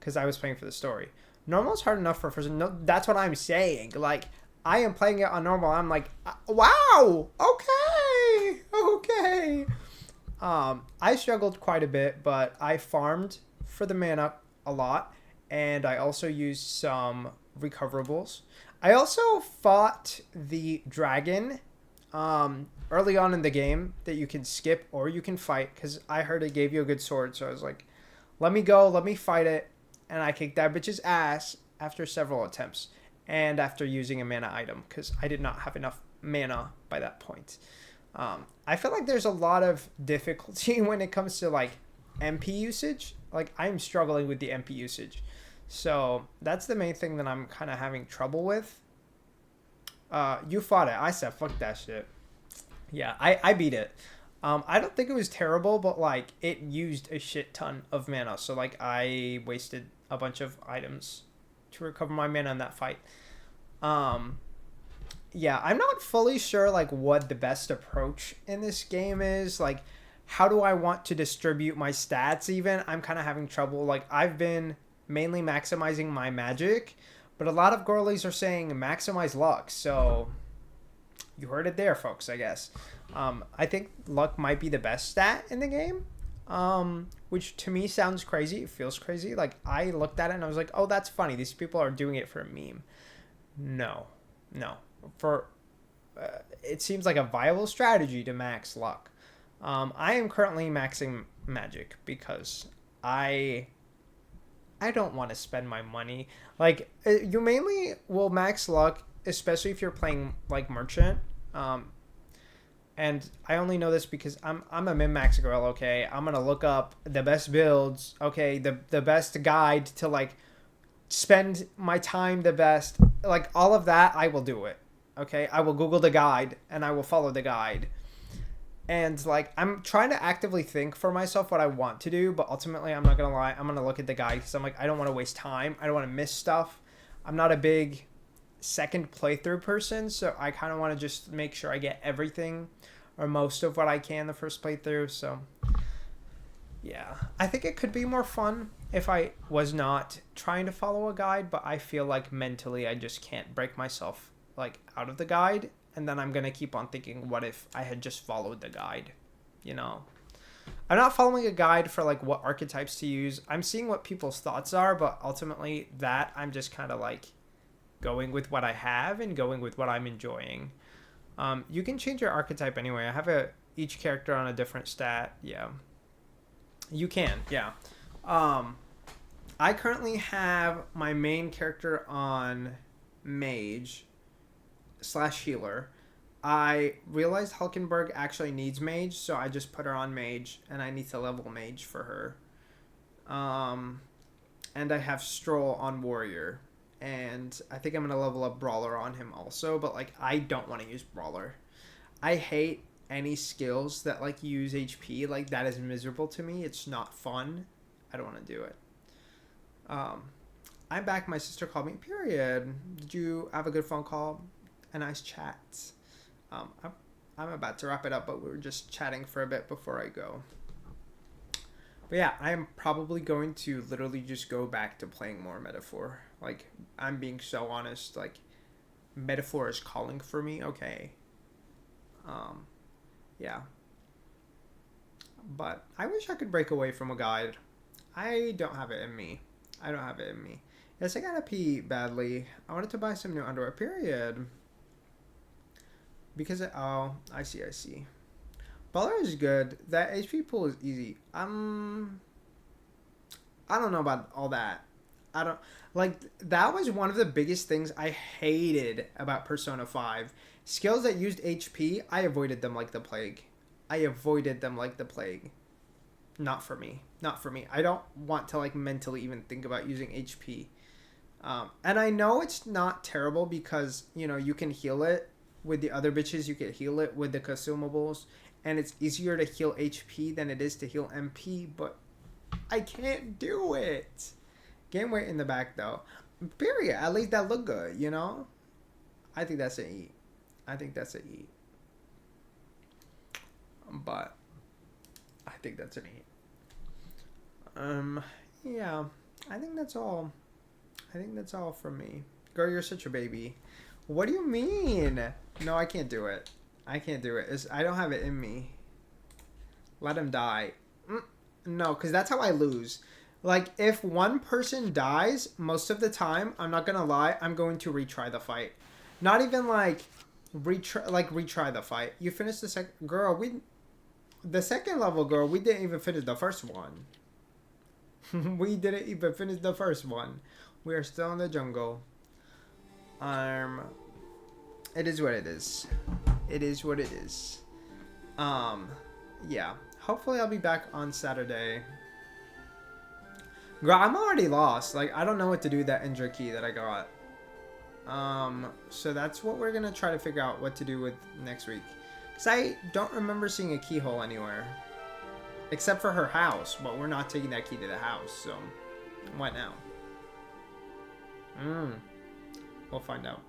because I was playing for the story. Normal is hard enough for Persona. No, that's what I'm saying. Like, I am playing it on normal. I'm like, wow, okay. I struggled quite a bit, but I farmed for the mana a lot, and I also used some recoverables. I also fought the dragon early on in the game that you can skip or you can fight, because I heard it gave you a good sword. So I was like, let me go, let me fight it. And I kicked that bitch's ass after several attempts and after using a mana item, because I did not have enough mana by that point. I feel like there's a lot of difficulty when it comes to like MP usage. Like I'm struggling with the MP usage. So that's the main thing that I'm kind of having trouble with. You fought it. I said, fuck that shit. Yeah, I beat it. I don't think it was terrible, but like it used a shit ton of mana. So like I wasted a bunch of items to recover my mana in that fight. Yeah, I'm not fully sure like what the best approach in this game is. Like, how do I want to distribute my stats even? I'm kind of having trouble. Like, I've been mainly maximizing my magic, but a lot of girlies are saying maximize luck. So, you heard it there, folks, I guess. I think luck might be the best stat in the game, which to me sounds crazy. It feels crazy. Like, I looked at it and I was like, oh, that's funny. These people are doing it for a meme. No. It seems like a viable strategy to max luck. I am currently maxing magic because I don't want to spend my money. Like, you mainly will max luck, especially if you're playing like merchant. And I only know this because I'm a min-max girl. Okay, I'm gonna look up the best builds. Okay, the best guide to like spend my time the best. Like all of that, I will do it. Okay, I will Google the guide and I will follow the guide. And like I'm trying to actively think for myself what I want to do, but ultimately I'm not gonna lie, I'm gonna look at the guide because I'm like, I don't want to waste time. I don't want to miss stuff. I'm not a big second playthrough person, so I kind of want to just make sure I get everything or most of what I can the first playthrough. So yeah, I think it could be more fun if I was not trying to follow a guide, but I feel like mentally I just can't break myself like out of the guide, and then I'm gonna keep on thinking, what if I had just followed the guide? You know, I'm not following a guide for like what archetypes to use. I'm seeing what people's thoughts are, but ultimately that I'm just kind of like going with what I have and going with what I'm enjoying. You can change your archetype anyway. I have each character on a different stat. Yeah, you can. Yeah. I currently have my main character on mage / healer. I realized Hulkenberg actually needs mage, so I just put her on mage, and I need to level mage for her. And I have Stroll on warrior, and I think I'm gonna level up brawler on him also, but like I don't want to use brawler. I hate any skills that like use HP. Like that is miserable to me. It's not fun. I don't want to do it. I'm back. My sister called me. Period. Did you have a good phone call? A nice chat. I'm about to wrap it up, but we were just chatting for a bit before I go. But yeah, I am probably going to literally just go back to playing more Metaphor. Like, I'm being so honest. Like, Metaphor is calling for me. Okay. Yeah. But I wish I could break away from a guide. I don't have it in me. Yes, I gotta pee badly. I wanted to buy some new underwear. Period. Because I see. Baller is good. That HP pool is easy. I don't know about all that. That was one of the biggest things I hated about Persona 5. Skills that used HP, I avoided them like the plague. Not for me. I don't want to like mentally even think about using HP. And I know it's not terrible because, you know, you can heal it with the other bitches. You can heal it with the consumables. And it's easier to heal HP than it is to heal MP. But I can't do it. Game weight in the back, though. Period. At least that look good, you know? I think that's an E. But I think that's an E. Yeah. I think that's all from me. Girl, you're such a baby. What do you mean? No, I can't do it. I don't have it in me. Let him die. No, because that's how I lose. Like, if one person dies, most of the time, I'm not going to lie, I'm going to retry the fight. Not even like, retry the fight. You finished the second, girl. The second level, girl. We didn't even finish the first one. We didn't even finish the first one. We are still in the jungle. It is what it is. It is what it is. Yeah. Hopefully I'll be back on Saturday. Girl, I'm already lost. Like, I don't know what to do with that Indra key that I got. So that's what we're gonna try to figure out what to do with next week. Because I don't remember seeing a keyhole anywhere. Except for her house. But we're not taking that key to the house, so... What now? We'll find out.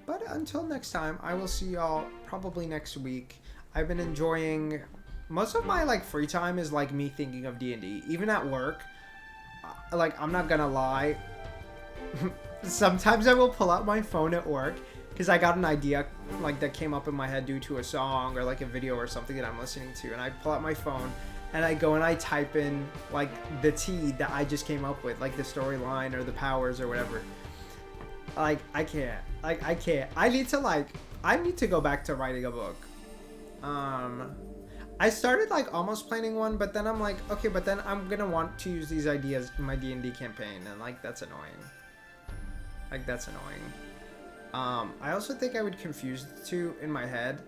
But until next time, I will see y'all probably next week. I've been enjoying... Most of my, like, free time is, like, me thinking of D&D. Even at work. Like, I'm not gonna lie. Sometimes I will pull out my phone at work. Because I got an idea, like, that came up in my head due to a song or, like, a video or something that I'm listening to. And I pull out my phone and I go and I type in, like, the T that I just came up with. Like, the storyline or the powers or whatever. Like, I can't. Like, I can't. I need to go back to writing a book. I started, like, almost planning one, but then I'm like, okay, but then I'm gonna want to use these ideas in my D&D campaign, and, like, that's annoying. Like, that's annoying. I also think I would confuse the two in my head,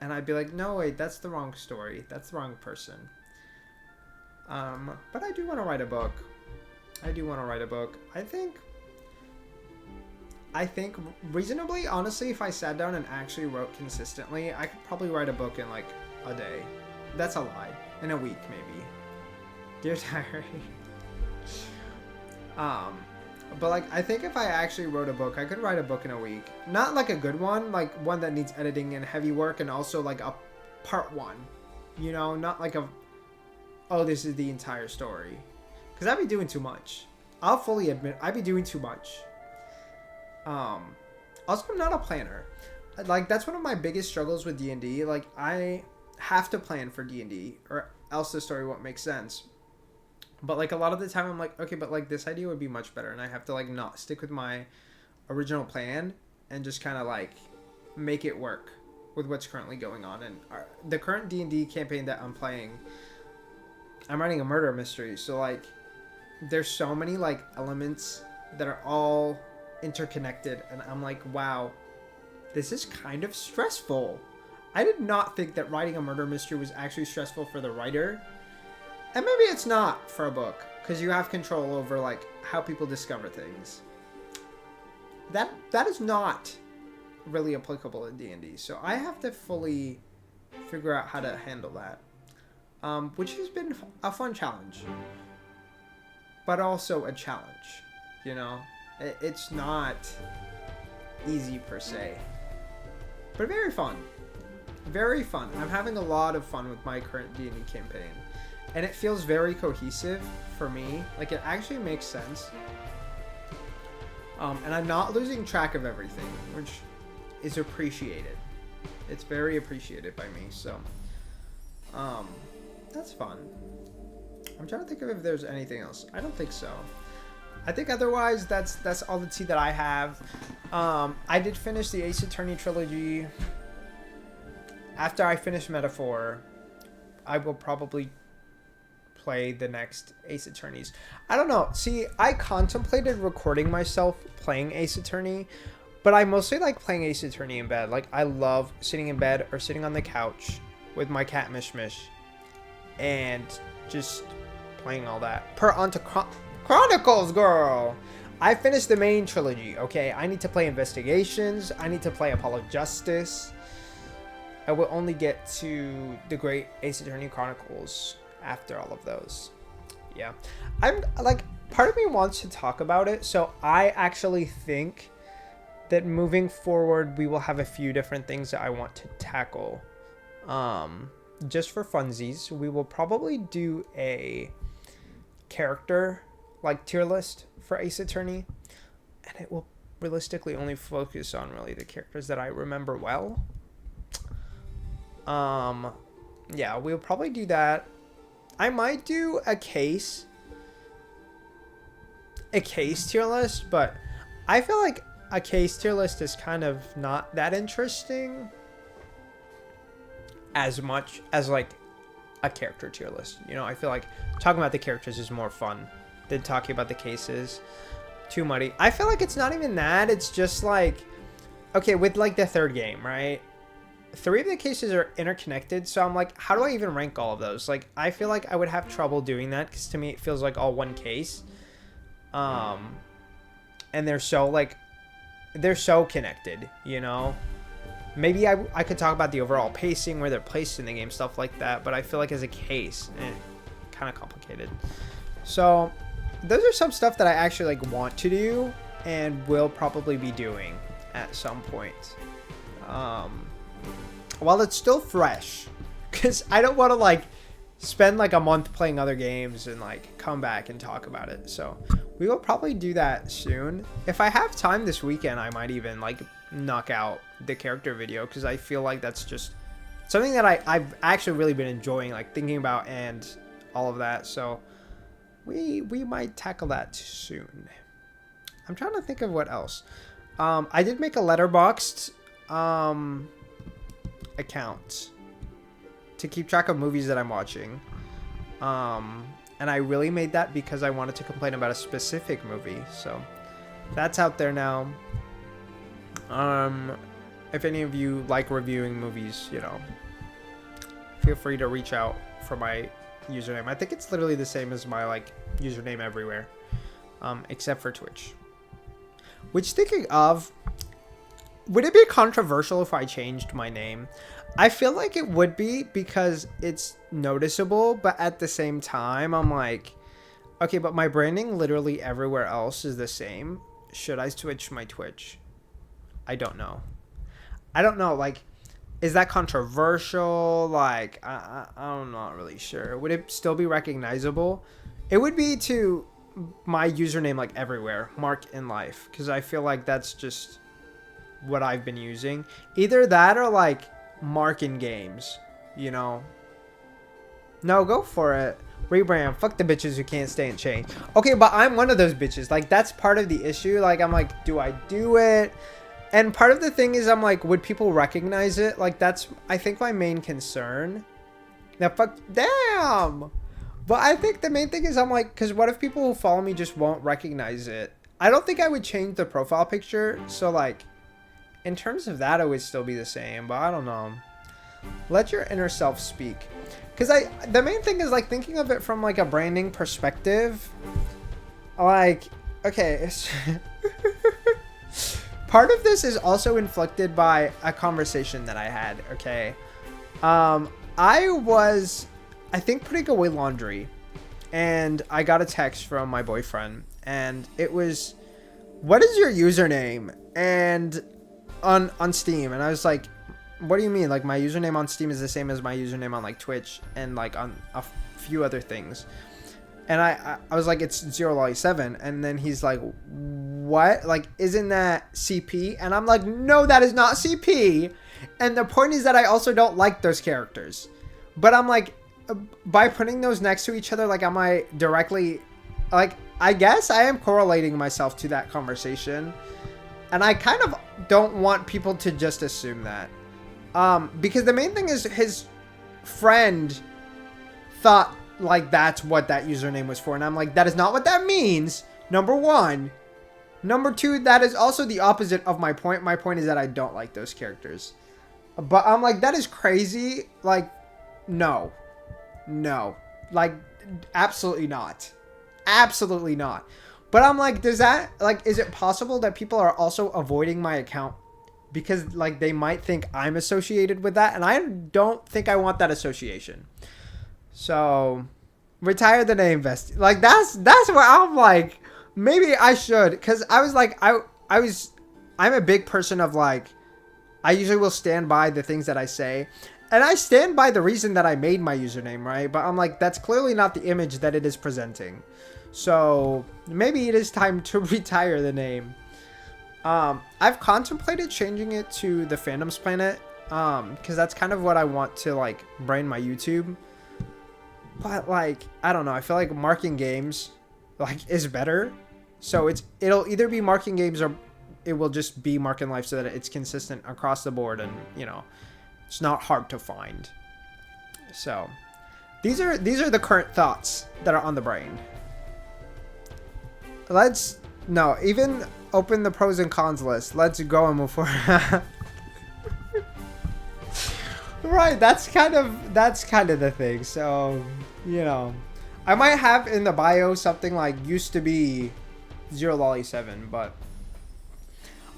and I'd be like, no, wait, that's the wrong story. That's the wrong person. But I do want to write a book. I do want to write a book. I think reasonably, honestly, if I sat down and actually wrote consistently, I could probably write a book in, like, a day. That's a lie. In a week, maybe. Dear Diary. But, like, I think if I actually wrote a book, I could write a book in a week. Not, like, a good one. Like, one that needs editing and heavy work, and also, like, a part one. You know? Not like a... Oh, this is the entire story. Because I'd be doing too much. I'll fully admit, I'd be doing too much. Also, I'm not a planner. Like, that's one of my biggest struggles with D&D. Like, I have to plan for D&D, or else the story won't make sense. But, like, a lot of the time I'm like, okay, but, like, this idea would be much better. And I have to, like, not stick with my original plan and just kind of, like, make it work with what's currently going on. And the current D&D campaign that I'm playing, I'm writing a murder mystery. So, like, there's so many, like, elements that are all interconnected. And I'm like, wow, this is kind of stressful. I did not think that writing a murder mystery was actually stressful for the writer. And maybe it's not for a book, because you have control over, like, how people discover things. That is not really applicable in D&D, so I have to fully figure out how to handle that. Which has been a fun challenge. But also a challenge, you know? It's not easy per se. But very fun. Very fun. I'm having a lot of fun with my current D&D campaign. And it feels very cohesive for me. Like, it actually makes sense. And I'm not losing track of everything, which is appreciated. It's very appreciated by me, so... that's fun. I'm trying to think of if there's anything else. I don't think so. I think otherwise, that's all the tea that I have. I did finish the Ace Attorney trilogy. After I finish Metaphor, I will probably play the next Ace Attorneys. I don't know. See, I contemplated recording myself playing Ace Attorney, but I mostly like playing Ace Attorney in bed. Like, I love sitting in bed or sitting on the couch with my cat Mish Mish and just playing all that. onto Chronicles, girl! I finished the main trilogy, okay? I need to play Investigations. I need to play Apollo Justice. I will only get to the Great Ace Attorney Chronicles after all of those. Yeah. I'm, like, part of me wants to talk about it, so I actually think that moving forward, we will have a few different things that I want to tackle. Just for funsies, we will probably do a character, like, tier list for Ace Attorney, and it will realistically only focus on really the characters that I remember well. Yeah, we'll probably do that. I might do a case tier list, but I feel like a case tier list is kind of not that interesting as much as like a character tier list. You know, I feel like talking about the characters is more fun than talking about the cases. Too muddy. I feel like it's not even that. It's just like, okay, with like the third game, right? 3 of the cases are interconnected, so I'm like, how do I even rank all of those? Like, I feel like I would have trouble doing that because to me it feels like all one case. And they're so like, they're so connected, you know? Maybe I could talk about the overall pacing, where they're placed in the game, stuff like that, but I feel like as a case, kind of complicated. So those are some stuff that I actually like want to do and will probably be doing at some point. While it's still fresh, because I don't want to like spend like a month playing other games and like come back and talk about it. So we will probably do that soon. If I have time this weekend, I might even like knock out the character video, because I feel like that's just something that I've actually really been enjoying, like thinking about and all of that. So we might tackle that soon. I'm trying to think of what else. I did make a Letterboxd account to keep track of movies that I'm watching. And I really made that because I wanted to complain about a specific movie. So that's out there now. If any of you like reviewing movies, you know, feel free to reach out for my username. I think it's literally the same as my like username everywhere, except for Twitch. Which, thinking of, would it be controversial if I changed my name? I feel like it would be, because it's noticeable, but at the same time, I'm like, okay, but my branding literally everywhere else is the same. Should I switch my Twitch? I don't know. Like, is that controversial? Like, I'm not really sure. Would it still be recognizable? It would be to my username, like, everywhere. Mark in life. Because I feel like that's just what I've been using. Either that or, like, Mark in games. You know? No, go for it. Rebrand. Fuck the bitches who can't stay and change. Okay, but I'm one of those bitches. Like, that's part of the issue. Like, I'm like, do I do it? And part of the thing is, I'm like, would people recognize it? Like, that's, I think, my main concern. Now, fuck, damn! But I think the main thing is, I'm like, because what if people who follow me just won't recognize it? I don't think I would change the profile picture. So, like, in terms of that, it would still be the same. But I don't know. Let your inner self speak. Because the main thing is, like, thinking of it from, like, a branding perspective. Like, okay, part of this is also inflicted by a conversation that I had, okay? I was, I think, putting away laundry, and I got a text from my boyfriend, and it was, what is your username? And on Steam, and I was like, what do you mean? Like, my username on Steam is the same as my username on, like, Twitch, and, like, on a few other things. And I was like, it's 0lolly7. And then he's like, what? Like, isn't that CP? And I'm like, no, that is not CP. And the point is that I also don't like those characters. But I'm like, by putting those next to each other, like, am I directly, like, I guess I am correlating myself to that conversation. And I kind of don't want people to just assume that. Because the main thing is his friend thought, like, that's what that username was for. And I'm like, that is not what that means. Number one. Number two, that is also the opposite of my point. My point is that I don't like those characters. But I'm like, that is crazy. Like, no. No. Like, absolutely not. Absolutely not. But I'm like, does that, like, is it possible that people are also avoiding my account because, like, they might think I'm associated with that? And I don't think I want that association. So, retire the name, Vesti. Like, that's where I'm like, maybe I should. Because I was like, I'm a big person of, like, I usually will stand by the things that I say. And I stand by the reason that I made my username, right? But I'm like, that's clearly not the image that it is presenting. So, maybe it is time to retire the name. I've contemplated changing it to the Phantom's Planet. Because that's kind of what I want to, like, brand my YouTube. But, like, I don't know. I feel like marking games, like, is better. So it'll either be marking games or it will just be Mark in Life so that it's consistent across the board and, you know, it's not hard to find. So these are the current thoughts that are on the brain. Even open the pros and cons list. Let's go and move forward. Right, that's kind of the thing. So, you know, I might have in the bio something like used to be 0lolly7, but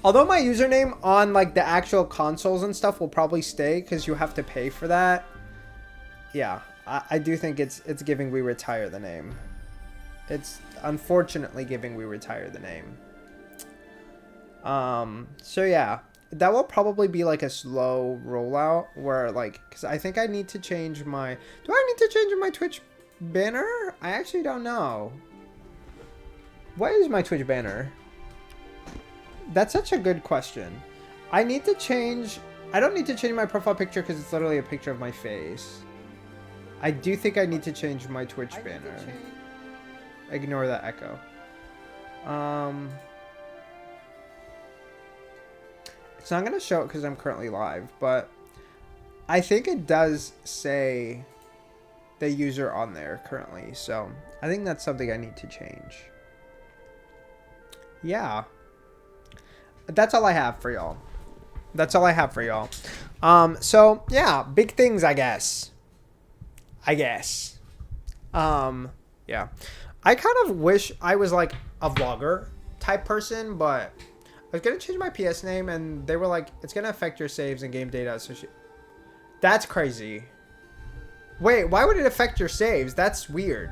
although my username on like the actual consoles and stuff will probably stay because you have to pay for that. Yeah, I do think it's giving we retire the name. It's unfortunately giving we retire the name. So yeah, that will probably be like a slow rollout where like, because I think I need to change my, do I need to change my Twitch banner? I actually don't know. What is my Twitch banner? That's such a good question. I don't need to change my profile picture because it's literally a picture of my face. I do think I need to change my Twitch banner. Ignore that echo. It's not going to show it because I'm currently live, but I think it does say the user on there currently. So I think that's something I need to change. Yeah. That's all I have for y'all. So yeah, big things, I guess. Yeah. I kind of wish I was like a vlogger type person, but I was going to change my PS name and they were like, it's going to affect your saves and game data. So that's crazy. Wait, why would it affect your saves? That's weird.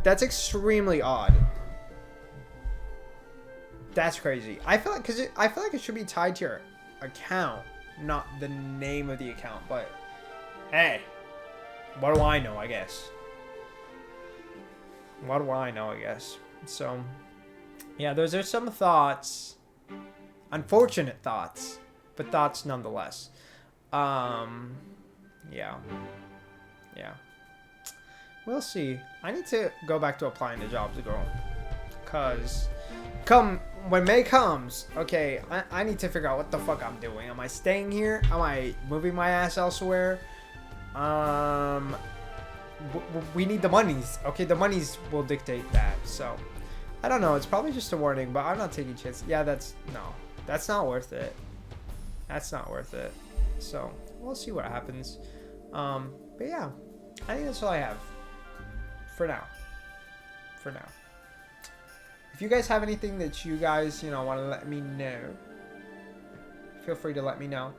That's extremely odd. That's crazy. I feel like it should be tied to your account, not the name of the account, but hey, what do I know, I guess. So, yeah, those are some thoughts. Unfortunate thoughts, but thoughts nonetheless. Yeah. We'll see. I need to go back to applying to jobs, girl. Cause when May comes, okay, I need to figure out what the fuck I'm doing. Am I staying here? Am I moving my ass elsewhere? We need the monies. Okay, the monies will dictate that. So, I don't know. It's probably just a warning, but I'm not taking chances. Yeah, that's not worth it. So, we'll see what happens. But yeah, I think that's all I have for now. If you guys have anything that you guys, want to let me know, feel free to let me know.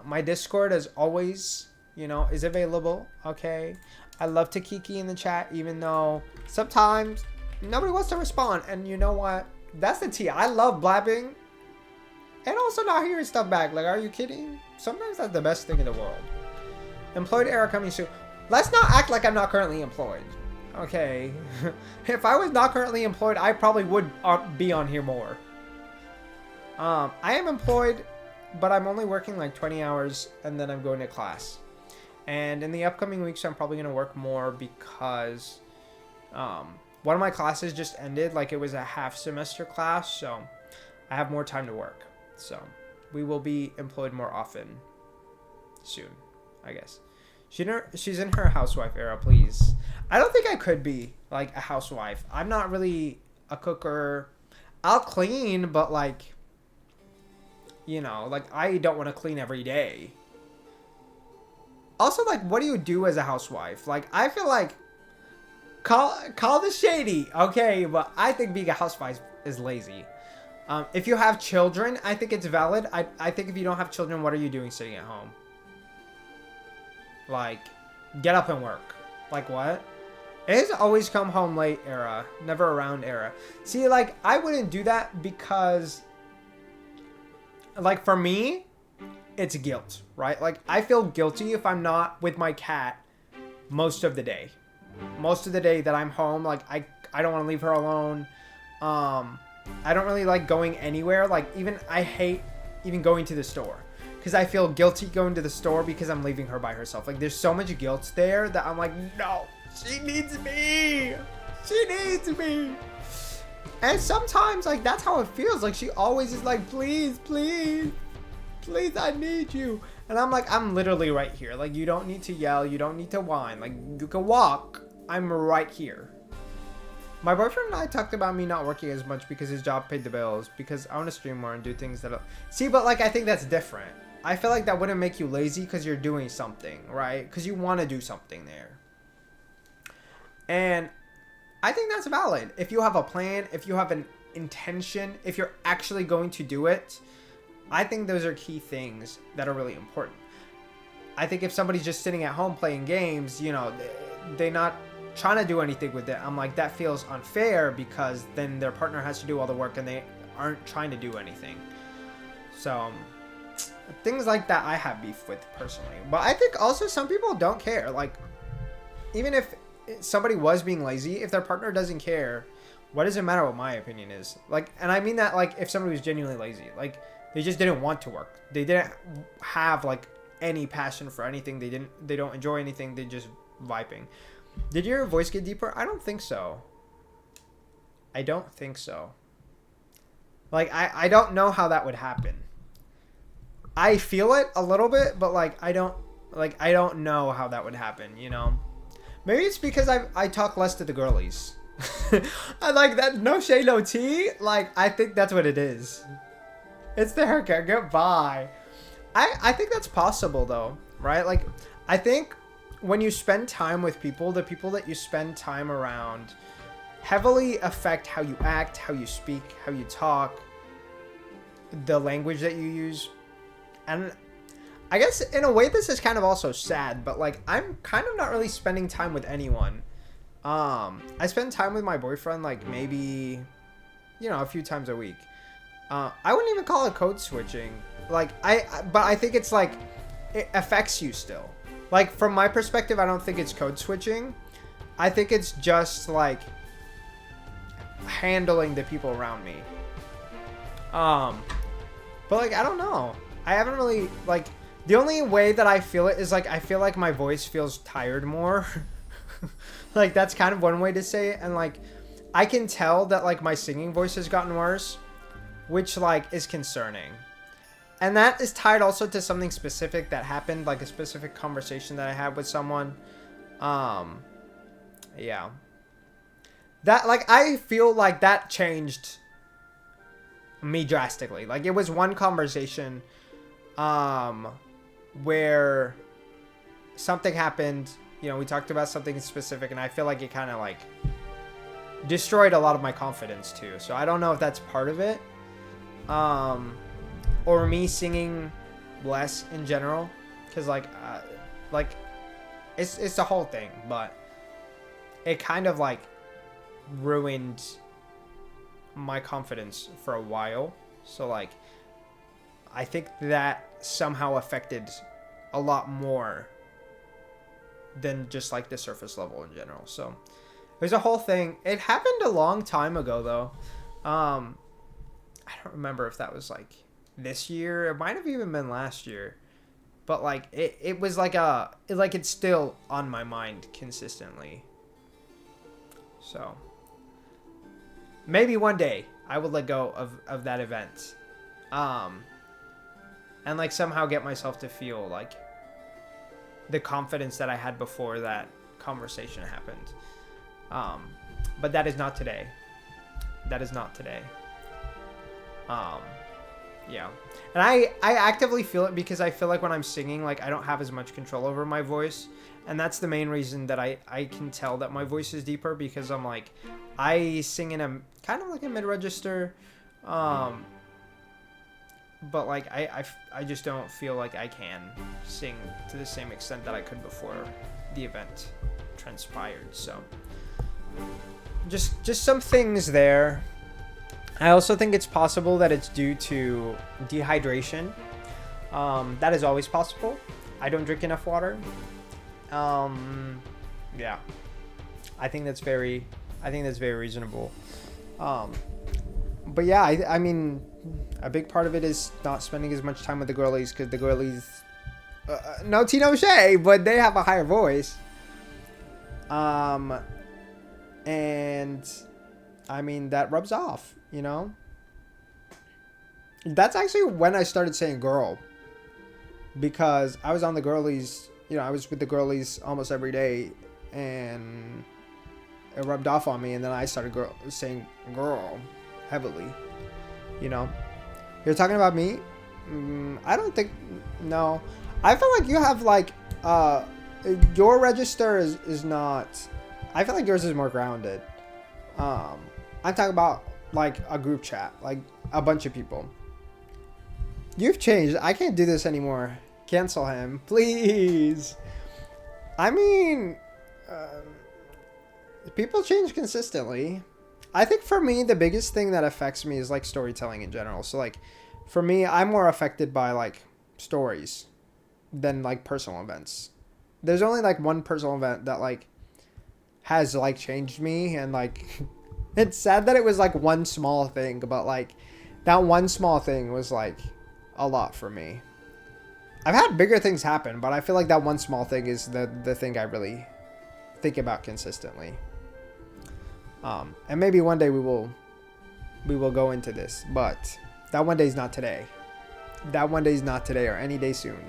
My Discord, as always, is available. Okay. I love to kiki in the chat, even though sometimes nobody wants to respond. And you know what? That's the tea. I love blabbing and also not hearing stuff back. Like, are you kidding? Sometimes that's the best thing in the world. Employed era coming soon. Let's not act like I'm not currently employed. Okay. If I was not currently employed, I probably would be on here more. I am employed, but I'm only working like 20 hours and then I'm going to class. And in the upcoming weeks, I'm probably going to work more because one of my classes just ended. Like, it was a half semester class, so I have more time to work. So we will be employed more often soon, I guess. She's in her housewife era, please. I don't think I could be like a housewife. I'm not really a cooker. I'll clean, but like, like I don't want to clean every day. Also, like, what do you do as a housewife? Like, I feel like call the shady, okay? But I think being a housewife is lazy. If you have children, I think it's valid. I think if you don't have children, what are you doing sitting at home? Like, get up and work. Like, what? It is always come home late era, never around era. See, like, I wouldn't do that because, like, for me, it's guilt, right? Like, I feel guilty if I'm not with my cat most of the day. Most of the day that I'm home, like, I don't want to leave her alone. I don't really like going anywhere. Like, I hate even going to the store. Because I feel guilty going to the store because I'm leaving her by herself. Like, there's so much guilt there that I'm like, no, she needs me. And sometimes, like, that's how it feels. Like, she always is like, please, please, please, I need you. And I'm like, I'm literally right here. Like, you don't need to yell. You don't need to whine. Like, you can walk. I'm right here. My boyfriend and I talked about me not working as much because his job paid the bills. Because I want to stream more and do things that... See, but, like, I think that's different. I feel like that wouldn't make you lazy because you're doing something, right? Because you want to do something there. And I think that's valid. If you have a plan, if you have an intention, if you're actually going to do it, I think those are key things that are really important. I think if somebody's just sitting at home playing games, you know, they're not trying to do anything with it. I'm like, that feels unfair because then their partner has to do all the work and they aren't trying to do anything. So things like that I have beef with personally. But I think also some people don't care. Like, even if somebody was being lazy, if their partner doesn't care, what does it matter what my opinion is? Like, and I mean that, like, if somebody was genuinely lazy, like, they just didn't want to work. They didn't have, like, any passion for anything. They don't enjoy anything. They just vibing. Did your voice get deeper? I don't think so. I don't think so. Like, I don't know how that would happen. I feel it a little bit, but, like, I don't know how that would happen, you know? Maybe it's because I talk less to the girlies. I like that. No shade, no tea. Like, I think that's what it is. It's the haircut. Goodbye. I think that's possible, though, right? Like, I think when you spend time with people, the people that you spend time around heavily affect how you act, how you speak, how you talk, the language that you use. And I guess in a way this is kind of also sad, but like I'm kind of not really spending time with anyone. I spend time with my boyfriend like maybe, you know, a few times a week. I wouldn't even call it code switching. Like but I think it's like it affects you still. Like from my perspective, I don't think it's code switching. I think it's just like handling the people around me. But like I don't know. I haven't really like the only way that I feel it is like I feel like my voice feels tired more. Like that's kind of one way to say it, and like I can tell that like my singing voice has gotten worse, which like is concerning. And that is tied also to something specific that happened, like a specific conversation that I had with someone. Yeah. That like I feel like that changed me drastically. Like it was one conversation where something happened, you know, we talked about something specific, and I feel like it kind of like destroyed a lot of my confidence too. So I don't know if that's part of it. Or me singing less in general, because like it's the whole thing, but it kind of like ruined my confidence for a while. So like I think that somehow affected a lot more than just like the surface level in general. So there's a whole thing. It happened a long time ago though. I don't remember if that was like this year. It might have even been last year. But like it was like it's still on my mind consistently. So maybe one day I would let go of that event. And like somehow get myself to feel like the confidence that I had before that conversation happened. But that is not today. That is not today. Yeah. And I actively feel it because I feel like when I'm singing, like I don't have as much control over my voice. And that's the main reason that I can tell that my voice is deeper, because I'm like, I sing in a kind of like a mid-register. But like I just don't feel like I can sing to the same extent that I could before the event transpired. So just some things there. I also think it's possible that it's due to dehydration. That is always possible. I don't drink enough water. Yeah. I think that's very reasonable. But yeah, I mean, a big part of it is not spending as much time with the girlies, because the girlies, no tea, no shade, but they have a higher voice. And I mean, that rubs off, you know? That's actually when I started saying girl. Because I was on the girlies, you know, I was with the girlies almost every day. And it rubbed off on me. And then I started saying girl heavily. You know? You're talking about me? I don't think... No. I feel like you have, like... your register is not... I feel like yours is more grounded. I'm talking about, like, a group chat. Like, a bunch of people. You've changed. I can't do this anymore. Cancel him. Please. I mean... people change consistently. I think for me, the biggest thing that affects me is, like, storytelling in general. So, like, for me, I'm more affected by, like, stories than, like, personal events. There's only, like, one personal event that, like, has, like, changed me. And, like, it's sad that it was, like, one small thing. But, like, that one small thing was, like, a lot for me. I've had bigger things happen, but I feel like that one small thing is the thing I really think about consistently. And maybe one day we will go into this, but that one day is not today. That one day is not today or any day soon.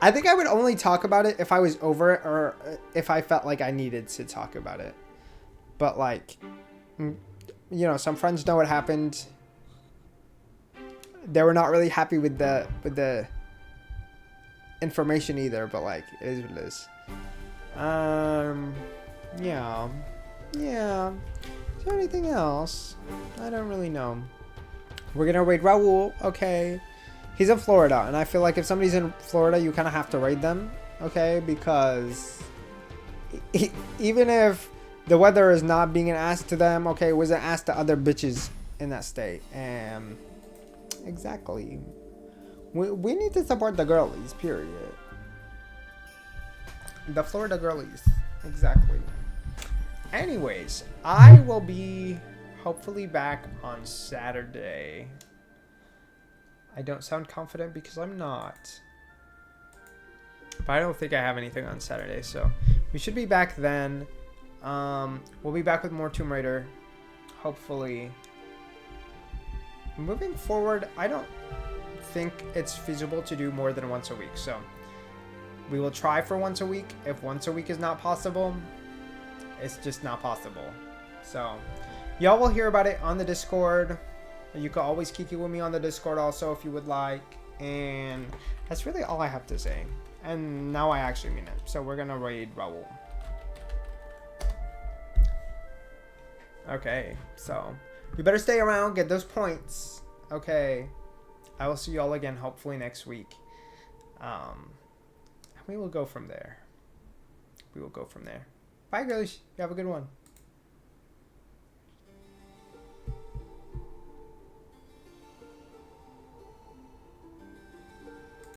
I think I would only talk about it if I was over it or if I felt like I needed to talk about it. But, like, you know, some friends know what happened. They were not really happy with the information either, but, like, it is what it is. Yeah. Is there anything else? I don't really know. We're gonna raid Raul, okay. He's in Florida, and I feel like if somebody's in Florida, you kind of have to raid them, okay? Because even if the weather is not being asked to them, okay, it wasn't asked to other bitches in that state. And exactly. We need to support the girlies, period. The Florida girlies. Exactly. Anyways, I will be hopefully back on Saturday. I don't sound confident because I'm not. But I don't think I have anything on Saturday, so we should be back then. We'll be back with more Tomb Raider. Hopefully. Moving forward, I don't think it's feasible to do more than once a week, so we will try for once a week. If once a week is not possible, it's just not possible. So y'all will hear about it on the Discord. You can always kiki with me on the Discord also if you would like. And that's really all I have to say. And now I actually mean it. So we're gonna raid Raul. Okay, so you better stay around, get those points. Okay. I will see y'all again hopefully next week. We will go from there. Bye, girlies. You have a good one.